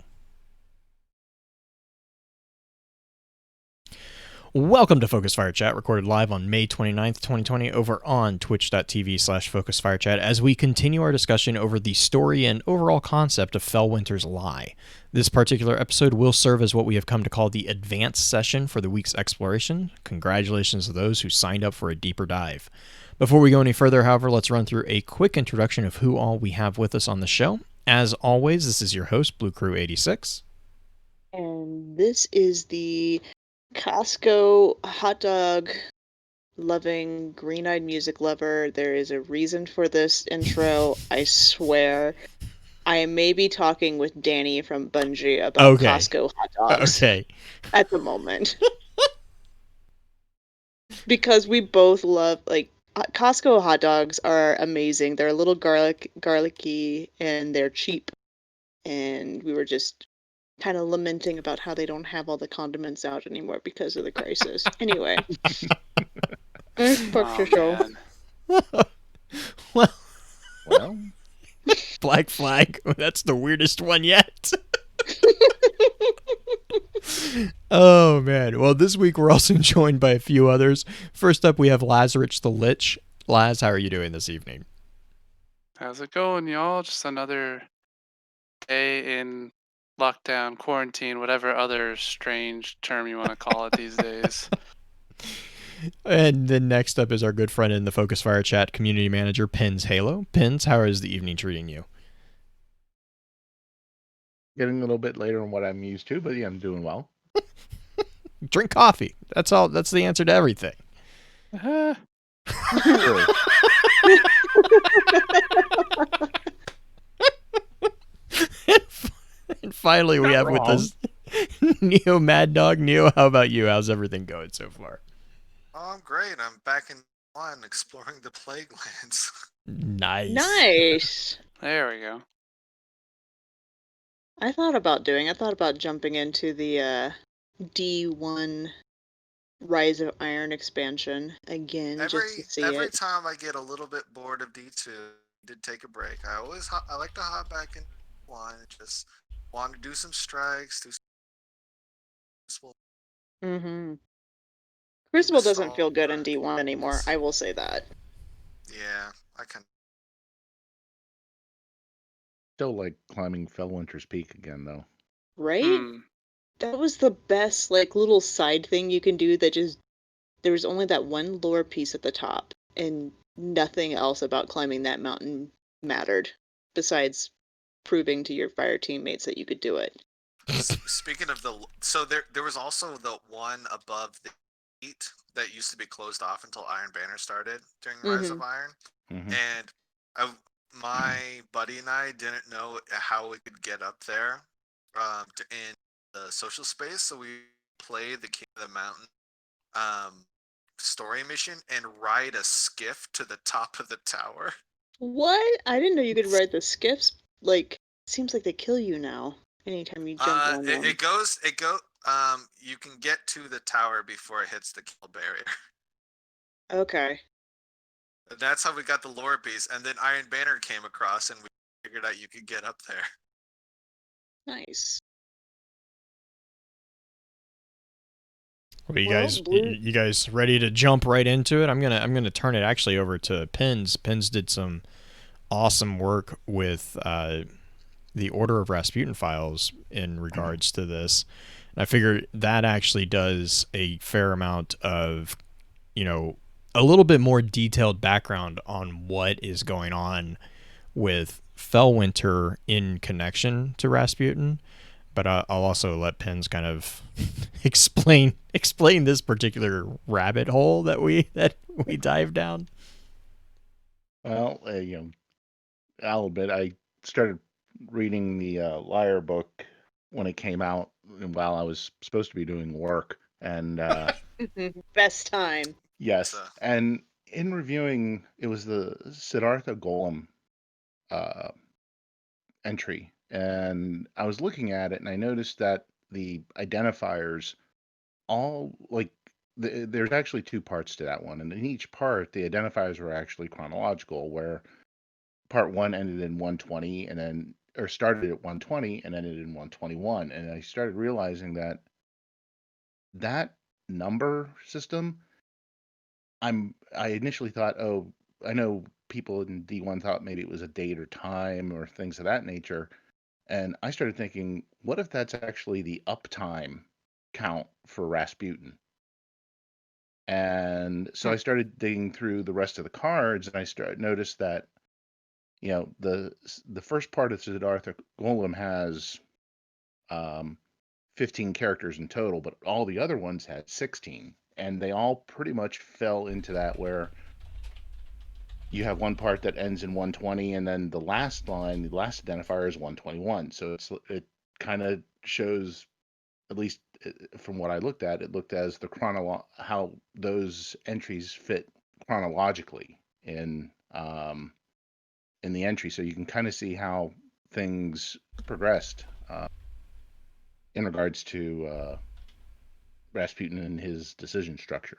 Welcome to Focus Fire Chat, recorded live on May 29th, 2020 over on twitch.tv/FocusFireChat as we continue our discussion over the story and overall concept of Felwinter's Lie. This particular episode will serve as what we have come to call the advanced session for the week's exploration. Congratulations to those who signed up for a deeper dive. Before we go any further, however, let's run through a quick introduction of who all we have with us on the show. As always, this is your host, Blue Crew 86. And this is the Costco hot dog loving green-eyed music lover. There is a reason for this intro, I swear. I may be talking with Danny from Bungie about Okay. Costco hot dogs Okay. at the moment. Because we both love, like, Costco hot dogs are amazing. They're a little garlicky, and they're cheap. And we were just kind of lamenting about how they don't have all the condiments out anymore because of the crisis. Anyway, fuck Oh your show. man. Well, Well, Black Flag. That's the weirdest one yet. Oh man. Well, this week we're also joined by a few others. First up, we have Lazarus the Lich. Laz, how are you doing this evening? How's it going, y'all? Just another day in lockdown, quarantine, whatever other strange term you want to call it these days. And then next up is our good friend in the Focus Fire Chat, community manager Pins Halo. Pins, how is the evening treating you? getting a little bit later than what I'm used to, but yeah, I'm doing well. Drink coffee. That's all. That's the answer to everything. Uh, True. And finally, we Not have wrong. with us Neo Mad Dog. Neo, how about you? How's everything going so far? Oh, I'm great. I'm back in one exploring the plague lands. Nice. Nice. there we go. I thought about jumping into the D1 Rise of Iron expansion again, just to see Every it. time I get a little bit bored of D2, did take a break. I like to hop back in one and just want to do some strikes, do some Mm-hmm. Crucible doesn't assault, feel good in but D1 anymore, it's- I will say that. yeah, I can. Still like climbing Felwinter's Peak again, though. Right? Hmm. That was the best, like, little side thing you can do that just... There was only that one lore piece at the top, and nothing else about climbing that mountain mattered, besides proving to your fire teammates that you could do it. Speaking of so there was also the one above the heat that used to be closed off until Iron Banner started during Rise of Iron, Mhm. and my buddy and I didn't know how we could get up there in the social space, so we played the King of the Mountain story mission and ride a skiff to the top of the tower. What? I didn't know you could ride the skiffs. Like, seems like they kill you now anytime you jump on them. You can get to the tower before it hits the kill barrier. Okay. That's how we got the lore piece, and then Iron Banner came across, and we figured out you could get up there. Nice. Well, you Well, guys, Blue- you guys ready to jump right into it? I'm gonna turn it actually over to Pins. Pins did some awesome work with the Order of Rasputin files in regards to this. And I figure that actually does a fair amount of, a little bit more detailed background on what is going on with Felwinter in connection to Rasputin. But I'll also let Pins kind of explain this particular rabbit hole that we dive down. Well, I'll admit I started reading the Liar book when it came out while I was supposed to be doing work, and Best time. yes, So, and in reviewing, it was the Siddhartha Golem entry, and I was looking at it, and I noticed that the identifiers all like there's actually two parts to that one, and in each part, the identifiers were actually chronological, where part one ended in 120 and then or started at 120 and ended in 121, and I started realizing that that number system, I initially thought, oh, I know people in D1 thought maybe it was a date or time or things of that nature, and I started thinking, what if that's actually the uptime count for Rasputin? And so I started digging through the rest of the cards, and I noticed that the first part of Siddhartha Golem has 15 characters in total, but all the other ones had 16, and they all pretty much fell into that where you have one part that ends in 120, and then the last line, the last identifier is 121. So it kind of shows, at least from what I looked at, it looked as how those entries fit chronologically in the entry. So you can kind of see how things progressed in regards to Rasputin and his decision structure.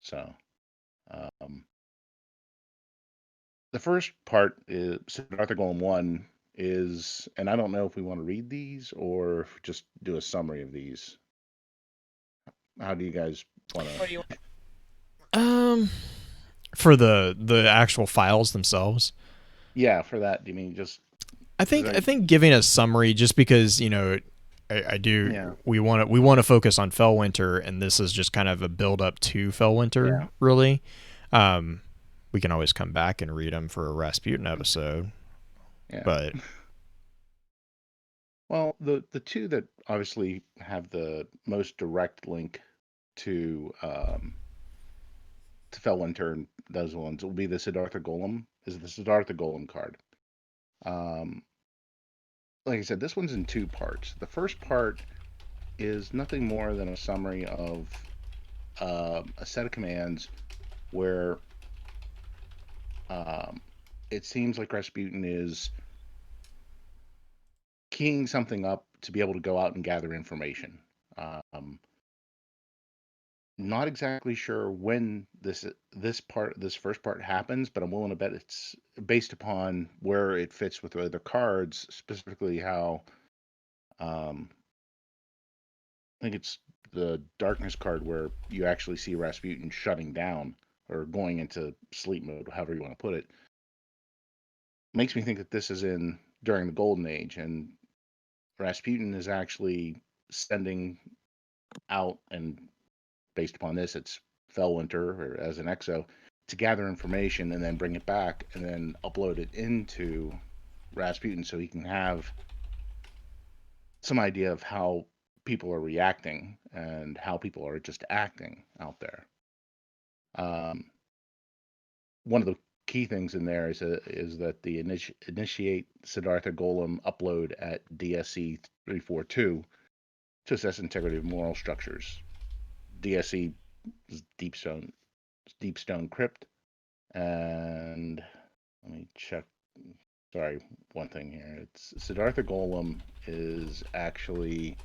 So the first part is Siddhartha Golem 1 is, and I don't know if we want to read these or just do a summary of these. How do you guys want What do you Um, for the actual files themselves. Yeah, for that, do you mean just? I think giving a summary, just because I do. Yeah. We want to focus on Felwinter, and this is just kind of a build up to Felwinter, Yeah. really. We can always come back and read them for a Rasputin episode. Yeah. But well, the two that obviously have the most direct link to Felwinter, and those ones will be the Siddhartha Golem. Is the Siddhartha Golem card. Like I said, this one's in two parts. The first part is nothing more than a summary of a set of commands where it seems like Rasputin is keying something up to be able to go out and gather information. Not exactly sure when this first part happens, but I'm willing to bet it's based upon where it fits with the other cards, specifically how I think it's the darkness card where you actually see Rasputin shutting down or going into sleep mode, however you want to put it. Makes me think that this is in during the Golden Age, and Rasputin is actually sending out, and based upon this, it's Felwinter or as an exo to gather information and then bring it back and then upload it into Rasputin so he can have some idea of how people are reacting and how people are just acting out there. One of the key things in there is that the initiate Siddhartha Golem upload at DSC 342 to assess integrity of moral structures. DSC is Deep Stone Crypt, and let me check. Sorry, one thing here. It's Siddhartha Golem is actually.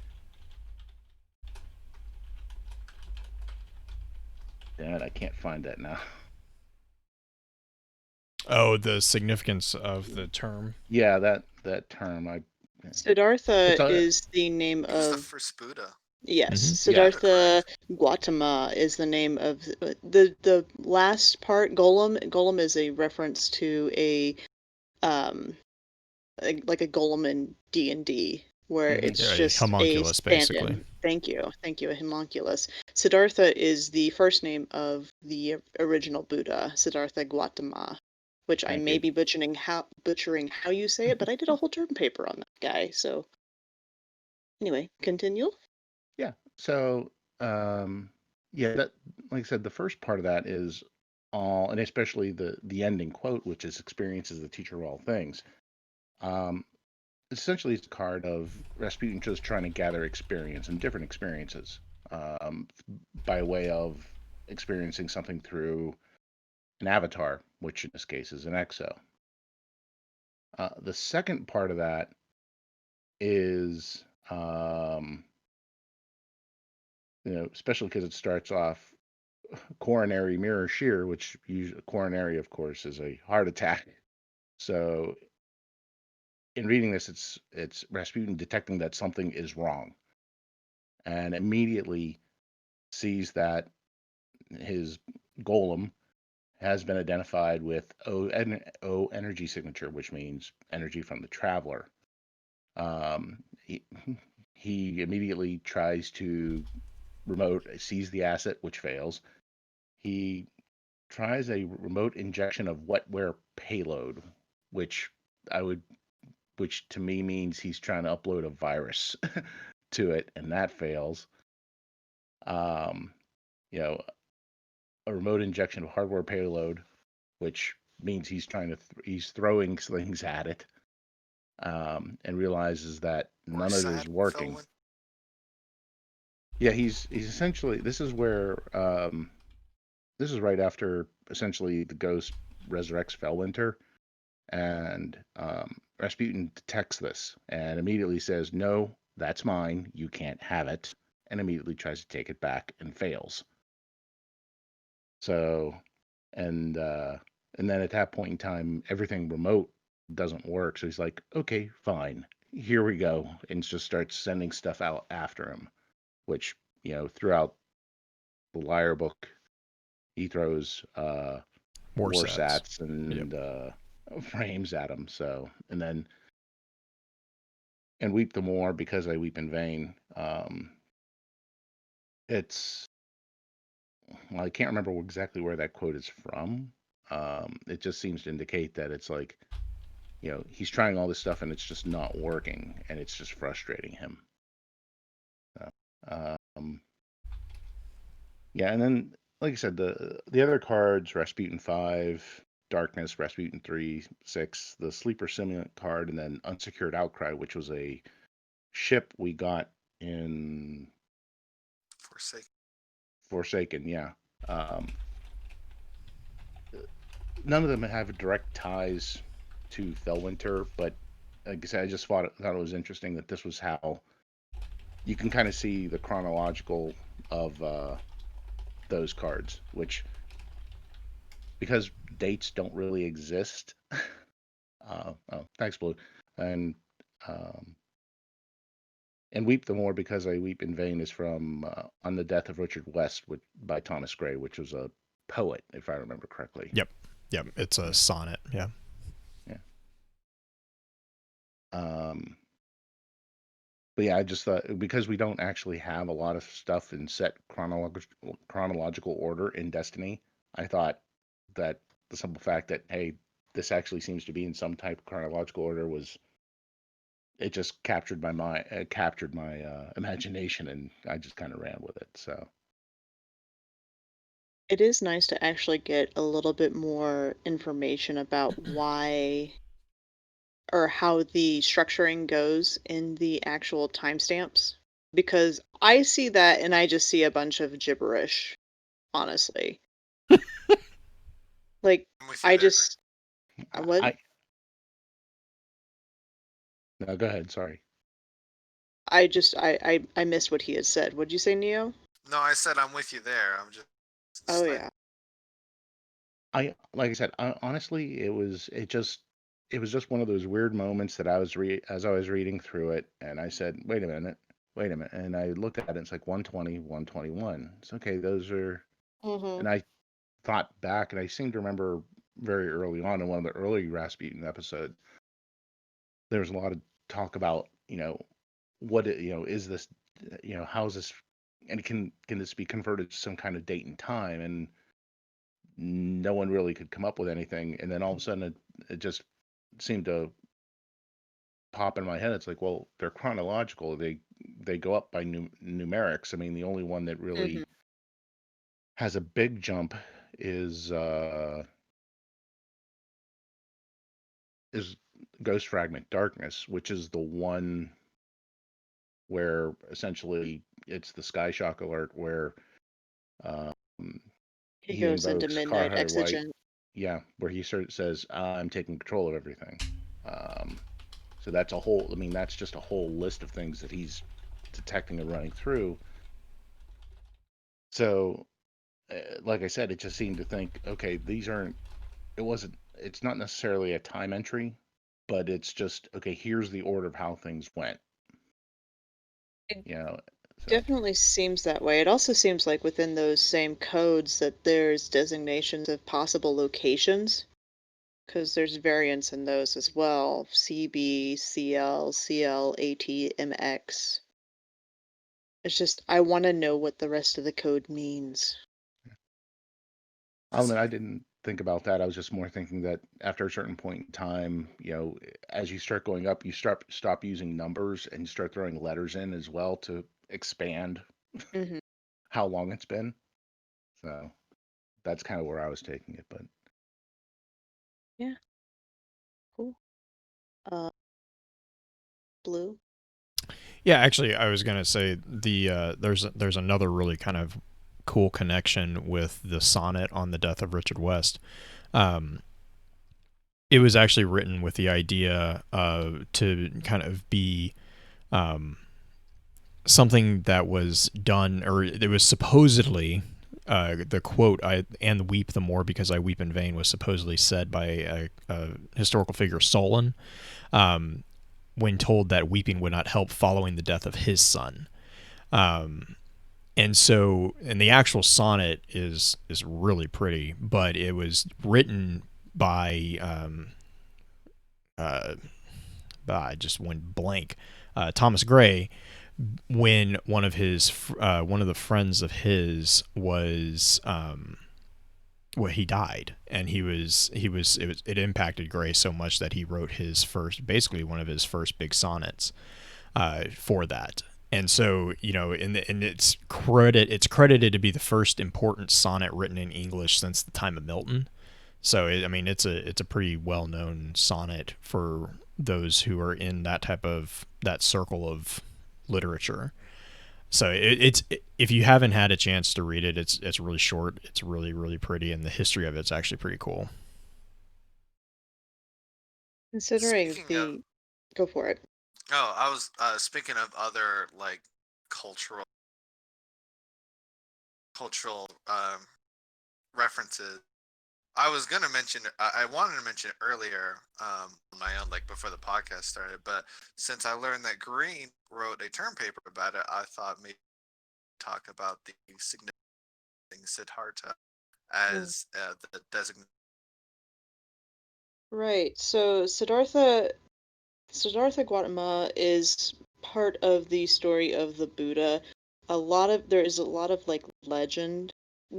Damn it, I can't find that now. oh, the significance of the term. Yeah, that term. Siddhartha It's a, is the name It was the of. first Buddha. Yes, Mhm. Siddhartha Gautama is the name of the last part. Golem is a reference to a like a golem in D&D, where Mhm. it's Yeah, a just a homunculus, basically. stand-in. Thank you, a homunculus. Siddhartha is the first name of the original Buddha, Siddhartha Gautama, which I Thank may you. be butchering how you say it, but I did a whole term paper on that guy. So anyway, continue. Yeah. So, yeah, that, like I said, the first part of that is all, and especially the ending quote, which is "Experience is the teacher of all things." Um, Essentially, it's a card of Rasputin just trying to gather experience and different experiences, by way of experiencing something through an avatar, which in this case is an exo. The second part of that is, especially because it starts off coronary mirror shear, which usually coronary, of course, is a heart attack. So in reading this, it's Rasputin detecting that something is wrong, and immediately sees that his golem has been identified with O energy signature, which means energy from the traveler. He immediately tries to sees the asset, which fails. He tries a remote injection of wetware payload, which I would, which to me means he's trying to upload a virus to it, and that fails. Um, you know, a remote injection of hardware payload, which means he's he's throwing things at it, and realizes that none of it is working. Felwinter? Yeah, he's essentially, this is where this is right after essentially the ghost resurrects Felwinter, and Rasputin detects this and immediately says, "No, that's mine. You can't have it," and immediately tries to take it back and fails. So, and then at that point in time, everything remote doesn't work. So he's like, "Okay, fine, here we go," and just starts sending stuff out after him, which, throughout the Liar book, he throws War war sats. sats and frames at him. So, and weep the more because I weep in vain. It's, well, I can't remember exactly where that quote is from. It just seems to indicate that it's like, he's trying all this stuff and it's just not working, and it's just frustrating him. Yeah, and then, like I said, the other cards, Rasputin 5, Darkness, Rasputin 3, 6, the Sleeper Simulant card, and then Unsecured Outcry, which was a ship we got in Forsaken, yeah. None of them have direct ties to Felwinter, but like I said, I just thought it was interesting that this was how you can kind of see the chronological of those cards, which, because dates don't really exist. Oh, thanks, Blue. And Weep the More Because I Weep in Vain is from On the Death of Richard West by Thomas Gray, which was a poet, if I remember correctly. Yep. It's a sonnet. Yeah. But yeah, I just thought, because we don't actually have a lot of stuff in set chronological order in Destiny, I thought that the simple fact that, hey, this actually seems to be in some type of chronological order it just captured my imagination, and I just kind of ran with it. So It is nice to actually get a little bit more information about why or how the structuring goes in the actual timestamps, because I see that and I just see a bunch of gibberish, honestly. Like, I'm with you I there, just what no, go ahead. Sorry. I missed what he had said. What'd you say, Neo? No, I said I'm with you there. I'm just. Oh like, yeah. Like I said, honestly, it was just one of those weird moments that as I was reading through it, and I said, wait a minute, and I looked at it, and it's like 120, 121. It's okay, those are, Mm-hmm. and I thought back, and I seem to remember very early on in one of the early Rasputin episodes, there was a lot of talk about, what is this, how is this, and can this be converted to some kind of date and time, and no one really could come up with anything. And then all of a sudden it just seemed to pop in my head. It's like, well, they're chronological. They go up by numerics. I mean, the only one that Mm-hmm. really has a big jump is Ghost Fragment Darkness, which is the one where essentially it's the Sky Shock alert where um, He he goes into invokes midnight Carhire White. exigent. Yeah, where he sort of says, "I'm taking control of everything." So that's a whole. I mean, that's just a whole list of things that he's detecting and running through. So, like I said, it just seemed to think, okay, these aren't. It wasn't. It's not necessarily a time entry, but it's just, okay. Here's the order of how things went. It So definitely seems that way. It also seems like within those same codes that there's designations of possible locations, because there's variants in those as well. CB, CL, CL, AT, MX. It's just, I want to know what the rest of the code means. I mean, I didn't think about that. I was just more thinking that after a certain point in time, as you start going up, you stop using numbers and you start throwing letters in as well to expand Mm-hmm. how long it's been. So that's kind of where I was taking it. But Yeah. Cool. Blue. Yeah, actually, I was gonna say there's another really kind of cool connection with the sonnet on the death of Richard West. Um, it was actually written with the idea to kind of be something that was done, or it was supposedly the quote "I and weep the more because I weep in vain" was supposedly said by a historical figure, Solon, when told that weeping would not help following the death of his son. And so, and the actual sonnet is really pretty, but it was written by I just went blank. Thomas Gray, when one of the friends of his was well, he died, and it impacted Gray so much that he wrote basically one of his first big sonnets for that. And so, and it's credited to be the first important sonnet written in English since the time of Milton. So it's a pretty well known sonnet for those who are in that circle of literature. So if you haven't had a chance to read it, it's really short. It's really, really pretty, and the history of it's actually pretty cool. Considering Speaking of, go for it. I was speaking of other like cultural references. I was gonna mention. I wanted to mention it earlier on my own, like before the podcast started. But since I learned that Green wrote a term paper about it, I thought maybe talk about the significant Siddhartha as the designation. Right. So Siddhartha Gautama is part of the story of the Buddha. There is a lot of like legend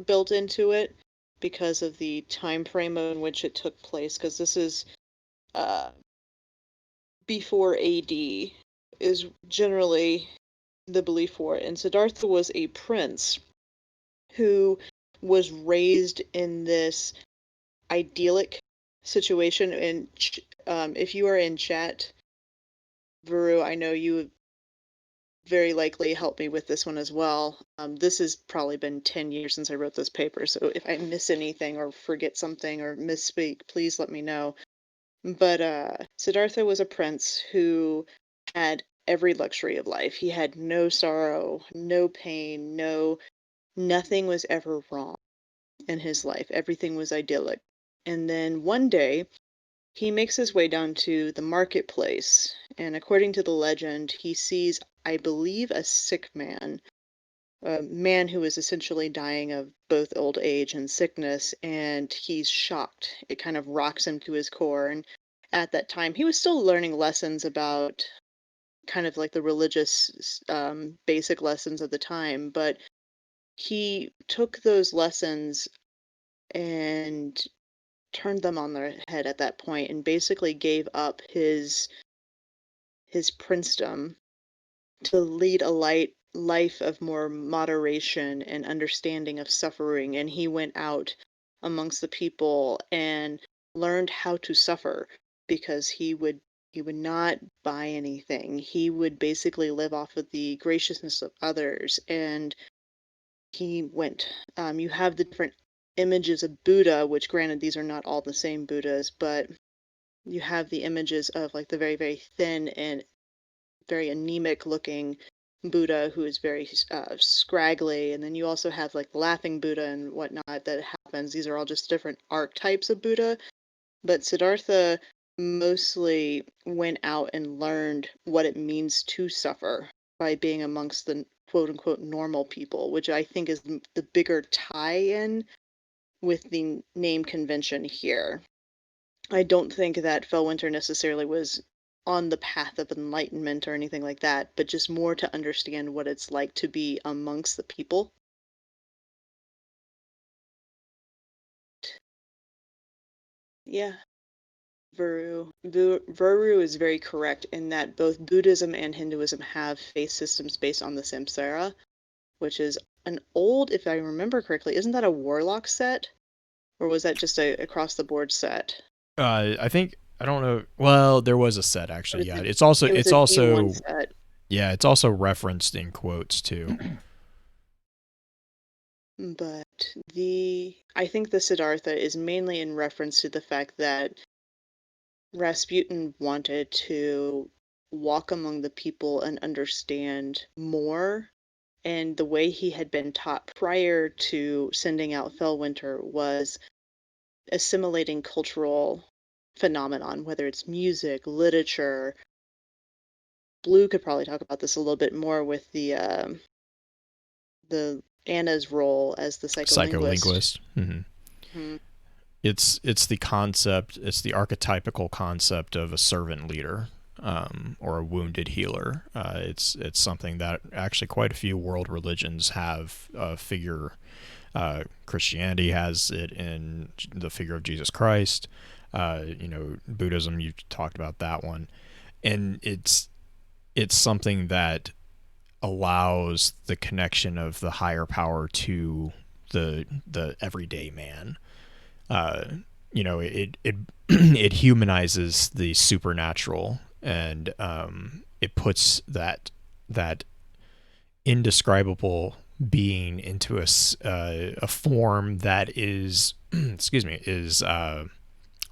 built into it because of the time frame in which it took place, because this is before AD is generally the belief for it. And Siddhartha was a prince who was raised in this idyllic situation. And if you are in chat, Vuru, I know you would very likely help me with this one as well. This has probably been 10 years since I wrote this paper, so if I miss anything or forget something or misspeak, please let me know. But Siddhartha was a prince who had every luxury of life. He had no sorrow, no pain, nothing was ever wrong in his life. Everything was idyllic. And then one day, he makes his way down to the marketplace, and according to the legend, he sees, I believe, a sick man, a man who is essentially dying of both old age and sickness, and he's shocked. It kind of rocks him to his core. And at that time, he was still learning lessons about kind of like the religious basic lessons of the time, but he took those lessons and turned them on their head at that point and basically gave up his princedom to lead a life of more moderation and understanding of suffering. And he went out amongst the people and learned how to suffer, because he would not buy anything. He would basically live off of the graciousness of others. And he went. You have the different images of Buddha, which granted these are not all the same Buddhas, but you have the images of like the very, very thin and very anemic looking Buddha who is very scraggly, and then you also have like the laughing Buddha and whatnot that happens. These are all just different archetypes of Buddha, but Siddhartha mostly went out and learned what it means to suffer by being amongst the quote unquote normal people, which I think is the bigger tie in with the name convention here. I don't think that Felwinter necessarily was on the path of enlightenment or anything like that, but just more to understand what it's like to be amongst the people. Yeah, Vuru is very correct in that both Buddhism and Hinduism have faith systems based on the samsara, which is an old, if I remember correctly, isn't that a Warlock set? Or was that just a across the board set? I think I don't know. Well, there was a set actually. Yeah, it's also It was it's a also D1 set. yeah, it's also referenced in quotes too. But I think the Siddhartha is mainly in reference to the fact that Rasputin wanted to walk among the people and understand more, and the way he had been taught prior to sending out Felwinter was assimilating cultural phenomenon, whether it's music, literature. Blue could probably talk about this a little bit more with the Anna's role as the psycholinguist. Mm-hmm. It's the concept. It's the archetypical concept of a servant leader. Or a wounded healer. It's something that actually quite a few world religions have a figure. Christianity has it in the figure of Jesus Christ. Buddhism, you talked about that one, and it's something that allows the connection of the higher power to the everyday man. It it humanizes the supernatural, and it puts that indescribable being into a form that is is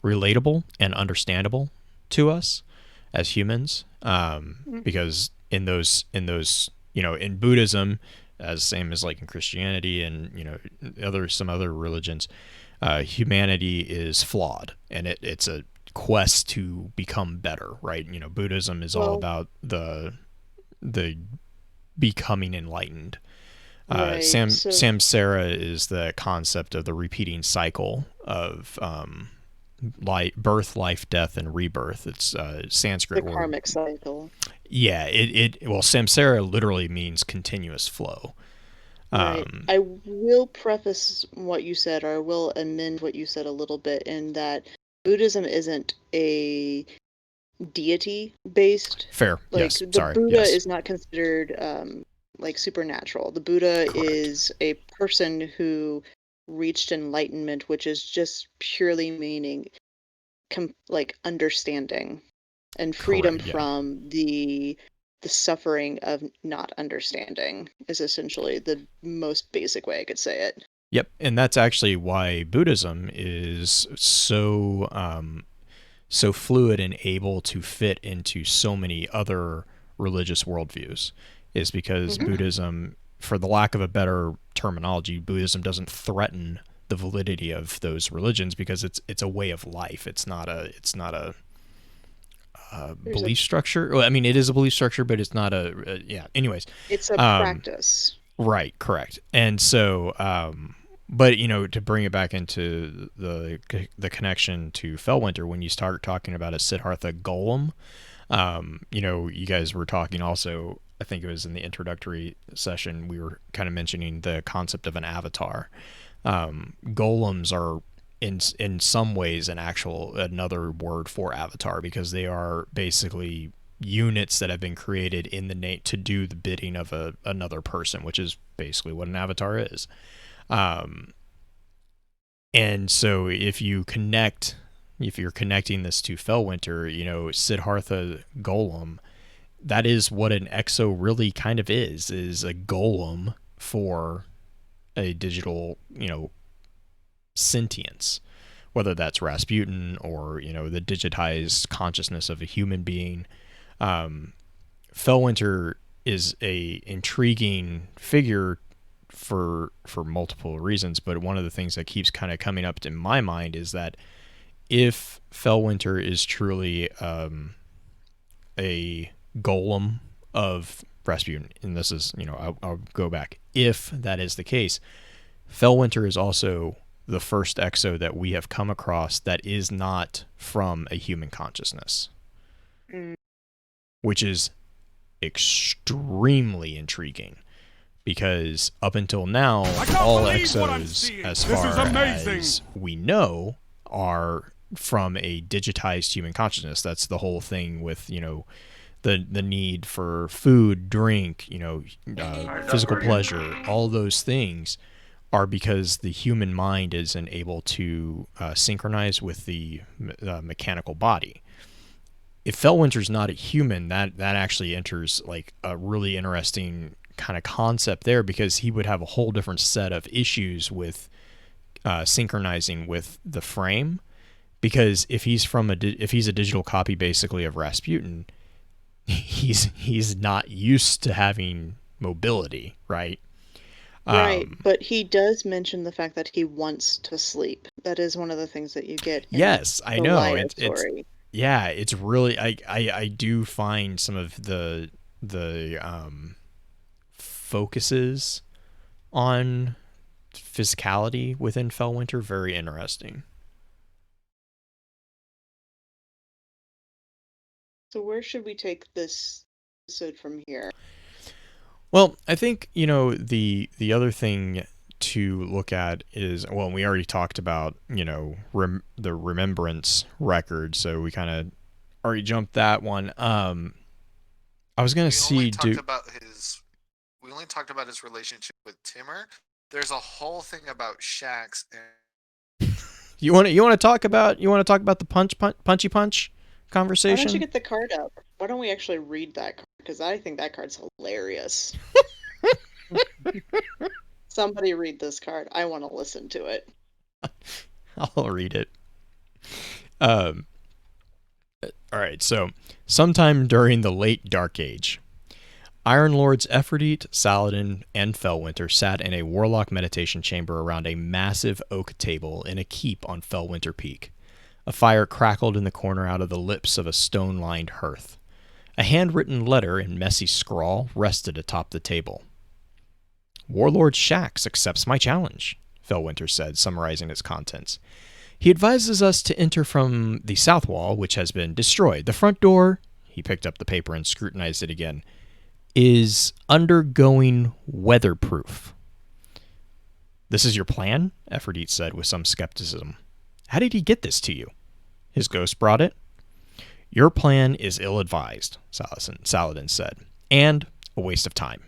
relatable and understandable to us as humans, because in those in Buddhism, as same as like in Christianity and some other religions, humanity is flawed, and it's a quest to become better, right? Buddhism is all about the becoming enlightened. Right. Samsara is the concept of the repeating cycle of birth, life, death, and rebirth. It's Sanskrit the karmic cycle. Yeah, well, samsara literally means continuous flow. Right. I will preface what you said, or I will amend what you said a little bit, in that Buddhism isn't a deity based. Fair. Like yes. the Sorry. Buddha yes. is not considered like supernatural. The Buddha Correct. is a person who reached enlightenment, which is just purely meaning like understanding and freedom Correct, yeah. from the suffering of not understanding is essentially the most basic way I could say it. Yep, and that's actually why Buddhism is so so fluid and able to fit into so many other religious worldviews, is because Buddhism, for the lack of a better terminology, Buddhism doesn't threaten the validity of those religions because it's a way of life. It's not a belief structure. Well, I mean, it is a belief structure, but it's not yeah. Anyways, it's a practice. Right. Correct. And so, but to bring it back into the connection to Felwinter, when you start talking about a Siddhartha golem, you guys were talking also. I think it was in the introductory session. We were kind of mentioning the concept of an avatar. Golems are in some ways another word for avatar, because they are basically units that have been created in the to do the bidding of another person, which is basically what an avatar is. And so if you're connecting this to Felwinter, Siddhartha golem, that is what an exo really kind of is a golem for a digital, sentience, whether that's Rasputin or the digitized consciousness of a human being. Felwinter is a intriguing figure for multiple reasons, but one of the things that keeps kind of coming up in my mind is that if Felwinter is truly a golem of Rasputin, and this is I'll go back, if that is the case, Felwinter is also the first exo that we have come across that is not from a human consciousness, which is extremely intriguing, because up until now, all exos, as far as we know, are from a digitized human consciousness. That's the whole thing with the need for food, drink, physical pleasure, all those things are because the human mind isn't able to synchronize with the mechanical body. If Felwinter's not a human, that actually enters like a really interesting kind of concept there, because he would have a whole different set of issues with synchronizing with the frame. Because if he's if he's a digital copy basically of Rasputin, he's not used to having mobility, right? Right, but he does mention the fact that he wants to sleep. That is one of the things that you get in Yes, I the know. Lyle It's story. yeah, it's really I do find some of the focuses on physicality within Felwinter very interesting. So where should we take this episode from here? Well, I think, the other thing to look at is, well, we already talked about, the remembrance record, so we kind of already jumped that one. I was going to see... We only talked about his relationship with Timur. There's a whole thing about Shaxx and... You want to talk about the punchy punch conversation? Why don't you get the card up? Why don't we actually read that card? Because I think that card's hilarious. Somebody read this card. I want to listen to it. I'll read it. All right, so sometime during the late Dark Age, Iron Lords Aphrodite, Saladin, and Felwinter sat in a Warlock meditation chamber around a massive oak table in a keep on Felwinter Peak. A fire crackled in the corner out of the lips of a stone-lined hearth. A handwritten letter in messy scrawl rested atop the table. Warlord Shaxx accepts my challenge, Felwinter said, summarizing its contents. He advises us to enter from the south wall, which has been destroyed. The front door, he picked up the paper and scrutinized it again, is undergoing weatherproof. This is your plan? Aphrodite said with some skepticism. How did he get this to you? His ghost brought it? Your plan is ill-advised, Saladin said, and a waste of time.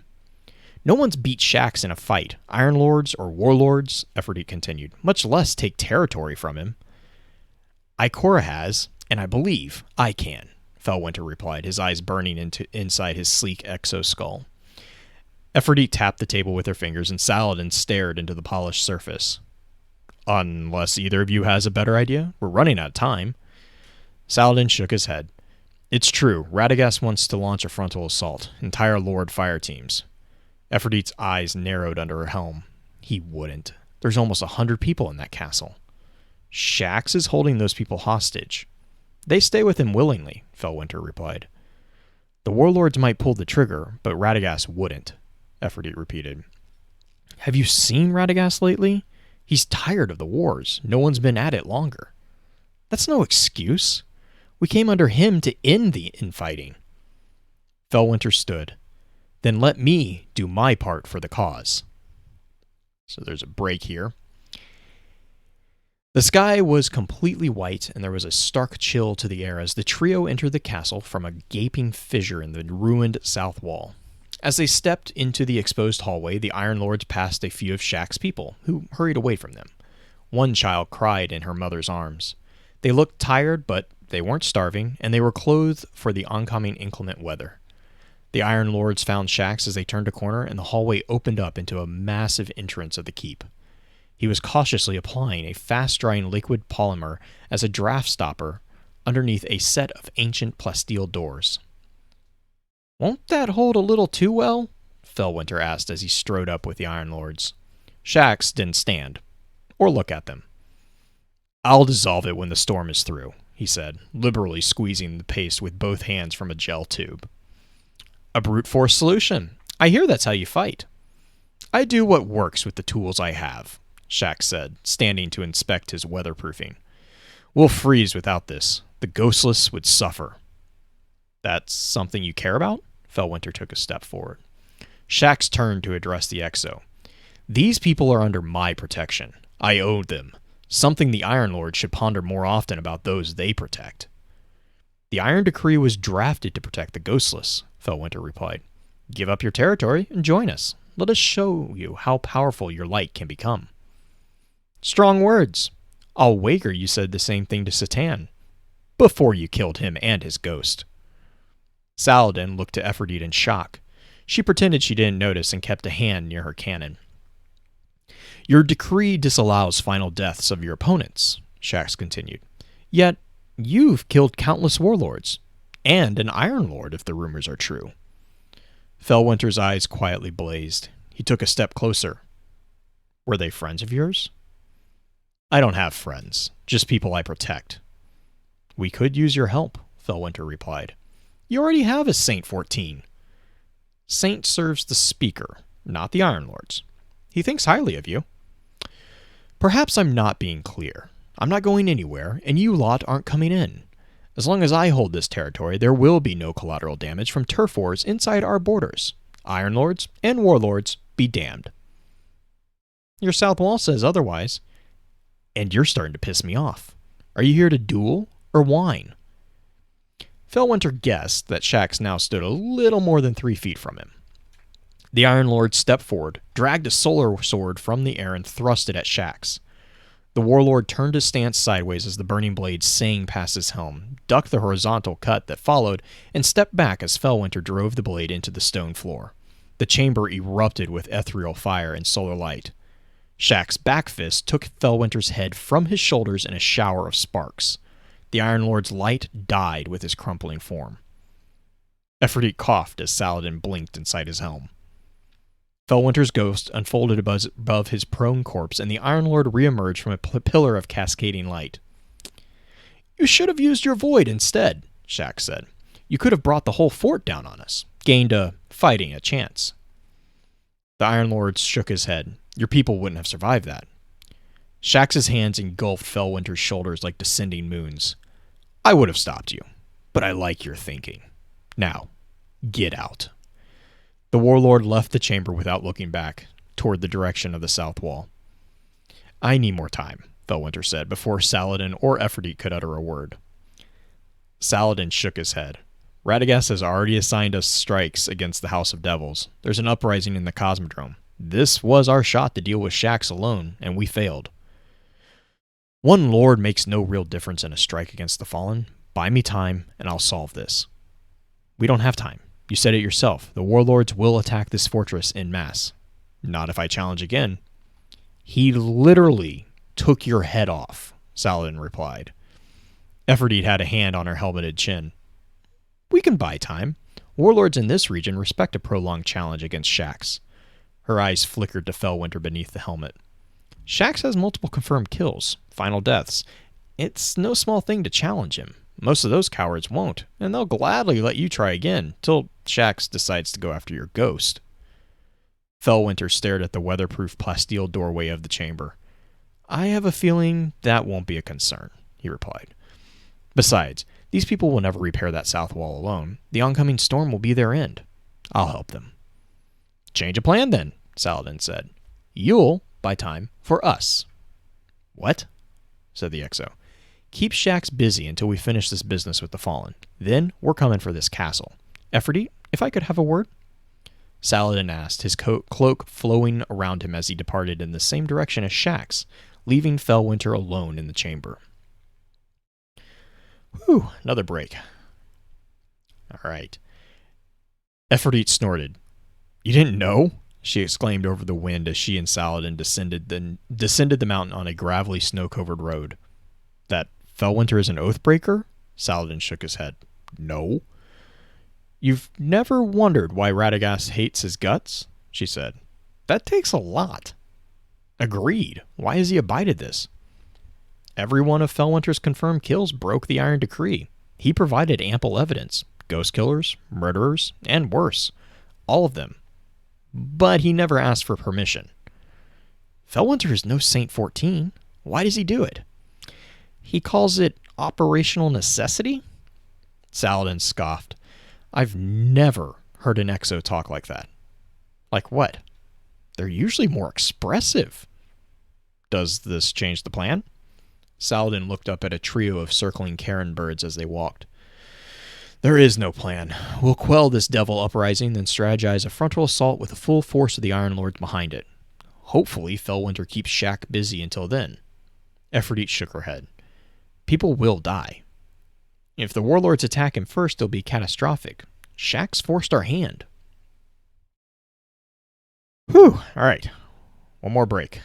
No one's beat Shaxx in a fight, Iron Lords or Warlords, Aphrodite continued, much less take territory from him. Ikora has, and I believe I can, Felwinter replied, his eyes burning inside his sleek exoskull. Aphrodite tapped the table with her fingers, and Saladin stared into the polished surface. Unless either of you has a better idea, we're running out of time. Saladin shook his head. It's true, Radagast wants to launch a frontal assault, entire Lord fire teams. Aphrodite's eyes narrowed under her helm. He wouldn't. There's almost 100 people in that castle. Shaxx is holding those people hostage. They stay with him willingly, Felwinter replied. The warlords might pull the trigger, but Radagast wouldn't, Aphrodite repeated. Have you seen Radagast lately? He's tired of the wars. No one's been at it longer. That's no excuse. We came under him to end the infighting. Felwinter stood. Then let me do my part for the cause. So there's a break here. The sky was completely white, and there was a stark chill to the air as the trio entered the castle from a gaping fissure in the ruined south wall. As they stepped into the exposed hallway, the Iron Lords passed a few of Shaxx's people, who hurried away from them. One child cried in her mother's arms. They looked tired, but they weren't starving, and they were clothed for the oncoming inclement weather. The Iron Lords found Shaxx as they turned a corner, and the hallway opened up into a massive entrance of the keep. He was cautiously applying a fast-drying liquid polymer as a draft stopper underneath a set of ancient plasteel doors. Won't that hold a little too well? Felwinter asked as he strode up with the Iron Lords. Shaxx didn't stand, or look at them. I'll dissolve it when the storm is through, he said, liberally squeezing the paste with both hands from a gel tube. A brute force solution. I hear that's how you fight. I do what works with the tools I have, Shaxx said, standing to inspect his weatherproofing. We'll freeze without this. The ghostless would suffer. That's something you care about? Felwinter took a step forward. Shaxx turned to address the Exo. These people are under my protection. I owe them. Something the Iron Lord should ponder more often about those they protect. The Iron Decree was drafted to protect the ghostless, Felwinter replied. Give up your territory and join us. Let us show you how powerful your light can become. Strong words. I'll wager you said the same thing to Satan before you killed him and his ghost. Saladin looked to Ephrodite in shock. She pretended she didn't notice and kept a hand near her cannon. Your decree disallows final deaths of your opponents, Shax continued. Yet, you've killed countless warlords, and an Iron Lord if the rumors are true. Felwinter's eyes quietly blazed. He took a step closer. Were they friends of yours? I don't have friends, just people I protect. We could use your help, Felwinter replied. You already have a Saint 14. Saint serves the Speaker, not the Iron Lords. He thinks highly of you. Perhaps I'm not being clear. I'm not going anywhere, and you lot aren't coming in. As long as I hold this territory, there will be no collateral damage from turf wars inside our borders. Iron Lords and Warlords be damned. Your South Wall says otherwise. And you're starting to piss me off. Are you here to duel or whine? Felwinter guessed that Shax now stood a little more than 3 feet from him. The Iron Lord stepped forward, dragged a solar sword from the air, and thrust it at Shax. The Warlord turned his stance sideways as the burning blade sang past his helm, ducked the horizontal cut that followed, and stepped back as Felwinter drove the blade into the stone floor. The chamber erupted with ethereal fire and solar light. Shax's back fist took Felwinter's head from his shoulders in a shower of sparks. The Iron Lord's light died with his crumpling form. Ephrodite coughed as Saladin blinked inside his helm. Felwinter's ghost unfolded above his prone corpse, and the Iron Lord reemerged from a pillar of cascading light. You should have used your void instead, Shax said. You could have brought the whole fort down on us, gained a fighting chance. The Iron Lord shook his head. Your people wouldn't have survived that. Shax's hands engulfed Felwinter's shoulders like descending moons. I would have stopped you, but I like your thinking. Now, get out. The Warlord left the chamber without looking back, toward the direction of the south wall. I need more time, Felwinter said, before Saladin or Ephrodite could utter a word. Saladin shook his head. Radagast has already assigned us strikes against the House of Devils. There's an uprising in the Cosmodrome. This was our shot to deal with Shax alone, and we failed. One lord makes no real difference in a strike against the Fallen. Buy me time, and I'll solve this. We don't have time. You said it yourself. The warlords will attack this fortress en masse. Not if I challenge again. He literally took your head off, Saladin replied. Ephrodite had a hand on her helmeted chin. We can buy time. Warlords in this region respect a prolonged challenge against Shax. Her eyes flickered to Felwinter beneath the helmet. Shax has multiple confirmed kills, final deaths. It's no small thing to challenge him. Most of those cowards won't, and they'll gladly let you try again, till Shax decides to go after your ghost. Felwinter stared at the weatherproof plasteel doorway of the chamber. I have a feeling that won't be a concern, he replied. Besides, these people will never repair that south wall alone. The oncoming storm will be their end. I'll help them. Change of plan, then, Saladin said. You'll buy time for us. What? Said the Exo. Keep Shax busy until we finish this business with the Fallen. Then we're coming for this castle. Ephrodite, if I could have a word? Saladin asked, his cloak flowing around him as he departed in the same direction as Shax, leaving Felwinter alone in the chamber. Whew, another break. All right. Ephrodite snorted. You didn't know? She exclaimed over the wind as she and Saladin descended the mountain on a gravelly, snow-covered road. That Felwinter is an oathbreaker? Saladin shook his head. No. You've never wondered why Radagast hates his guts? She said. That takes a lot. Agreed. Why has he abided this? Every one of Felwinter's confirmed kills broke the Iron Decree. He provided ample evidence. Ghost killers, murderers, and worse. All of them. But he never asked for permission. Felwinter is no Saint 14. Why does he do it? He calls it operational necessity? Saladin scoffed. I've never heard an Exo talk like that. Like what? They're usually more expressive. Does this change the plan? Saladin looked up at a trio of circling Karen birds as they walked. There is no plan. We'll quell this devil uprising, then strategize a frontal assault with the full force of the Iron Lords behind it. Hopefully, Felwinter keeps Shack busy until then. Aphrodite shook her head. People will die. If the warlords attack him first, it'll be catastrophic. Shack's forced our hand. Whew, alright. One more break.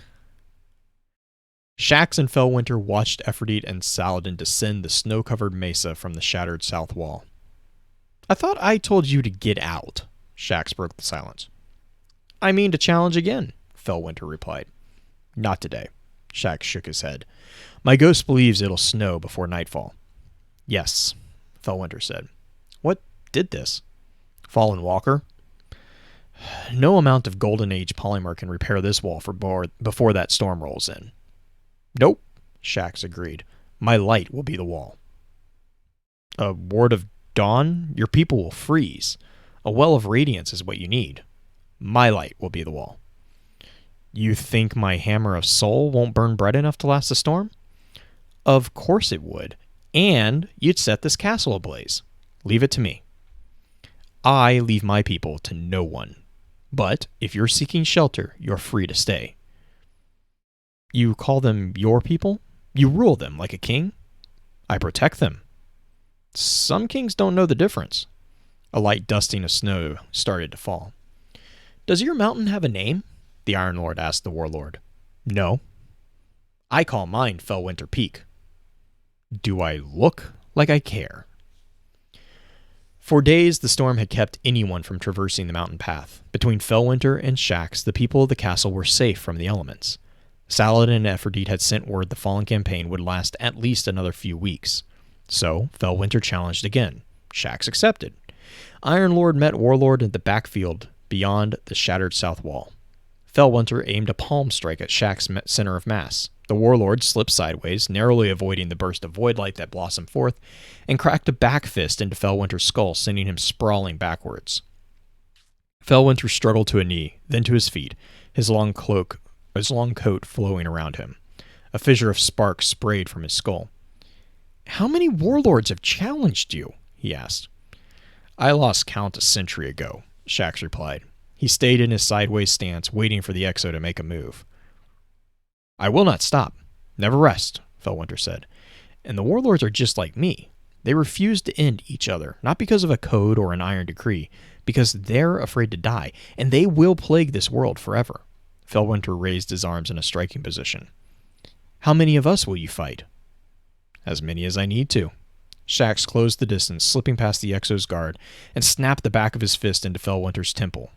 Shax and Felwinter watched Aphrodite and Saladin descend the snow-covered mesa from the shattered south wall. I thought I told you to get out, Shax broke the silence. I mean to challenge again, Felwinter replied. Not today. Shax shook his head. My ghost believes it'll snow before nightfall. Yes, Felwinter said. What did this? Fallen Walker? No amount of Golden Age polymer can repair this wall before that storm rolls in. Nope, Shax agreed. My light will be the wall. A ward of dawn? Your people will freeze. A well of radiance is what you need. My light will be the wall. You think my hammer of soul won't burn bright enough to last the storm? Of course it would. And you'd set this castle ablaze. Leave it to me. I leave my people to no one. But if you're seeking shelter, you're free to stay. You call them your people? You rule them like a king? I protect them. Some kings don't know the difference. A light dusting of snow started to fall. Does your mountain have a name? The Iron Lord asked the warlord. No. I call mine Felwinter Peak. Do I look like I care? For days, the storm had kept anyone from traversing the mountain path. Between Felwinter and Shax, the people of the castle were safe from the elements. Saladin and Aphrodite had sent word the fallen campaign would last at least another few weeks. So, Felwinter challenged again. Shax accepted. Iron Lord met Warlord in the backfield beyond the shattered south wall. Felwinter aimed a palm strike at Shax's center of mass. The Warlord slipped sideways, narrowly avoiding the burst of void light that blossomed forth, and cracked a back fist into Felwinter's skull, sending him sprawling backwards. Felwinter struggled to a knee, then to his feet, his long coat flowing around him. A fissure of sparks sprayed from his skull. How many warlords have challenged you? He asked. I lost count a century ago, Shax replied. He stayed in his sideways stance, waiting for the Exo to make a move. I will not stop. Never rest, Felwinter said. And the warlords are just like me. They refuse to end each other, not because of a code or an iron decree, because they're afraid to die, and they will plague this world forever. Felwinter raised his arms in a striking position. How many of us will you fight? As many as I need to. Shax closed the distance, slipping past the Exo's guard, and snapped the back of his fist into Felwinter's temple,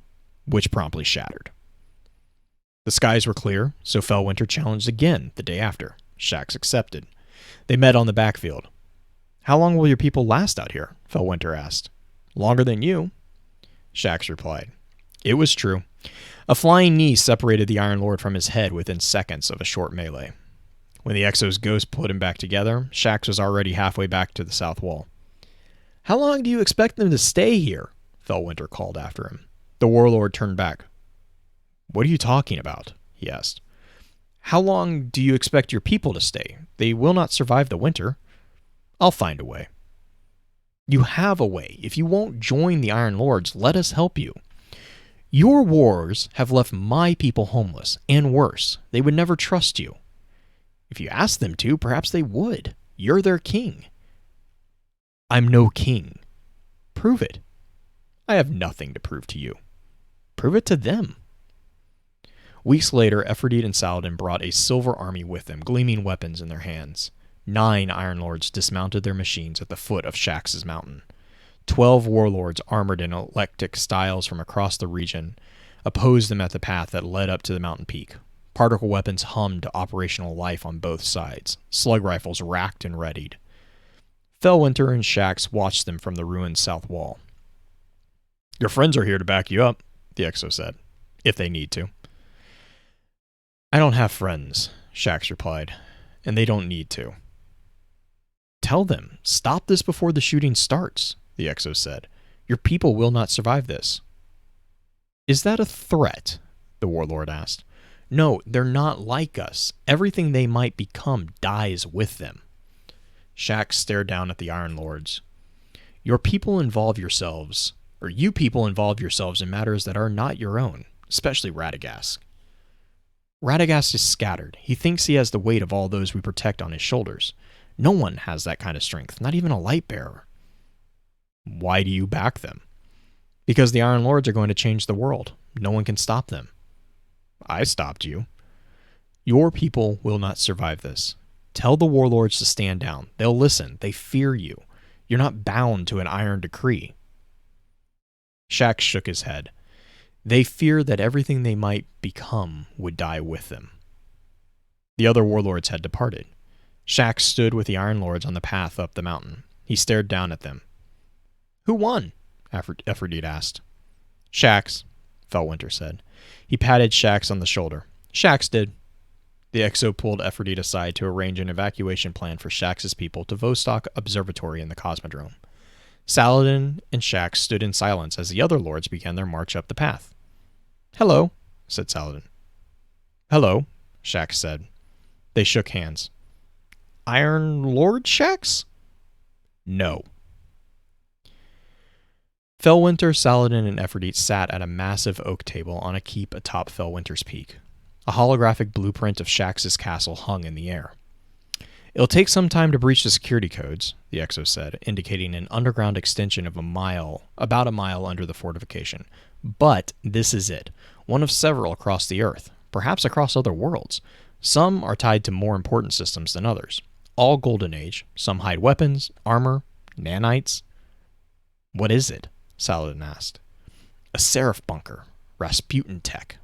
which promptly shattered. The skies were clear, so Felwinter challenged again the day after. Shax accepted. They met on the backfield. How long will your people last out here? Felwinter asked. Longer than you, Shax replied. It was true. A flying knee separated the Iron Lord from his head within seconds of a short melee. When the Exo's ghost put him back together, Shax was already halfway back to the south wall. How long do you expect them to stay here? Felwinter called after him. The warlord turned back. What are you talking about? He asked. How long do you expect your people to stay? They will not survive the winter. I'll find a way. You have a way. If you won't join the Iron Lords, let us help you. Your wars have left my people homeless, and worse, they would never trust you. If you asked them to, perhaps they would. You're their king. I'm no king. Prove it. I have nothing to prove to you. Prove it to them. Weeks later, Aphrodite and Saladin brought a silver army with them, gleaming weapons in their hands. 9 Iron Lords dismounted their machines at the foot of Shax's mountain. 12 warlords armored in eclectic styles from across the region opposed them at the path that led up to the mountain peak. Particle weapons hummed operational life on both sides. Slug rifles racked and readied. Felwinter and Shax watched them from the ruined south wall. Your friends are here to back you up, the Exo said, if they need to. I don't have friends, Shax replied, and they don't need to. Tell them, stop this before the shooting starts, the Exo said. Your people will not survive this. Is that a threat? The warlord asked. No, they're not like us. Everything they might become dies with them. Shax stared down at the Iron Lords. You people involve yourselves in matters that are not your own, especially Radagast. Radagast is scattered. He thinks he has the weight of all those we protect on his shoulders. No one has that kind of strength, not even a light bearer. Why do you back them? Because the Iron Lords are going to change the world. No one can stop them. I stopped you. Your people will not survive this. Tell the warlords to stand down. They'll listen. They fear you. You're not bound to an iron decree. Shax shook his head. They fear that everything they might become would die with them. The other warlords had departed. Shax stood with the Iron Lords on the path up the mountain. He stared down at them. Who won? Aphrodite asked. Shax, Felwinter said. He patted Shax on the shoulder. Shax did. The Exo pulled Aphrodite aside to arrange an evacuation plan for Shax's people to Vostok Observatory in the Cosmodrome. Saladin and Shax stood in silence as the other lords began their march up the path. Hello, said Saladin. Hello, Shax said. They shook hands. Iron Lord Shax? No. Felwinter, Saladin, and Aphrodite sat at a massive oak table on a keep atop Felwinter's peak. A holographic blueprint of Shax's castle hung in the air. It'll take some time to breach the security codes, the Exo said, indicating an underground extension of about a mile under the fortification. But this is it, one of several across the Earth, perhaps across other worlds. Some are tied to more important systems than others. All Golden Age, some hide weapons, armor, nanites. What is it? Saladin asked. A Seraph bunker, Rasputin tech.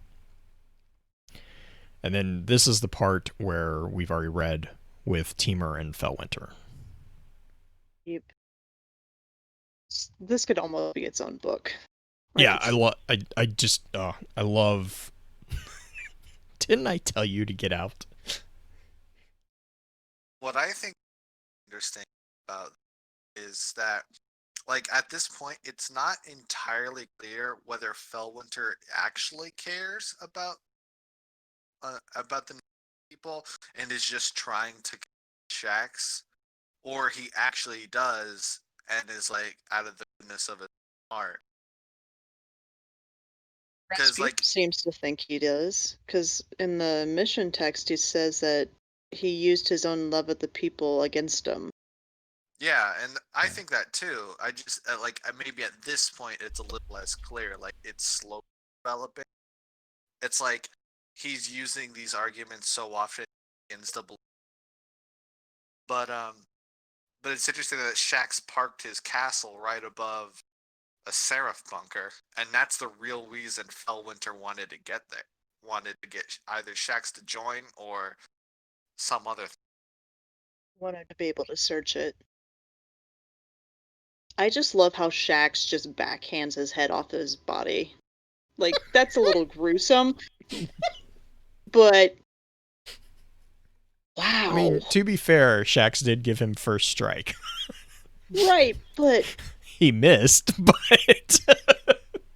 And then this is the part where we've already read with Temur and Felwinter. Yep. This could almost be its own book. Yeah, I love. Didn't I tell you to get out? What I think interesting about is that, like, at this point, it's not entirely clear whether Felwinter actually cares about the people and is just trying to Shax, or he actually does and is like out of the goodness of his heart. Because like seems to think he does, because in the mission text he says that he used his own love of the people against him. Yeah, and I think that too. I just maybe at this point it's a little less clear. Like it's slow developing. It's like he's using these arguments so often he begins to believe. But it's interesting that Shax parked his castle right above a Seraph bunker, and that's the real reason Felwinter wanted to get there. Wanted to get either Shax to join or some other thing. Wanted to be able to search it. I just love how Shax just backhands his head off his body. Like, that's a little gruesome. But wow. I mean, to be fair, Shax did give him first strike. Right, but he missed, but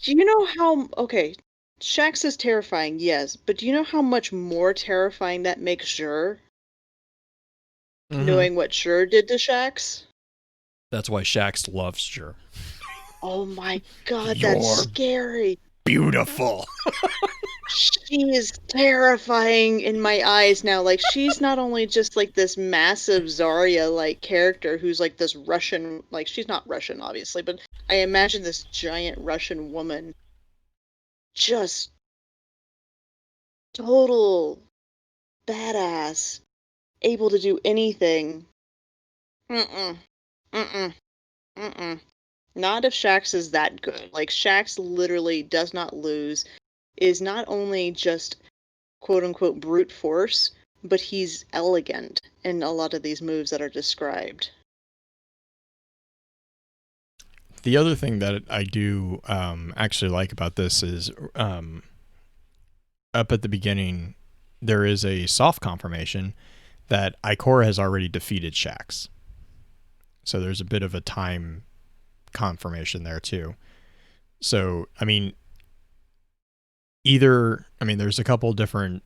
do you know how okay, Shax is terrifying, yes, but do you know how much more terrifying that makes Xur? Mm-hmm. Knowing what Xur did to Shax? That's why Shax loves Xur. Oh my god, that's scary. Beautiful. She is terrifying in my eyes now. Like, she's not only just like this massive Zarya-like character who's like this Russian, like, she's not Russian, obviously, but I imagine this giant Russian woman just total badass, able to do anything. Mm-mm. Mm-mm. Mm-mm. Not if Shax is that good. Like, Shax literally does not lose, is not only just quote-unquote brute force, but he's elegant in a lot of these moves that are described. The other thing that I do actually like about this is up at the beginning, there is a soft confirmation that Ikora has already defeated Shax. So there's a bit of a time confirmation there too. So, I mean, there's a couple different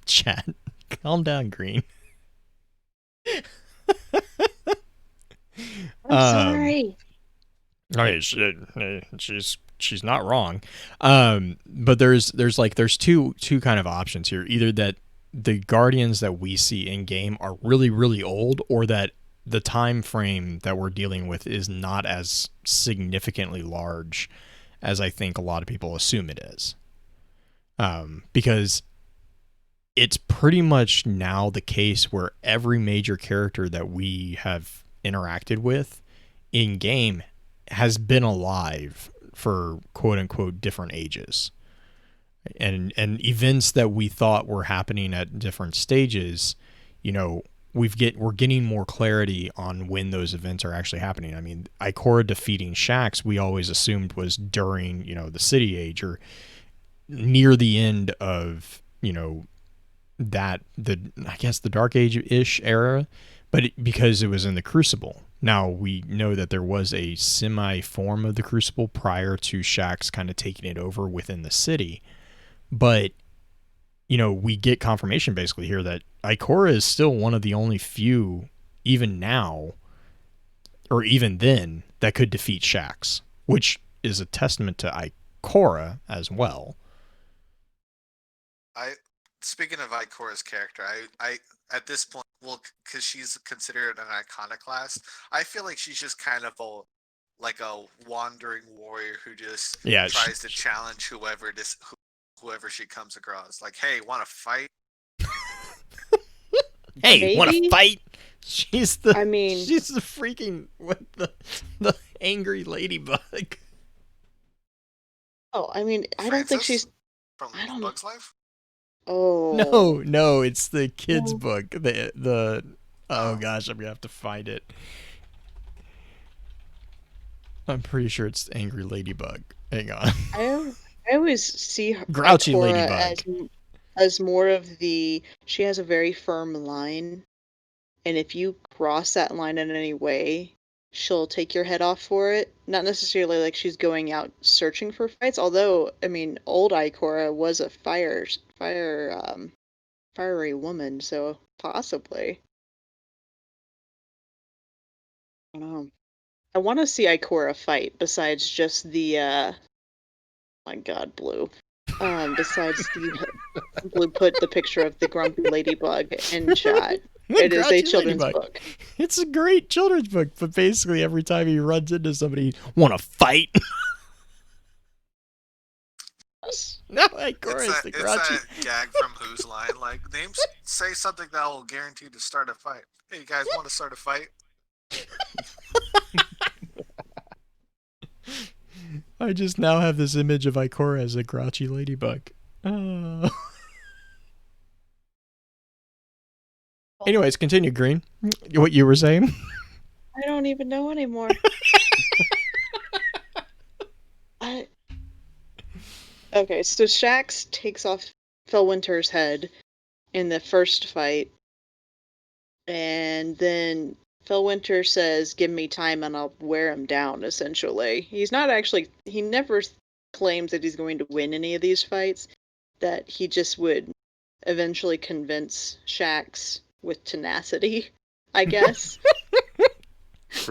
chat. Calm down, Green. I'm Um, sorry. I mean, she's not wrong. But there's two kind of options here. Either that the Guardians that we see in game are really really old, or that the time frame that we're dealing with is not as significantly large as I think a lot of people assume it is. Because it's pretty much now the case where every major character that we have interacted with in game has been alive for quote unquote different ages. And events that we thought were happening at different stages, you know, we're getting more clarity on when those events are actually happening. I mean, Ikora defeating Shaxx we always assumed was during, you know, the City Age or near the end of, you know, I guess the Dark Age-ish era, but because it was in the Crucible. Now we know that there was a semi form of the Crucible prior to Shaxx kind of taking it over within the city, but you know, we get confirmation basically here that Ikora is still one of the only few, even now, or even then, that could defeat Shaxx, which is a testament to Ikora as well. Speaking of Ikora's character, I at this point, well, because she's considered an iconoclast, I feel like she's just kind of a wandering warrior who just tries to challenge whoever she comes across. Like, hey, want to fight? Hey, want to fight? She's the freaking the angry ladybug. Oh, I mean, I don't think she's from Bug's Life. Oh no, it's the kids' book. Oh gosh, I'm gonna have to find it. I'm pretty sure it's Angry Ladybug. Hang on. I always see her Grouchy Ikora Ladybug as more of the. She has a very firm line, and if you cross that line in any way, she'll take your head off for it. Not necessarily like she's going out searching for fights. Although, I mean, old Ikora was a fiery woman, so possibly. I don't know. I want to see Ikora fight besides just the my God, Blue. Besides the Blue put the picture of the grumpy ladybug in chat. It is a children's book. It's a great children's book, but basically every time he runs into somebody, want to fight? No, Ikora is the grouchy. It's that gag from Whose Line? Like, say something that will guarantee to start a fight. Hey, you guys want to start a fight? I just now have this image of Ikora as a grouchy ladybug. Anyways, continue, Green. What you were saying? I don't even know anymore. Okay, so Shaxx takes off Felwinter's head in the first fight, and then Felwinter says, "Give me time and I'll wear him down," essentially. He's not actually, he never claims that he's going to win any of these fights, that he just would eventually convince Shaxx with tenacity, I guess.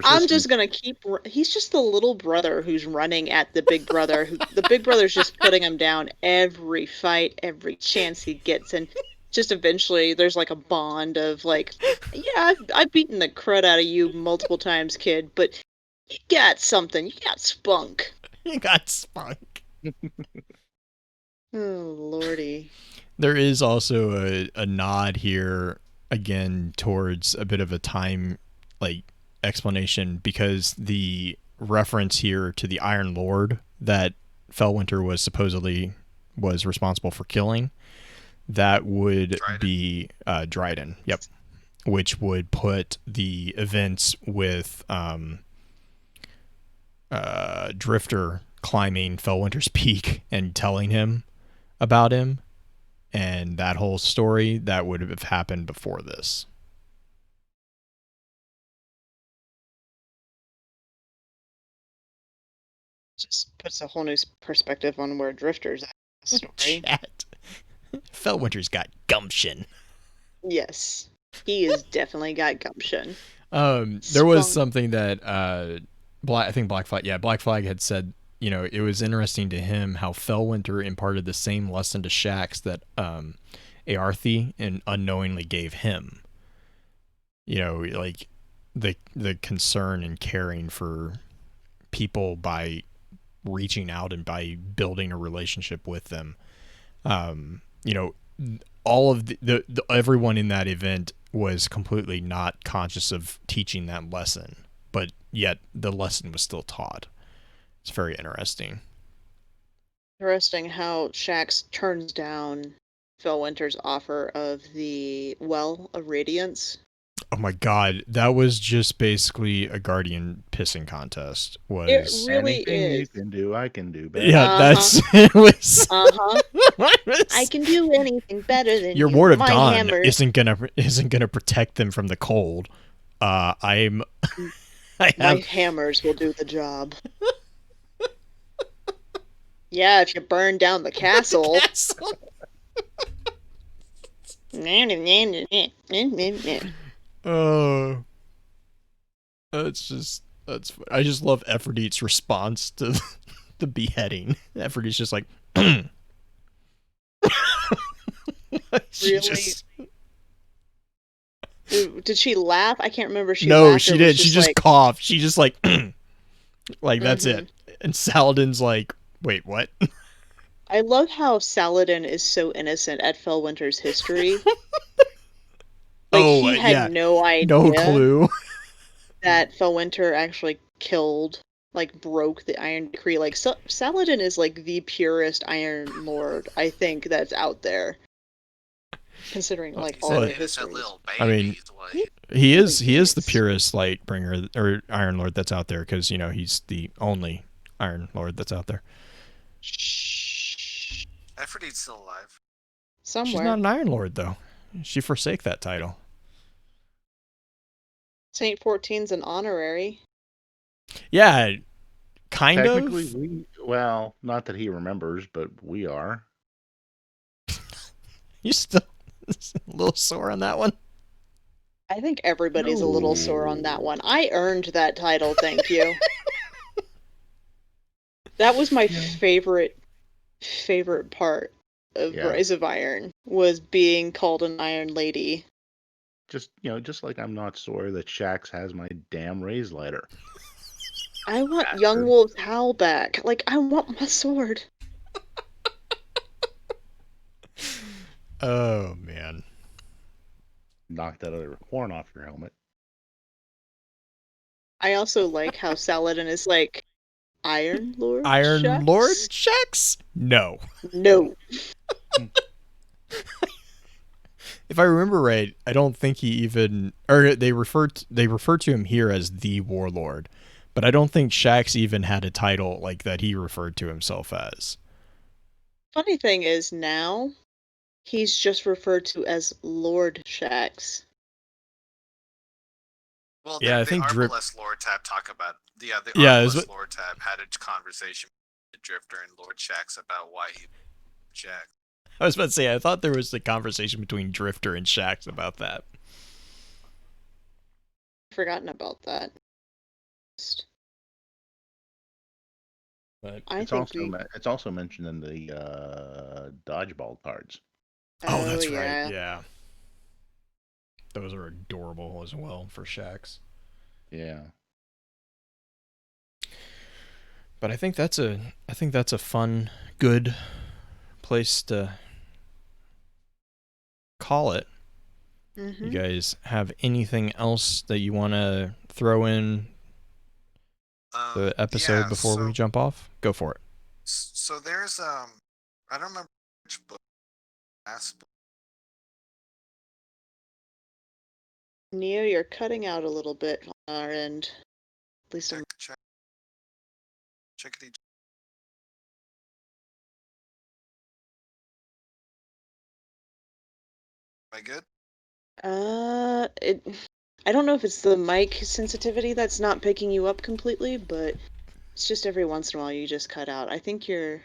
I'm just gonna he's just the little brother who's running at the big brother. The big brother's just putting him down every fight, every chance he gets, and just eventually there's like a bond of like, yeah, I've beaten the crud out of you multiple times, kid, but you got something. You got spunk. You got spunk. Oh, lordy. There is also a nod here again towards a bit of a time like explanation, because the reference here to the Iron Lord that Felwinter was responsible for killing, that would be Dryden. Yep. Which would put the events with Drifter climbing Felwinter's peak and telling him about him, and that whole story that would have happened before this. Just puts a whole new perspective on where Drifter's at in the story. Chat. Felwinter's got gumption. Yes, he has definitely got gumption. There was Spunk. something that I think Black Flag had said, you know, it was interesting to him how Felwinter imparted the same lesson to Shax that Aarthi and unknowingly gave him. You know, like the concern and caring for people by reaching out and by building a relationship with them. You know, all of the everyone in that event was completely not conscious of teaching that lesson, but yet the lesson was still taught. It's very interesting. Interesting how Shax turns down Felwinter's offer of the Well of Radiance. Oh my god, that was just basically a Guardian pissing contest. It Was really Anything you is. can do, I can do better. yeah, that's it was. I can do anything better than Your you. ward of My dawn hammer. isn't gonna protect them from the cold. I My have hammers will do the job. Yeah, if you burn down the castle. castle. Oh, that's. I just love Aphrodite's response to the beheading. Aphrodite's just like, she Really? just Did she laugh? I can't remember if she no, laughed she or didn't. was She just just like, coughed. She just like, like that's Mhm. it. And Saladin's like, wait, what? I love how Saladin is so innocent at Felwinter's history. Like, Oh, he had yeah, no no idea clue. that Felwinter actually killed, like, broke the Iron Decree. Like, Saladin is, like, the purest Iron Lord, I think, that's out there. Considering, like, He's all Well, an their innocent histories. little I baby. mean, He's like, he is Really the is. purest light bringer or Iron Lord that's out there because you know he's the only Iron Lord that's out there. Shh. Aphrodite's still alive. She's not Somewhere. an Iron Lord though. She forsake that title. Saint 14's an honorary. Yeah, kind Technically, of. well, not that he remembers, but we are. You still a little sore on that one. I think everybody's a little sore on that one. I earned that title, thank you. That was my Yeah. favorite part of Yeah. Rise of Iron, was being called an Iron Lady. Just like I'm not sore that Shax has my damn raise lighter. I want Bastard. Young Wolf's howl back. Like, I want my sword. Oh man. Knock that other horn off your helmet. I also like how Saladin is like, Iron Lord Iron Lord Shax? checks? No. No. If I remember right, I don't think he even or they refer to him here as the Warlord, but I don't think Shax even had a title like that he referred to himself as. Funny thing is, now, he's just referred to as Lord Shax. Well, Yeah, I the think Drip. Arbalest Lord Tab talk about the Yeah, Arbalest Lord Tab had a conversation with Drifter and Lord Shax about why he Jack. I was about to say I thought there was a conversation between Drifter and Shax about that. Forgotten about that. But I It's think it's also mentioned in the dodgeball cards. oh, that's yeah. right. Yeah. Those are adorable as well for Shax. Yeah. But I think that's a fun, good place to call it. Mm-hmm. You guys have anything else that you want to throw in the episode before we jump off? Go for it. So there's I don't remember which book. Last book. Neo, you're cutting out a little bit on our end. At least I'm... Check it. Am I good? I don't know if it's the mic sensitivity that's not picking you up completely, but it's just every once in a while you just cut out. I think you're...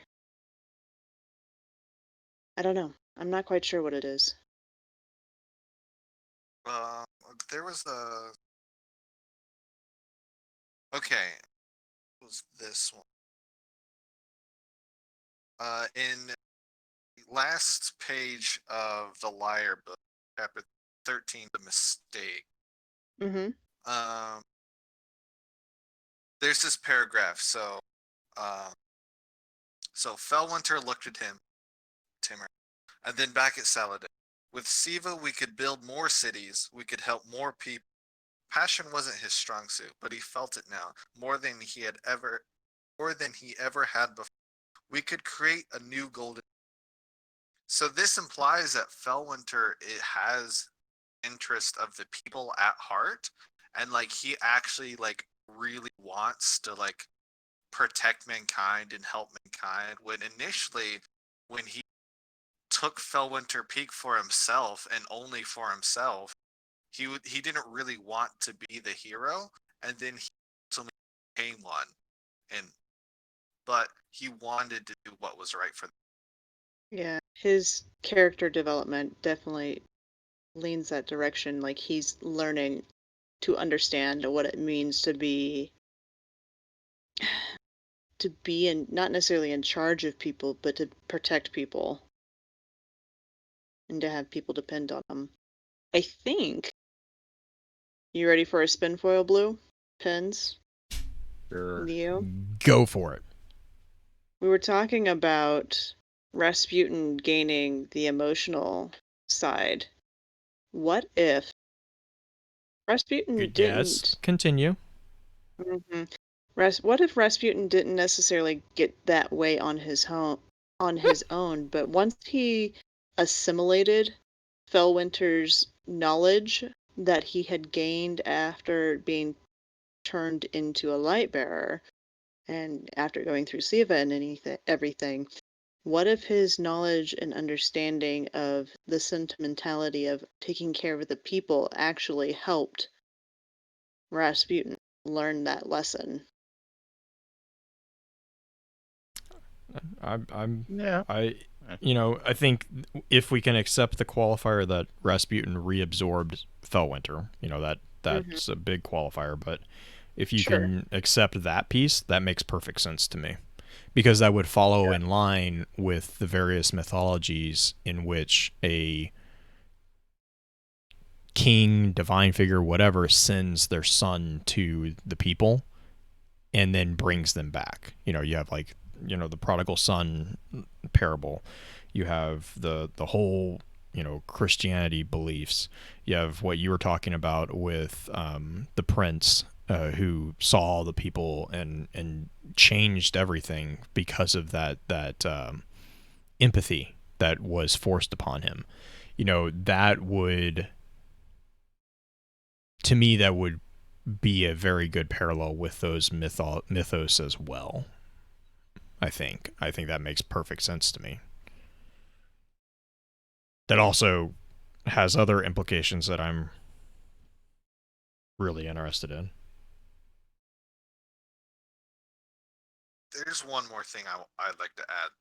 I don't know. I'm not quite sure what it is. There was a Okay. What was this one? In the last page of the Liar book, chapter 13, The Mistake. Mm-hmm. There's this paragraph. So Felwinter looked at him, Timur, and then back at Saladin. With Siva, we could build more cities. We could help more people. Passion wasn't his strong suit, but he felt it now more than he ever had before. We could create a new golden. So this implies that Felwinter has interest of the people at heart, and like he actually like really wants to like protect mankind and help mankind. When initially, when he took Felwinter Peak for himself and only for himself, he didn't really want to be the hero, and then he ultimately became one, and but he wanted to do what was right for them. Yeah, his character development definitely leans that direction. Like he's learning to understand what it means to be in, not necessarily in charge of people, but to protect people and to have people depend on him. I think. You ready for a spin foil, Blue? Pins? Sure. Neo? Go for it. We were talking about Rasputin gaining the emotional side. What if Rasputin Yes. didn't? Continue. Mhm. What if Rasputin didn't necessarily get that way on his own, but once he assimilated Felwinter's knowledge that he had gained after being turned into a light bearer and after going through Siva and everything, what if his knowledge and understanding of the sentimentality of taking care of the people actually helped Rasputin learn that lesson? Yeah. I think if we can accept the qualifier that Rasputin reabsorbed Felwinter, Mhm. that's a big qualifier. But if you Sure. can accept that piece, that makes perfect sense to me, because that would follow in line with the various mythologies in which a king, divine figure, whatever, sends their son to the people and then brings them back. You have the prodigal son parable. You have the whole Christianity beliefs. You have what you were talking about with the prince who saw the people and changed everything because of that empathy that was forced upon him. That would, to me, that would be a very good parallel with those mythos as well. I think that makes perfect sense to me. That also has other implications that I'm really interested in. There's one more thing I'd like to add.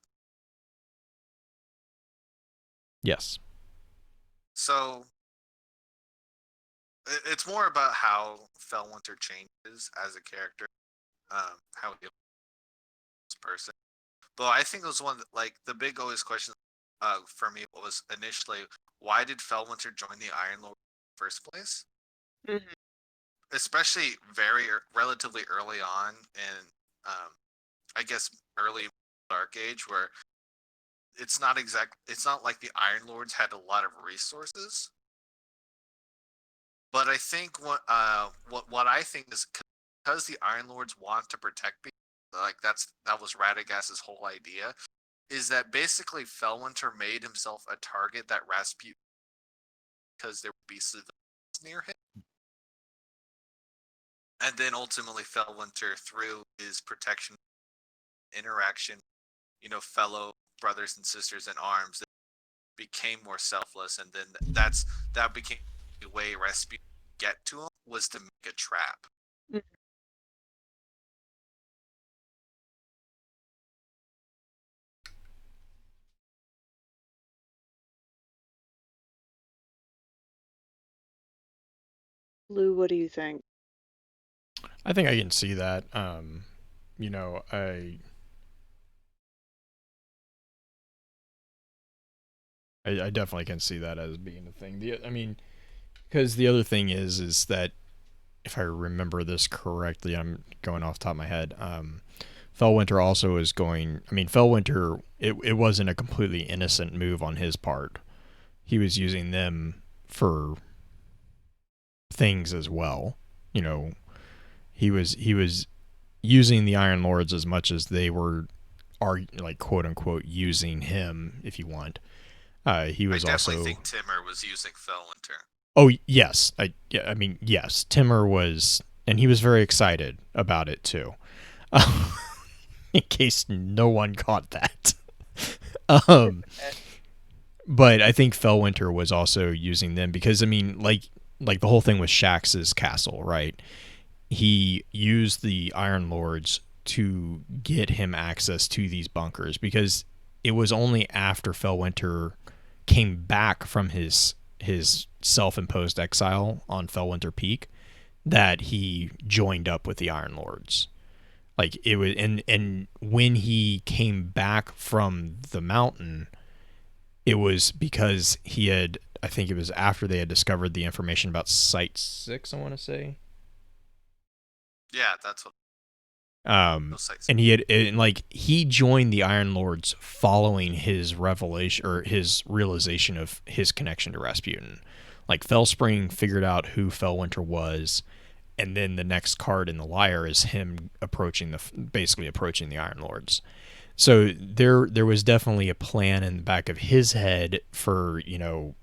Yes. So it's more about how Felwinter changes as a character, how he is as a person. But I think it was one that, like, the big always question for me was initially, why did Felwinter join the Iron Lord in the first place? Mhm. Especially relatively early on in, I guess, early Dark Age, where it's not like the Iron Lords had a lot of resources. But I think what I think is, because the Iron Lords want to protect people, like that was Radagast's whole idea, is that basically Felwinter made himself a target that Rasputin, because there would be civilians near him, and then ultimately Felwinter, through his protection interaction, fellow brothers and sisters in arms, became more selfless, and then that became the way Rasputin get to him, was to make a trap. Mhm. Lou, what do you think? I think I can see that. You know, I definitely can see that as being a thing. I mean, because the other thing is that if I remember this correctly, I'm going off the top of my head. Felwinter also is going. I mean, Felwinter. It wasn't a completely innocent move on his part. He was using them for things as well. You know, he was using the Iron Lords as much as they were, like quote unquote, using him. If you want, he was I definitely also. think Timmer was using Felwinter. Oh yes, I mean yes, Timmer was, and he was very excited about it too. In case no one caught that. But I think Felwinter was also using them because I mean, like the whole thing with Shax's castle, right? He used the Iron Lords to get him access to these bunkers because it was only after Felwinter came back from his self-imposed exile on Felwinter Peak that he joined up with the Iron Lords. Like it was, and when he came back from the mountain, it was because he had. I think it was after they had discovered the information about Site 6. I want to say. Yeah, that's what. And he joined the Iron Lords following his revelation or his realization of his connection to Rasputin. Like Fellspring figured out who Felwinter was, and then the next card in the liar is him basically approaching the Iron Lords. So there was definitely a plan in the back of his head for, you know,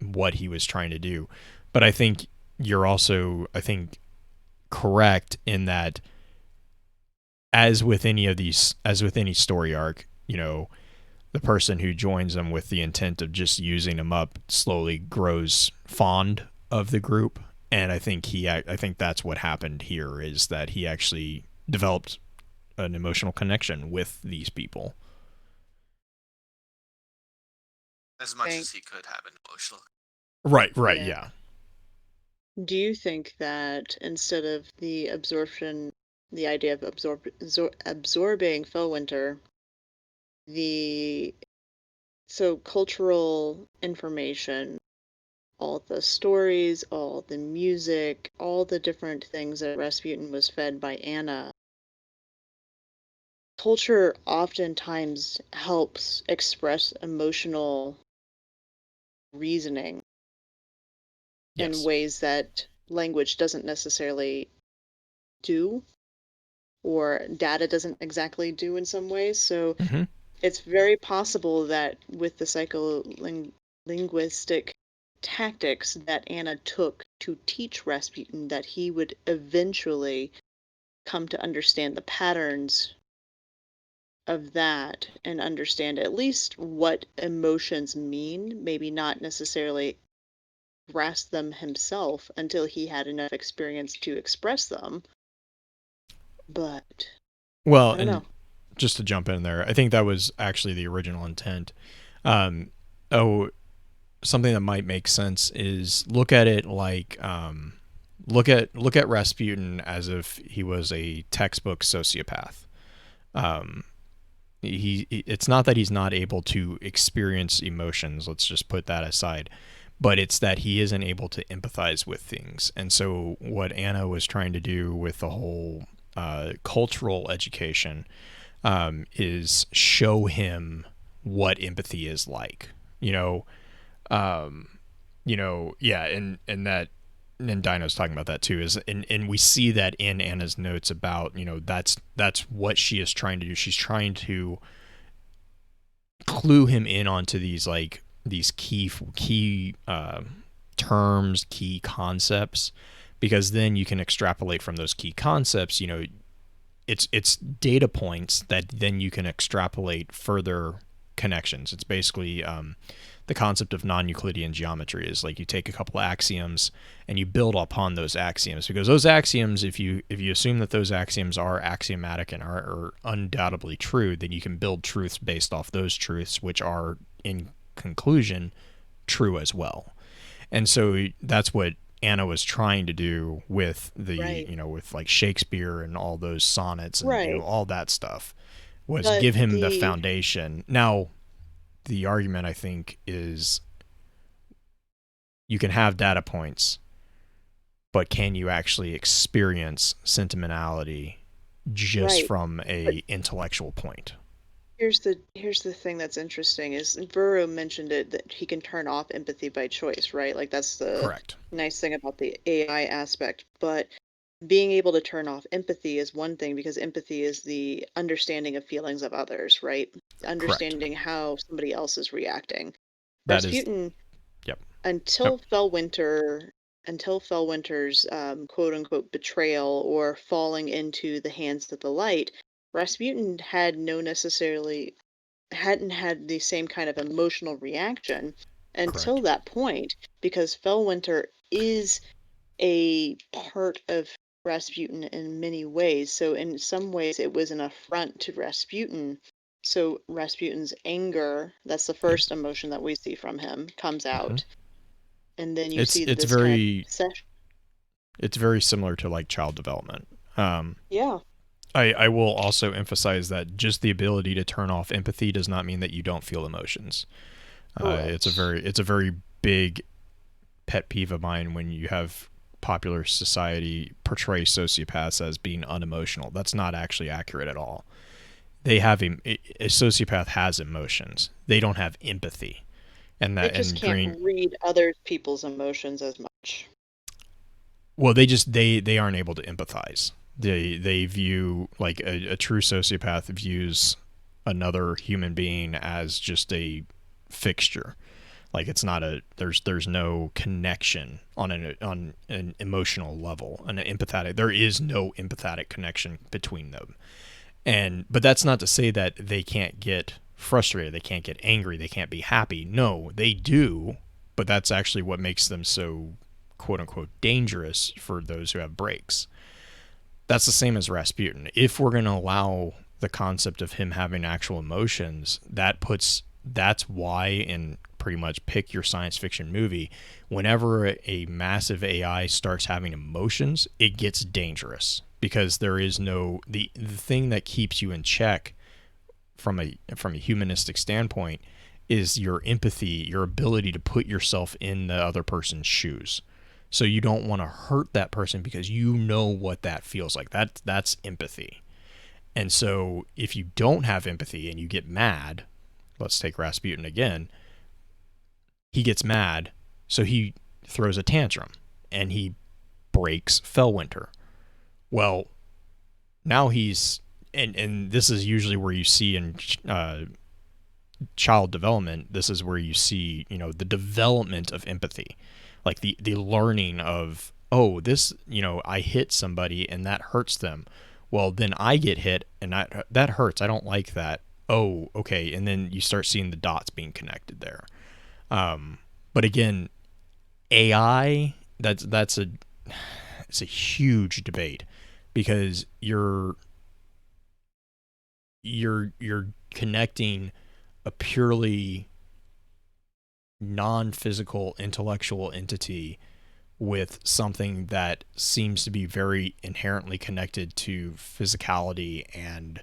what he was trying to do. But I think you're also, I think, correct in that as with any story arc, you know, the person who joins them with the intent of just using them up slowly grows fond of the group. And I think that's what happened here is that he actually developed an emotional connection with these people. As much as he could have an emotional. Right, yeah. Do you think that instead of the idea of absorbing Felwinter, so cultural information, all the stories, all the music, all the different things that Rasputin was fed by Anna, culture oftentimes helps express emotional reasoning in ways that language doesn't necessarily do, or data doesn't exactly do in some ways. So it's very possible that with the psycholinguistic tactics that Anna took to teach Rasputin, that he would eventually come to understand the patterns of that and understand at least what emotions mean, maybe not necessarily grasp them himself until he had enough experience to express them. But well, I don't know. Just to jump in there, I think that was actually the original intent. Something that might make sense is look at it like look at Rasputin as if he was a textbook sociopath. It's not that he's not able to experience emotions, let's just put that aside, but it's that he isn't able to empathize with things. And so what Anna was trying to do with the whole cultural education is show him what empathy is like, yeah, and that, and Dino's talking about that too, and we see that in Anna's notes about, that's what she is trying to do. She's trying to clue him in onto these key terms, key concepts, because then you can extrapolate from those key concepts. It's data points that then you can extrapolate further connections. It's basically the concept of non-Euclidean geometry is like you take a couple axioms and you build upon those axioms, because those axioms, if you assume that those axioms are axiomatic and are undoubtedly true, then you can build truths based off those truths, which are in conclusion true as well. And so that's what Anna was trying to do with the, Right. with like Shakespeare and all those sonnets and, Right. all that stuff, was But give him the foundation. Now, the argument, I think, is you can have data points, but can you actually experience sentimentality just right. from But a intellectual point? here's the thing that's interesting is Burrow mentioned it that he can turn off empathy by choice, right? Like that's the Correct. nice thing about the AI aspect. But being able to turn off empathy is one thing because empathy is the understanding of feelings of others, right? Correct. Understanding how somebody else is reacting. That is, Rasputin, yep. until Felwinter's quote unquote betrayal or falling into the hands of the light, Rasputin had no necessarily hadn't had the same kind of emotional reaction until Correct. that point because Felwinter is a part of Rasputin in many ways. So in some ways it was an affront to Rasputin. So Rasputin's anger, that's the Yep. first emotion that we see from him, comes Mm-hmm. out. And then you It's see it's this kind of very obsession. it's very similar to like child development. Yeah. I will also emphasize that just the ability to turn off empathy does not mean that you don't feel emotions. It's a Correct. very big pet peeve of mine when you have popular society portray sociopaths as being unemotional. That's not actually accurate at all. They have a sociopath has emotions. They don't have empathy, and They that just and can't Green. read other people's emotions as much. Well, they aren't able to empathize. They view like a true sociopath views another human being as just a fixture. Like it's not a there's no connection on an emotional level, an empathetic. There is no empathetic connection between them. But that's not to say that they can't get frustrated, they can't get angry, they can't be happy. No, they do, but that's actually what makes them so quote unquote dangerous for those who have breaks. That's the same as Rasputin. If we're going to allow the concept of him having actual emotions, that's why in pretty much pick your science fiction movie, whenever a massive AI starts having emotions, it gets dangerous because there is no the thing that keeps you in check from a humanistic standpoint is your empathy, your ability to put yourself in the other person's shoes. So you don't want to hurt that person because you know what that feels like. That's empathy. And so if you don't have empathy and you get mad, let's take Rasputin again, he gets mad, so he throws a tantrum and he breaks Felwinter. Well, now he's and this is usually where you see in child development, this is where you see, the development of empathy, like the learning of, oh, this, I hit somebody and that hurts them. Well, then I get hit and that hurts. I don't like that. Oh, okay. And then you start seeing the dots being connected there. But again, AI, it's a huge debate because you're connecting a purely non-physical intellectual entity with something that seems to be very inherently connected to physicality and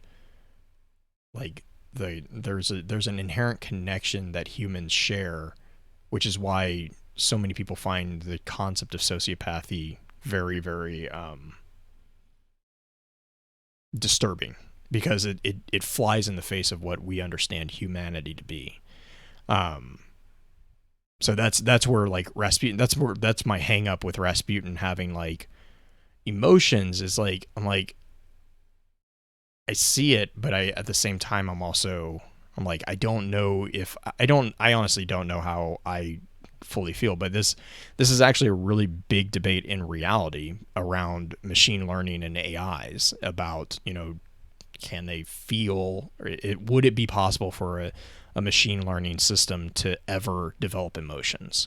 like there's an inherent connection that humans share, which is why so many people find the concept of sociopathy very, very disturbing because it flies in the face of what we understand humanity to be. So that's where like Rasputin, that's my hang up with Rasputin having like emotions is like, I'm like, I see it, but I at the same time I'm like, I don't know if I honestly don't know how I fully feel, but this is actually a really big debate in reality around machine learning and AIs about, can they feel, or would it be possible for a machine learning system to ever develop emotions?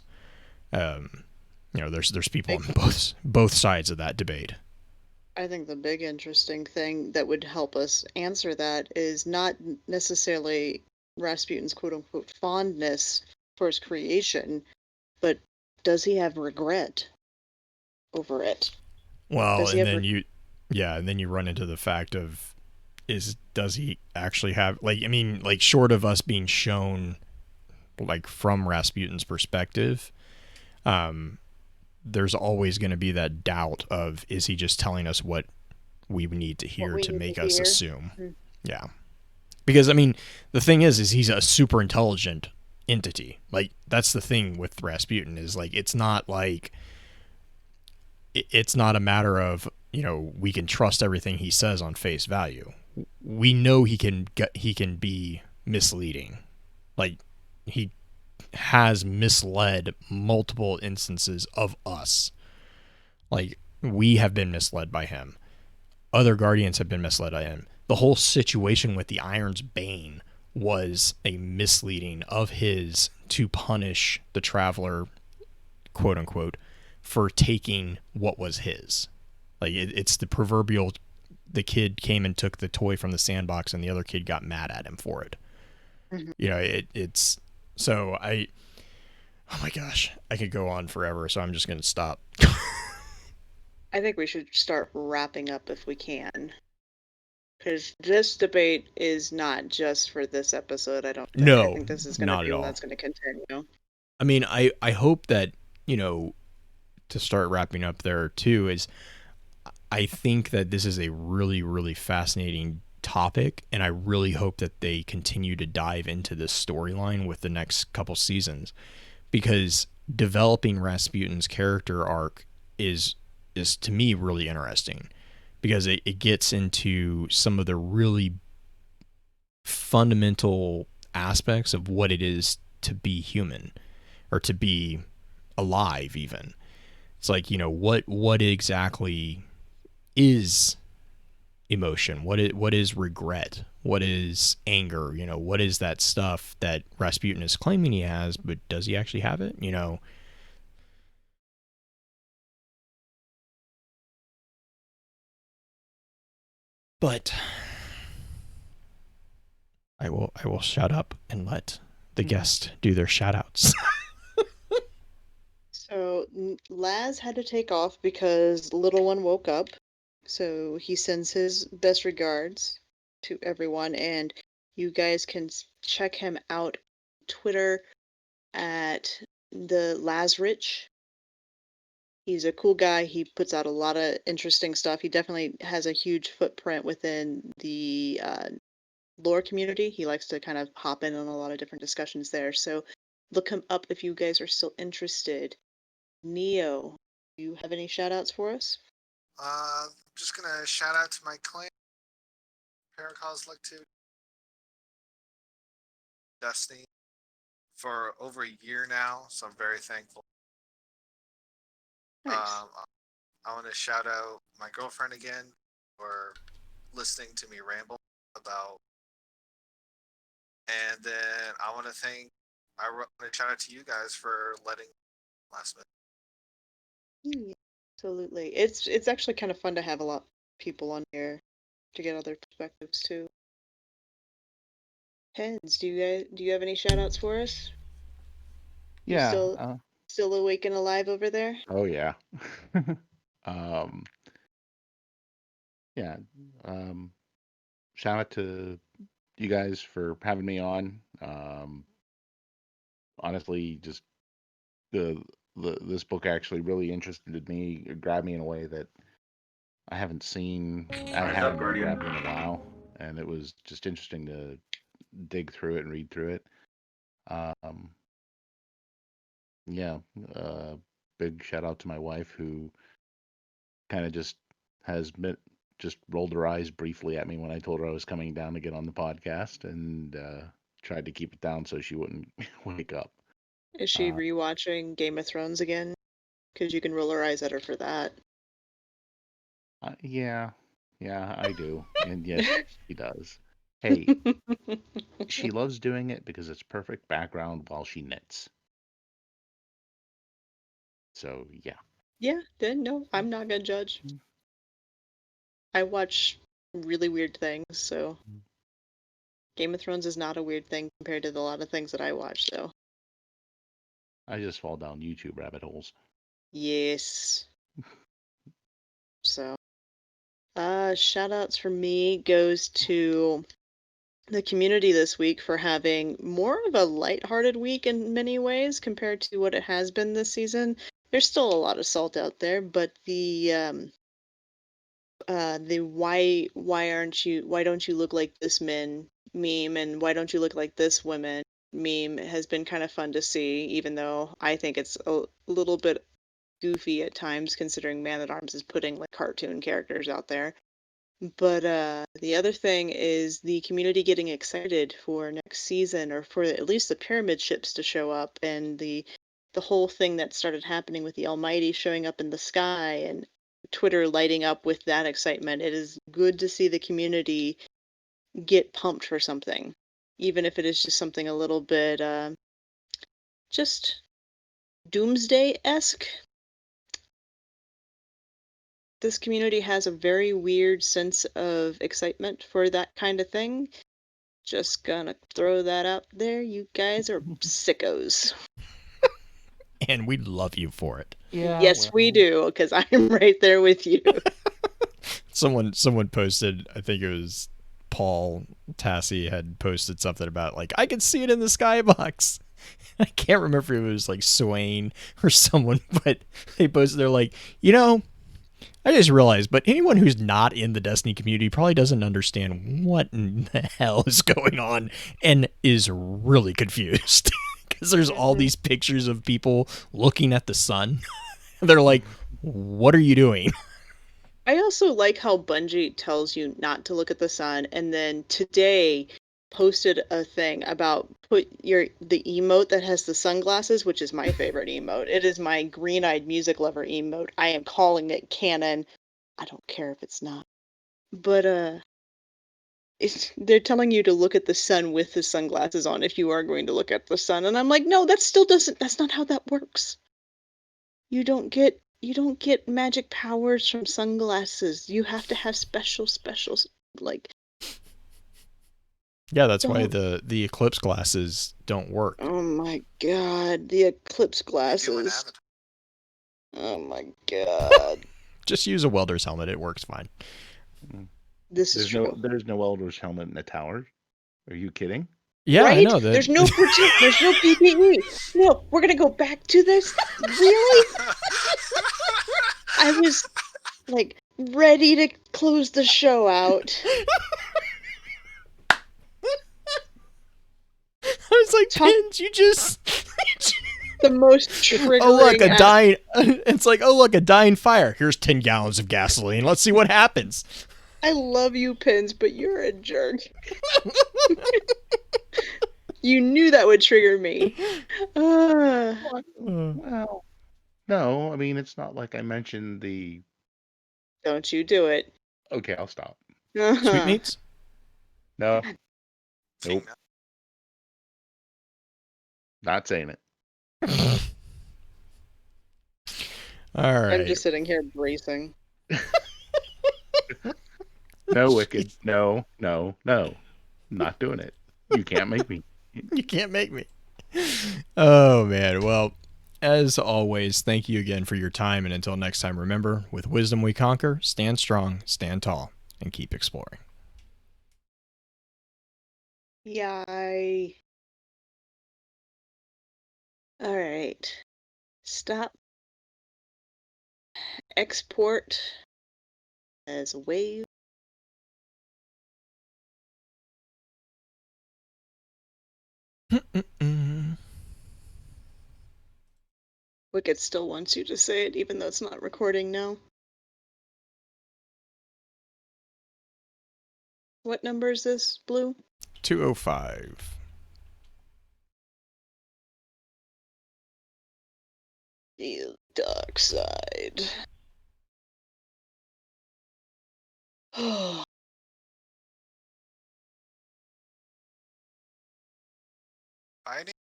There's people on both sides of that debate. I think the big interesting thing that would help us answer that is not necessarily Rasputin's quote unquote fondness for his creation, but does he have regret? over it. Well, Does he and ever? then you run into the fact of does he actually have, like, I mean, like, short of us being shown, like, from Rasputin's perspective, there's always going to be that doubt of, is he just telling us what we need to hear we to need make to us hear? assume? Hmm. Yeah. Because, I mean, the thing is he's a super intelligent entity. Like, that's the thing with Rasputin, is, like, it's not a matter of, we can trust everything he says on face value. We know he can be misleading. Like, he has misled multiple instances of us. Like, we have been misled by him. Other Guardians have been misled by him. The whole situation with the Iron's Bane was a misleading of his to punish the Traveler, quote unquote, for taking what was his. Like, it's the proverbial, the kid came and took the toy from the sandbox and the other kid got mad at him for it. Mhm. It's so oh my gosh, I could go on forever, so I'm just going to stop. I think we should start wrapping up if we can. Because this debate is not just for this episode, I don't think. I No, think this is going to not be at one all. that's going to continue. I mean, I hope that, to start wrapping up there too, is I think that this is a really, really fascinating topic, and I really hope that they continue to dive into this storyline with the next couple seasons, because developing Rasputin's character arc is to me really interesting, because it gets into some of the really fundamental aspects of what it is to be human, or to be alive even. It's like, what exactly is emotion? What is regret? What is anger? What is that stuff that Rasputin is claiming he has, but does he actually have it? But I will shut up and let the guest do their shoutouts. So Laz had to take off because little one woke up. So he sends his best regards to everyone, and you guys can check him out on Twitter at the Lazrich. He's a cool guy. He puts out a lot of interesting stuff. He definitely has a huge footprint within the lore community. He likes to kind of hop in on a lot of different discussions there. So look him up if you guys are still interested. Neo, do you have any shout outs for us? I'm just gonna shout out to my clan, Paracoslic 2, Destiny, for over a year now, so I'm very thankful. Nice. I want to shout out my girlfriend again for listening to me ramble about, and then I want to shout out to you guys for letting last minute. Yeah, absolutely. It's actually kind of fun to have a lot of people on here to get other perspectives too. Hens, do you have any shout outs for us? You Yeah. still awake and alive over there? Oh yeah. um. Yeah. Shout out to you guys for having me on. Honestly, just the this book actually really interested me, grabbed me in a way that I hadn't been grabbed in a while, and it was just interesting to dig through it and read through it. Um, yeah, big shout out to my wife, who kind of just rolled her eyes briefly at me when I told her I was coming down to get on the podcast, and tried to keep it down so she wouldn't wake up. Is she rewatching Game of Thrones again? Because you can roll her eyes at her for that. Yeah, I do, and yes, she does. Hey, she loves doing it because it's perfect background while she knits. So yeah. Yeah, then no, I'm not gonna judge. I watch really weird things, so Game of Thrones is not a weird thing compared to a lot of things that I watch, so. I just fall down YouTube rabbit holes. Yes. Shoutouts for me goes to the community this week for having more of a lighthearted week in many ways compared to what it has been this season. There's still a lot of salt out there, but the why don't you look like this men meme and why don't you look like this women meme has been kind of fun to see, even though I think it's a little bit goofy at times considering Man at Arms is putting like cartoon characters out there. But the other thing is the community getting excited for next season, or for at least the pyramid ships to show up, and the whole thing that started happening with the Almighty showing up in the sky, and Twitter lighting up with that excitement. It is good to see the community get pumped for something, even if it is just something a little bit just doomsday-esque. This community has a very weird sense of excitement for that kind of thing. Just gonna throw that out there. You guys are sickos. And we love you for it. Yeah. Yes, we do, because I'm right there with you. Someone posted, I think it was Paul Tassi had posted something about like, I can see it in the skybox. I can't remember if it was like Swain or someone, but they posted, they're like, I just realized, but anyone who's not in the Destiny community probably doesn't understand what in the hell is going on and is really confused because there's all these pictures of people looking at the sun. They're like, what are you doing? I also like how Bungie tells you not to look at the sun, and then today posted a thing about the emote that has the sunglasses, which is my favorite emote. It is my green-eyed music lover emote. I am calling it canon. I don't care if it's not. But they're telling you to look at the sun with the sunglasses on if you are going to look at the sun, and I'm like, no, that still doesn't. That's not how that works. You don't get magic powers from sunglasses. You have to have special like. Yeah, that's why Don't. the eclipse glasses don't work. Oh my god, the eclipse They do in glasses. Avatar. Oh my god. Just use a welder's helmet; it works fine. This is true. There's no Elder's helmet in the tower. Are you kidding? Yeah, right? I know that. There's no there's no PPE. No, we're gonna go back to this? Really? I was like ready to close the show out. I was like, Pins, you just The most triggering. oh look, a dying. It's like, oh look, a dying fire. Here's 10 gallons of gasoline. Let's see what happens. I love you, Pins, but you're a jerk. You knew that would trigger me. Well, no. I mean, it's not like I mentioned the. Don't you do it. Okay, I'll stop. Sweetmeats? No, See, Nope. Not saying it. All right. I'm just sitting here bracing. No, Wicked. No. Not doing it. You can't make me. You can't make me. Oh, man. Well, as always, thank you again for your time. And until next time, remember, with wisdom we conquer, stand strong, stand tall, and keep exploring. Yay. Alright. Stop. Export as a wave. Wicked still wants you to say it, even though it's not recording now. What number is this, Blue? 205. The dark side. fighting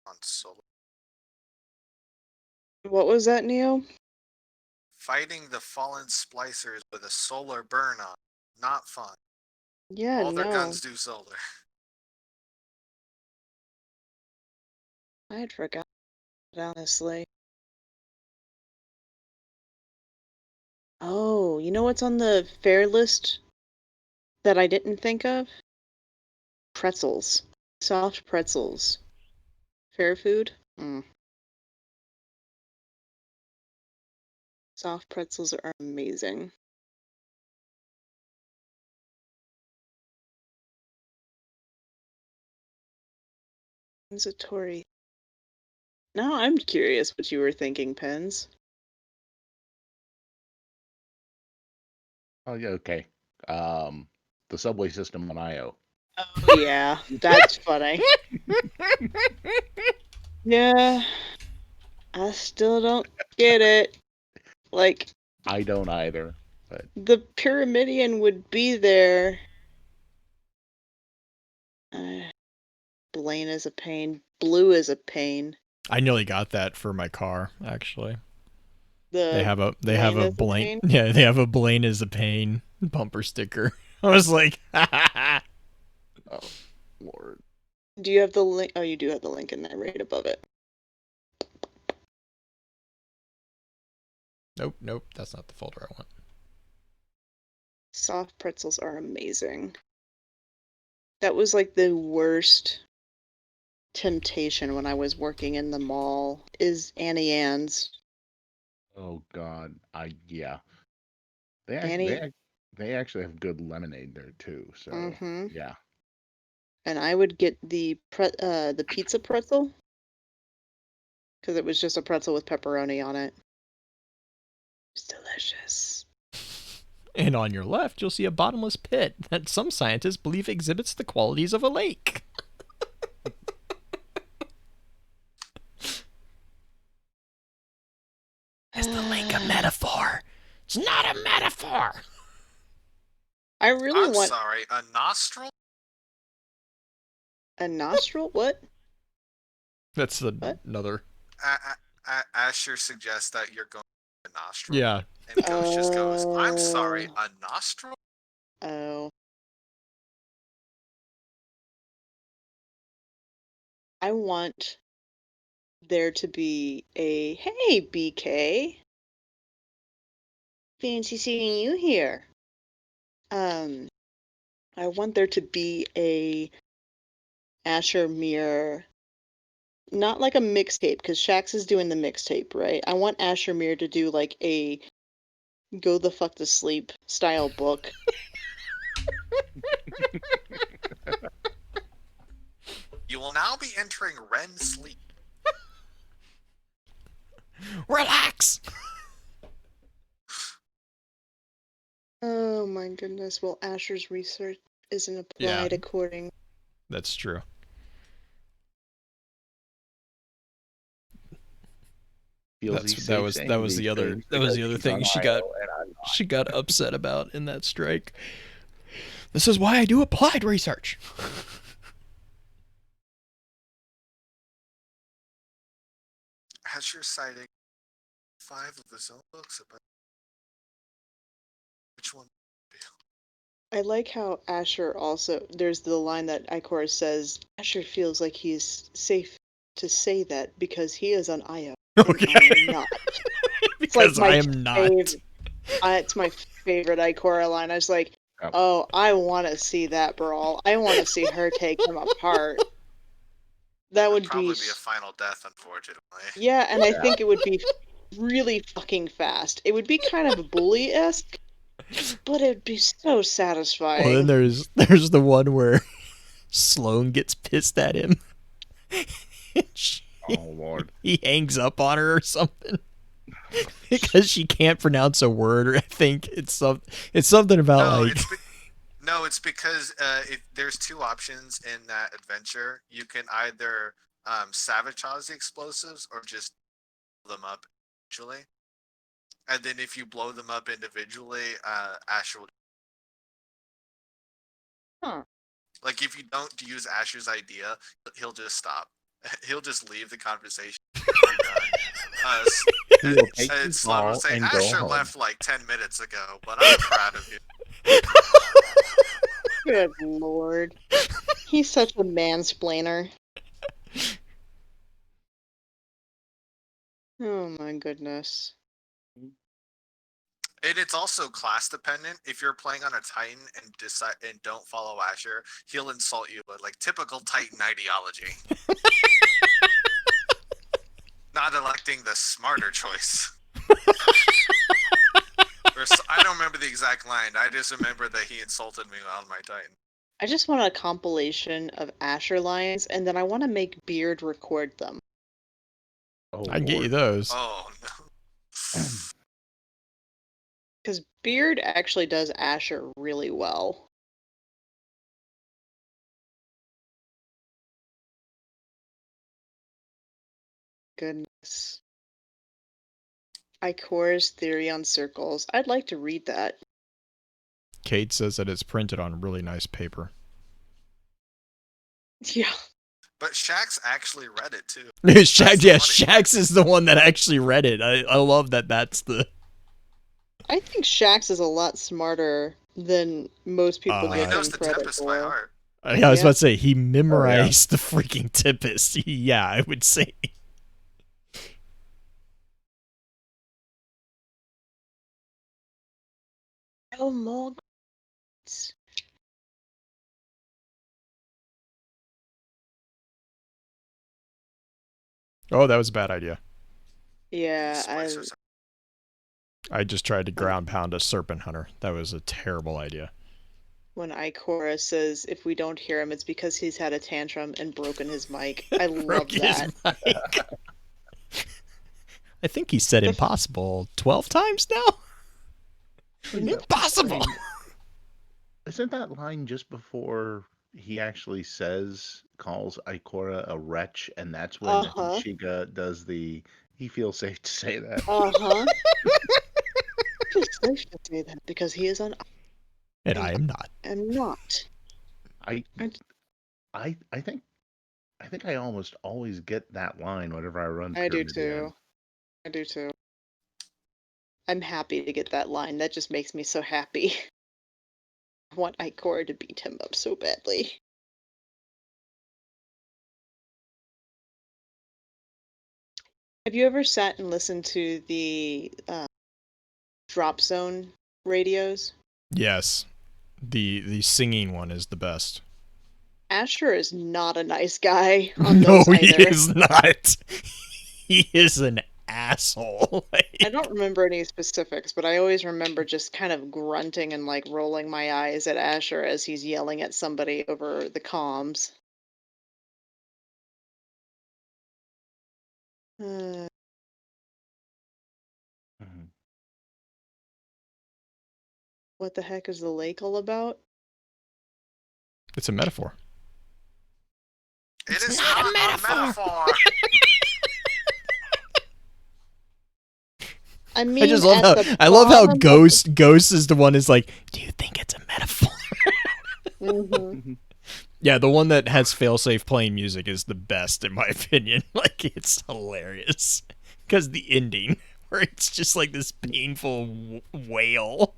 on solo. What was that, Neo? Fighting the fallen splicers with a solar burn on. Not fun. Yeah, All their no. guns do solar. I had forgotten, honestly. Oh, you you know what's on the fair list that I didn't think of? Pretzels. Soft pretzels. Fair food? Soft pretzels are amazing. Satori. Now I'm curious what you were thinking, Pens. Oh yeah, okay. The subway system on IO. Oh yeah, that's funny. Yeah, I still don't get it. Like, I don't either, but the Pyramidion would be there. Blaine is a pain. Blue is a pain. I nearly got that for my car, actually. The They have a Blaine is a Blaine. pain? Yeah, they have a Blaine is a pain bumper sticker. I was like, oh Lord. Do you have the link? Oh, you do have the link in there right above it. nope, that's not the folder I want. Soft pretzels are amazing. That was like the worst temptation when I was working in the mall, is Annie Ann's. Oh God, yeah. Annie, They actually have good lemonade there too. So yeah. And I would get the pizza pretzel because it was just a pretzel with pepperoni on it. It's delicious. And on your left, you'll see a bottomless pit that some scientists believe exhibits the qualities of a lake. Is the lake a metaphor? It's not a metaphor. I really I'm want sorry, a nostril? a nostril. What? That's What? another. Asher suggests that you're going to a nostril. Yeah. And Ghost just goes, I'm sorry, a nostril? Oh. I want there to be a, hey, BK. Fancy seeing you here. I want there to be a Asher Mirror, not like a mixtape, because Shax is doing the mixtape, right? I want Asher Mirror to do like a go the fuck to sleep style book. You will now be entering REM sleep. Relax. Oh my goodness. Well, Asher's research isn't applied according. That's true. That was the other thing she got upset about in that strike. This is why I do applied research. Asher citing 5 of his own books about which one. I like how Asher also, there's the line that Ikor says, Asher feels like he's safe to say that because he is on Io. Okay. And I am not. Because like I am not. It's my favorite Ikora line. I was like, oh, I want to see that brawl. I want to see her take him apart. That would probably be a final death, unfortunately. Yeah, and I think it would be really fucking fast. It would be kind of bully-esque, but it'd be so satisfying. Well, then there's the one where Sloane gets pissed at him. Oh Lord. He hangs up on her or something. Because she can't pronounce a word, or I think it's something about it's because if there's 2 options in that adventure. You can either sabotage the explosives or just blow them up individually. And then if you blow them up individually, Asher will. Huh. Like if you don't use Asher's idea, he'll just stop. He'll just leave the conversation. Sloan will say, Asher left like 10 minutes ago, but I'm proud of you. Good lord. He's such a mansplainer. Oh my goodness. And it's also class dependent. If you're playing on a Titan and decide and don't follow Asher, he'll insult you with like typical Titan ideology. Not electing the smarter choice. I don't remember the exact line. I just remember that he insulted me on my Titan. I just want a compilation of Asher lines, and then I want to make Beard record them. Oh, I can get you Lord. those. Oh no. Because Beard actually does Asher really well. Goodness. Ikora's Theory on Circles. I'd like to read that. Kate says that it's printed on really nice paper. Yeah. But Shax actually read it too. Shax, yeah, Shax is the one that actually read it. I love that. That's the. I think Shax is a lot smarter than most people He give knows him the credit Tempest by for. heart. I was Yeah. about to say he memorized the freaking Tempest. Yeah, I would say. Oh, more. Oh, that was a bad idea. Yeah, Splicers. I just tried to ground pound a Serpent Hunter. That was a terrible idea. when Ikora says if we don't hear him, it's because he's had a tantrum and broken his mic. I love Broke his that. mic. I think he said impossible 12 times now? Impossible! Isn't that line just before he actually calls Ikora a wretch, and that's when Shiga does the, he feels safe to say that. He feels safe to say that because he is on. And I am not. I'm not. I think I almost always get that line whenever I run. I do too. I do too. I'm happy to get that line. That just makes me so happy. I want Ikora to beat him up so badly. Have you ever sat and listened to the Drop Zone radios? Yes. The singing one is the best. Asher is not a nice guy on No, those either. he is not. He is an asshole. I don't remember any specifics, but I always remember just kind of grunting and like rolling my eyes at Asher as he's yelling at somebody over the comms. What the heck is the lake all about? It's a metaphor. It is not a metaphor. I mean, I just love how Ghost is the one is like, do you think it's a metaphor? Yeah, the one that has failsafe playing music is the best in my opinion. Like, it's hilarious because the ending where it's just like this painful wail.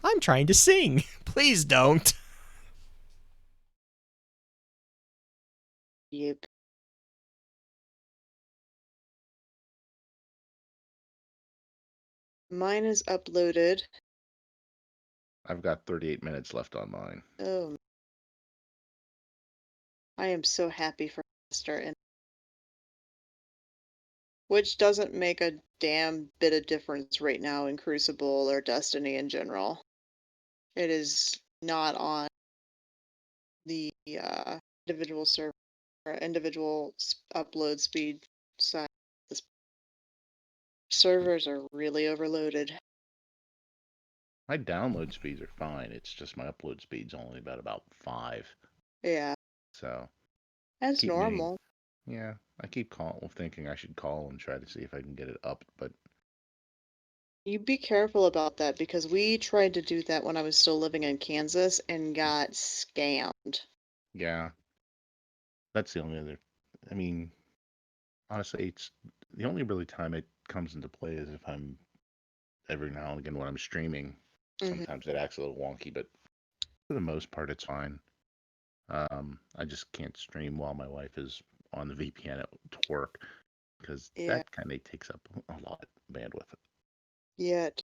I'm trying to sing. Please don't. Yep. Mine is uploaded. I've got 38 minutes left on mine. Oh. I am so happy for Master, which doesn't make a damn bit of difference right now in Crucible or Destiny in general. It is not on the individual server or individual upload speed side. The servers are really overloaded. My download speeds are fine. It's just my upload speed's only about 5. Yeah. So that's normal. Yeah, I keep thinking I should call and try to see if I can get it up, but you be careful about that because we tried to do that when I was still living in Kansas and got scammed. Yeah. That's the only other. I mean, honestly, it's the only really time it comes into play is if I'm every now and again when I'm streaming. Sometimes it acts a little wonky, but for the most part, it's fine. I just can't stream while my wife is on the VPN to work because that kind of takes up a lot of bandwidth. Yeah, it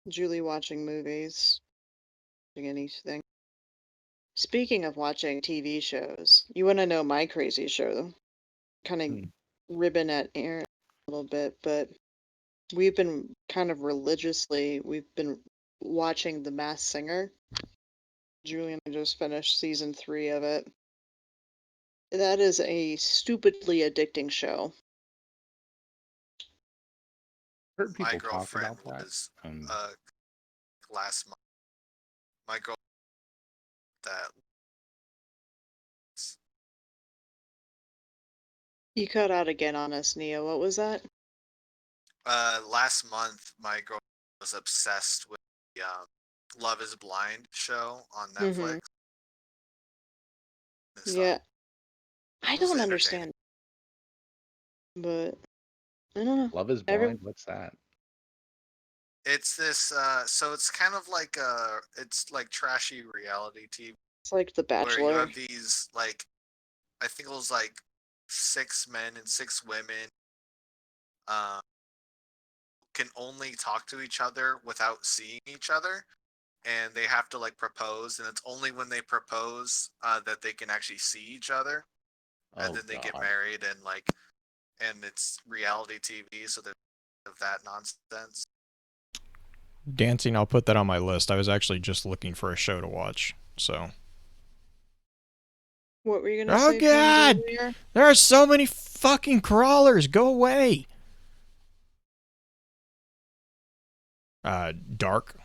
Julie watching movies, watching anything. Speaking of watching TV shows, you want to know my crazy show? Kind of ribbon at Aaron a little bit, but we've been kind of we've been watching The Masked Singer. Julie and I just finished season 3 of it. That is a stupidly addicting show. Heard My people talk girlfriend about that. was last month. My girl that You cut out again on us, Nia. What was that? last month my girl was obsessed with the Love Is Blind show on Netflix. Yeah. I don't entertaining. understand. But I don't know. Love Is Blind. What's that? It's this so it's kind of like it's like trashy reality TV It's like The where you Bachelor. have these like I think it was like 6 men and 6 women can only talk to each other without seeing each other, and they have to like propose, and it's only when they propose that they can actually see each other, and then they get married, and like, and it's reality TV, so there's of that nonsense. Dancing, I'll put that on my list. I was actually just looking for a show to watch, so. What were you gonna say? Oh God! There are so many fucking crawlers. Go away. Dark.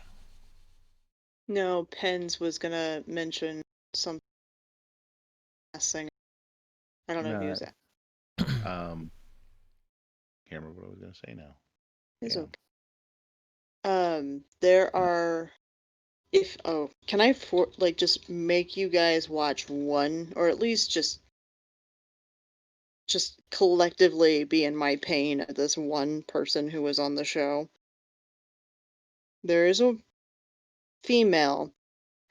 No, Pens was gonna mention some thing. I don't know if he was that. Can't remember what I was gonna say now. It's okay. There are. Can I just make you guys watch one, or at least just collectively be in my pain at this one person who was on the show? There is a female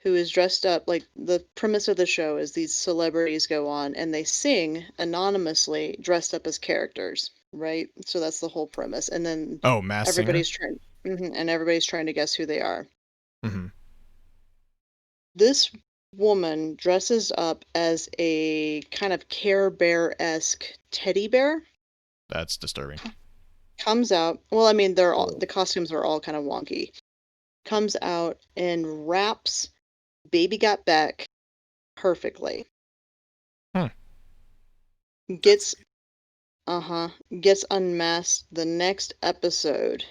who is dressed up, like, the premise of the show is these celebrities go on and they sing anonymously dressed up as characters, right? So that's the whole premise. And then everybody's trying to guess who they are. Mm-hmm. This woman dresses up as a kind of Care Bear-esque teddy bear. That's disturbing. Comes out, well, I mean, the costumes are all kind of wonky. Comes out and raps Baby Got Back perfectly. Gets unmasked the next episode.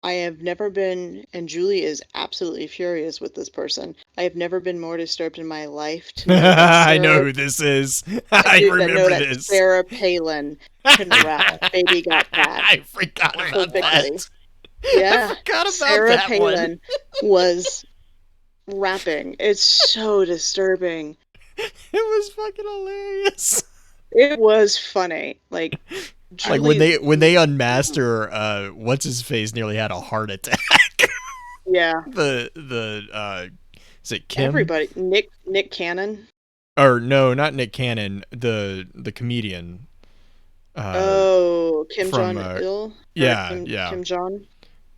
I have never been, and Julie is absolutely furious with this person. I have never been more disturbed in my life to know that I know who this is. I remember this. Sarah Palin can rap Baby Got Back. I forgot about that. Yeah, I forgot about Sarah that Palin was rapping. It's so disturbing. It was fucking hilarious. It was funny. Like when they unmasked her, what's his face nearly had a heart attack. Yeah. Is it Kim? Everybody. Nick Cannon. Or no, not Nick Cannon. The comedian. Kim Jong-il? Yeah. Kim Jong?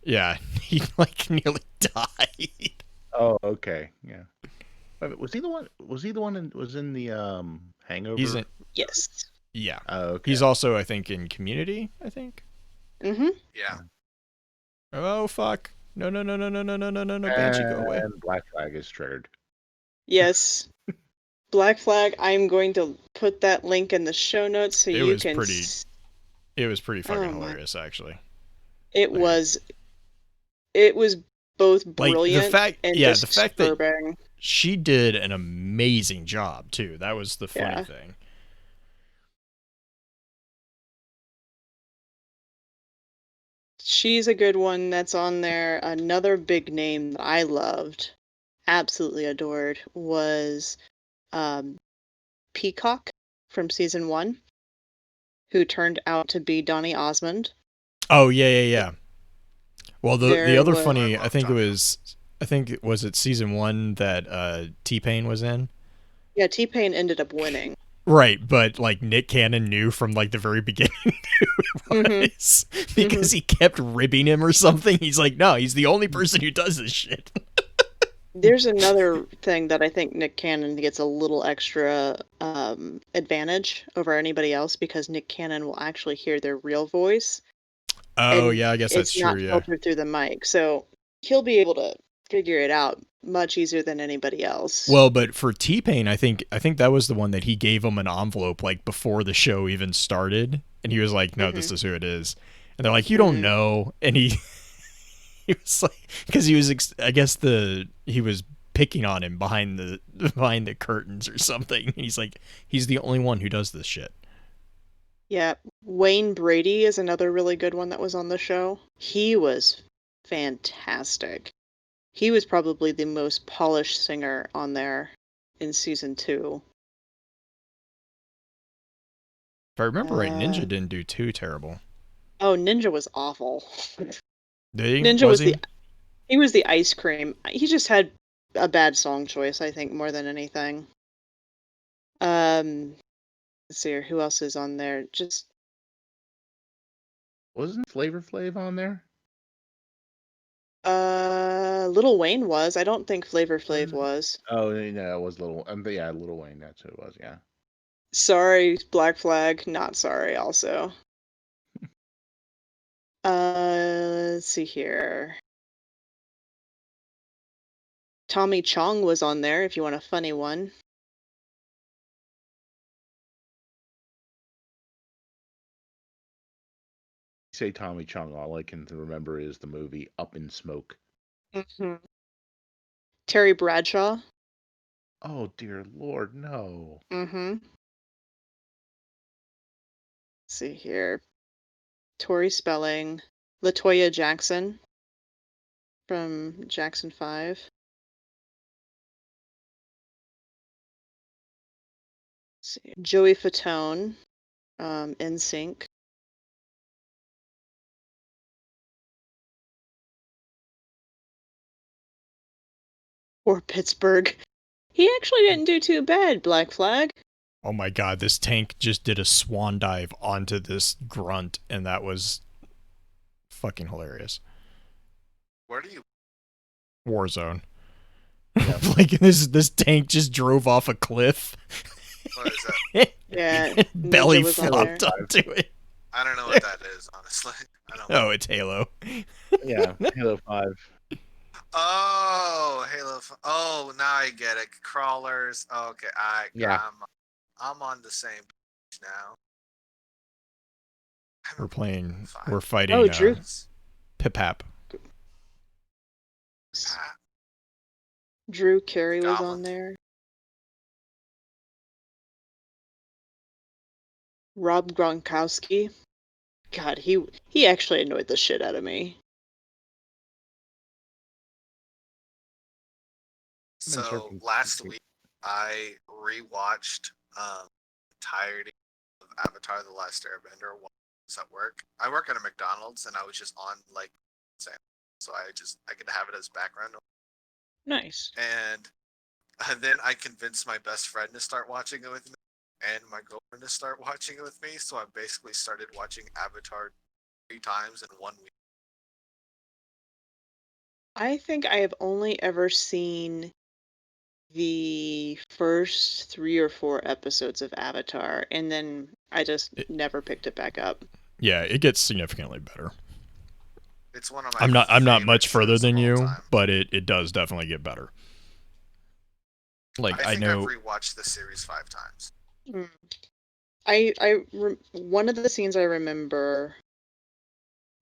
Yeah, he like nearly died. Oh, okay, yeah. Was he the one? Was he the one that was in the Hangover? Yes. Yeah. Oh, okay. He's also, I think, in Community. I think. Mm-hmm. Yeah. Oh fuck! No! Banshee, go away. And Black Flag is triggered. Yes. Black Flag. I'm going to put that link in the show notes so you can. It was pretty fucking hilarious, actually. It was both brilliant and the fact that she did an amazing job too. That was the funny thing. She's a good one that's on there. Another big name that I loved, absolutely adored, was Peacock from season 1, who turned out to be Donny Osmond. Oh yeah. Well, the other funny, I think it was season 1 that T-Pain was in. Yeah, T-Pain ended up winning. Right, but like Nick Cannon knew from like the very beginning who it was because he kept ribbing him or something. He's like, no, he's the only person who does this shit. There's another thing that I think Nick Cannon gets a little extra advantage over anybody else because Nick Cannon will actually hear their real voice. Oh, And yeah, I guess that's it's not true, yeah. filtered through the mic. So he'll be able to figure it out much easier than anybody else. Well, but for T-Pain, I think that was the one that he gave him an envelope like before the show even started, and he was like, "No, this is who it is." And they're like, "You don't know," and he was like, because he was, I guess he was picking on him behind the curtains or something. And he's like, he's the only one who does this shit. Yeah, Wayne Brady is another really good one that was on the show. He was fantastic. He was probably the most polished singer on there in season 2. If I remember right, Ninja didn't do too terrible. Oh, Ninja was awful. Did he? Ninja was he? He was the ice cream. He just had a bad song choice, I think, more than anything. Let's see here, who else is on there? Just Wasn't Flavor Flav on there? Lil Wayne was. I don't think Flavor Flav was. Oh, no, it was Little. Yeah, Little Wayne. That's who it was. Yeah. Sorry, Black Flag. Not sorry. Also. Let's see here. Tommy Chong was on there. If you want a funny one. Say Tommy Chung, all I can remember is the movie Up in Smoke. Terry Bradshaw. Oh dear Lord, no. Let's see here. Tori Spelling. LaToya Jackson from Jackson 5. Let's see. Joey Fatone, NSYNC. Or Pittsburgh. He actually didn't do too bad, Black Flag. Oh my god, this tank just did a swan dive onto this grunt, and that was fucking hilarious. Where do you? Warzone. Like this tank just drove off a cliff. What is that? Yeah. Belly Ninja was on flopped there. onto it. I don't know what that is, honestly. I don't. Oh, it's Halo. Yeah, Halo 5. Oh, Halo. Oh, now I get it. Crawlers. Okay, Yeah. I'm on the same page now. We're fighting. Oh, Drew. Pip-Hap. Drew Carey was Goblin. on there. Rob Gronkowski. God, he actually annoyed the shit out of me. So last week I rewatched entirety of Avatar: The Last Airbender while I was at work. I work at a McDonald's and I was just on like so I could have it as background. Nice. And then I convinced my best friend to start watching it with me and my girlfriend to start watching it with me. So I basically started watching Avatar 3 times in 1 week. I think I have only ever seen the first 3 or 4 episodes of Avatar, and then I just never picked it back up. Yeah, it gets significantly better. It's one of my. I'm not much further shows than of all you, time. but it does definitely get better. Like I think know. I've rewatched the series 5 times. One of the scenes I remember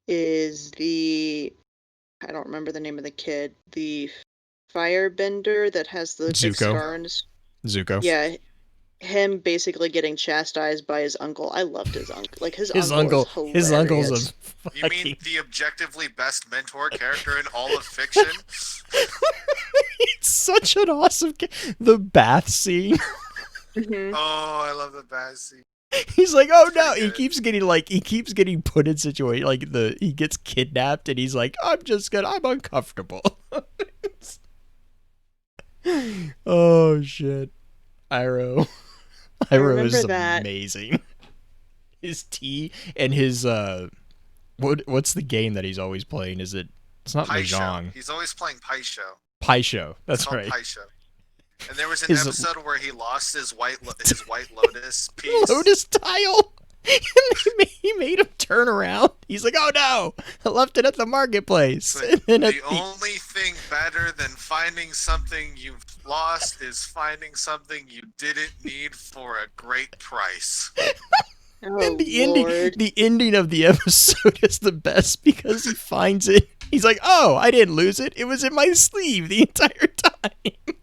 is I don't remember the name of the kid, the firebender that has the big Zuko. scar on his. Zuko. Yeah, him basically getting chastised by his uncle. I loved his uncle. Like his His uncle. His uncle's a You mean the objectively best mentor character in all of fiction? It's such an awesome the bath scene. Oh, I love the bath scene. He's like, oh no, Pretty he good. keeps getting put in situation like he gets kidnapped and he's like, I'm uncomfortable. Oh shit. Iroh. Pyro remember is that. amazing. His tea and his what's the game that he's always playing? It's not Pie Show. Mahjong. He's always playing Pie Show. Pie Show. It's That's called right. Pie Show. And there was an His episode where he lost his white lotus piece. Lotus tile. And he made him turn around. He's like, "Oh no, I left it at the marketplace." But And then the only thing better than finding something you've lost is finding something you didn't need for a great price. Oh, and Lord. the ending of the episode is the best because he finds it. He's like, "Oh, I didn't lose it. It was in my sleeve the entire time."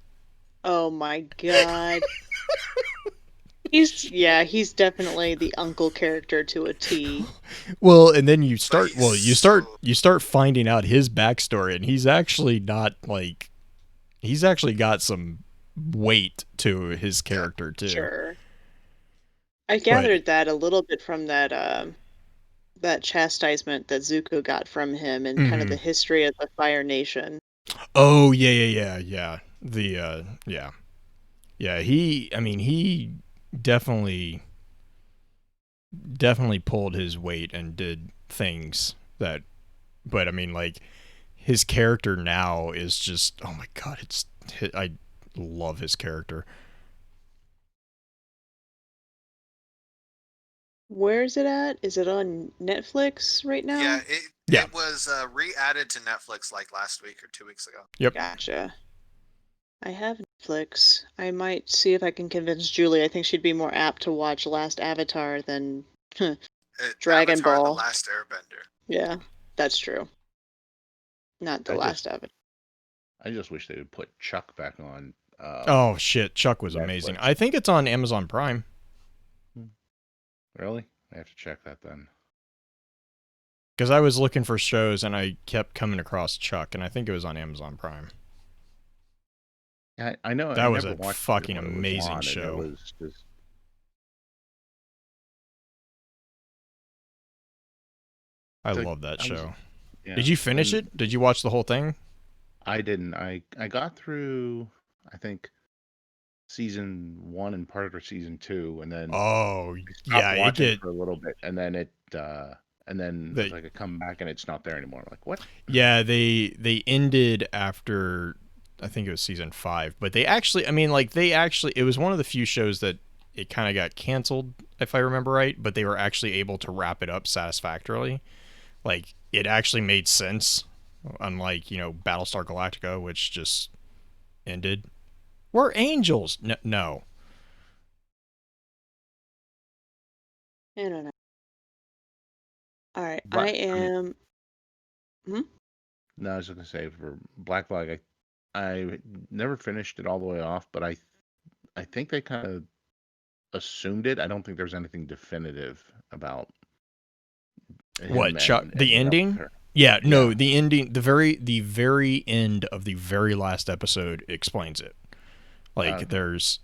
Oh my god. He's definitely the uncle character to a T. Well, and then you start finding out his backstory, and he's actually not like he's actually got some weight to his character too. Sure. I gathered that a little bit from that chastisement that Zuko got from him and kind of the history of the Fire Nation. Oh yeah. He definitely pulled his weight and did things that, but I mean, like, his character now is just, oh my god, I love his character. Where is it at? Is it on Netflix right now? Yeah, Yeah. it was re-added to Netflix like last week or 2 weeks ago. Yep. Gotcha. I have Netflix. I might see if I can convince Julie. I think she'd be more apt to watch Last Avatar than Dragon Avatar: Ball. The Last Airbender. Yeah, that's true. Not the last Avatar. I just wish they would put Chuck back on. Oh shit, Chuck was Netflix. amazing. I think it's on Amazon Prime. Really? I have to check that then. Because I was looking for shows and I kept coming across Chuck, and I think it was on Amazon Prime. I know That I was never a watched it fucking when it was amazing on, and show. It was just... I love that show. Yeah, Did you finish it? Did you watch the whole thing? I didn't. I got through, I think, season 1 and part of season 2, and then Oh stopped yeah, watching for a little bit, and then it was like I come back and it's not there anymore. I'm like, what? Yeah, they ended after, I think it was season 5, but it was one of the few shows that it kind of got canceled, if I remember right, but they were actually able to wrap it up satisfactorily. Like, it actually made sense, unlike, Battlestar Galactica, which just ended. We're angels. No. I don't know. All right, But, I am. No, I was going to say, for Black Flag, I never finished it all the way off, but I think they kind of assumed it. I don't think there's anything definitive about him What, Chuck? and The ending? her. Yeah, no, Yeah. the ending, the very end of the very last episode explains it. Like, there's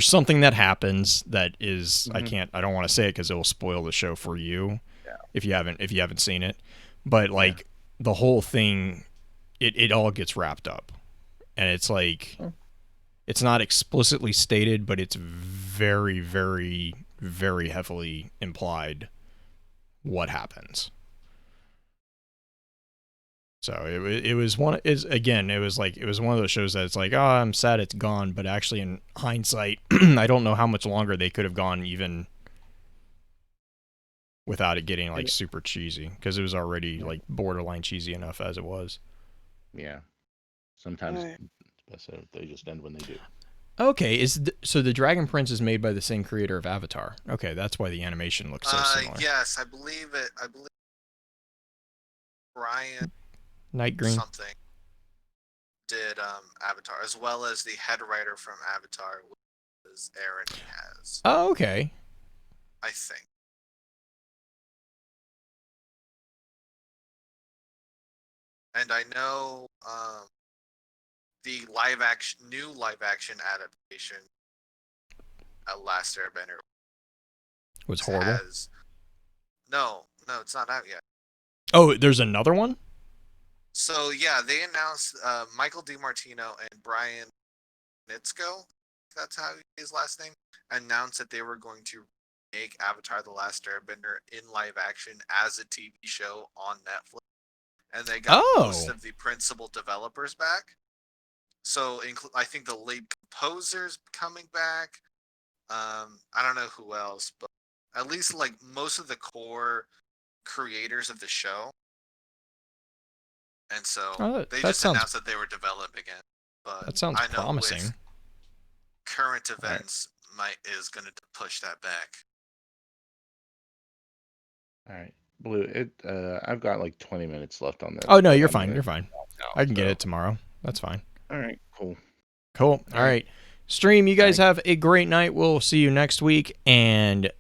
something that happens that is, I don't want to say it because it will spoil the show for you if you haven't seen it. But like, the whole thing, it all gets wrapped up, and it's like, it's not explicitly stated, but it's very, very, very heavily implied what happens. So it was one of those shows that it's like, oh, I'm sad it's gone, but actually in hindsight, I don't know how much longer they could have gone even without it getting like super cheesy, because it was already like borderline cheesy enough as it was. Yeah. Sometimes it's best they just end when they do. Okay, so the Dragon Prince is made by the same creator of Avatar. Okay, that's why the animation looks so similar. Yes, I believe Brian Night Green something did Avatar, as well as the head writer from Avatar, which is Aaron Has. Oh, okay. I think. And I know the new live action adaptation of Last Airbender was horrible. No, it's not out yet. Oh, there's another one? So yeah, they announced Michael DiMartino and Brian Nitzko that's how his last name, announced that they were going to make Avatar: The Last Airbender in live action as a TV show on Netflix, and they got most of the principal developers back. So I think the lead composer's coming back. I don't know who else, but at least like most of the core creators of the show. And so they just announced that they were developing it. But that sounds promising. With current events is going to push that back. All right, Blue. I've got like 20 minutes left on this. Oh no, you're fine. You're fine. I can get it tomorrow. That's fine. All right, cool. Cool. All right. Stream, you guys have a great night. We'll see you next week. And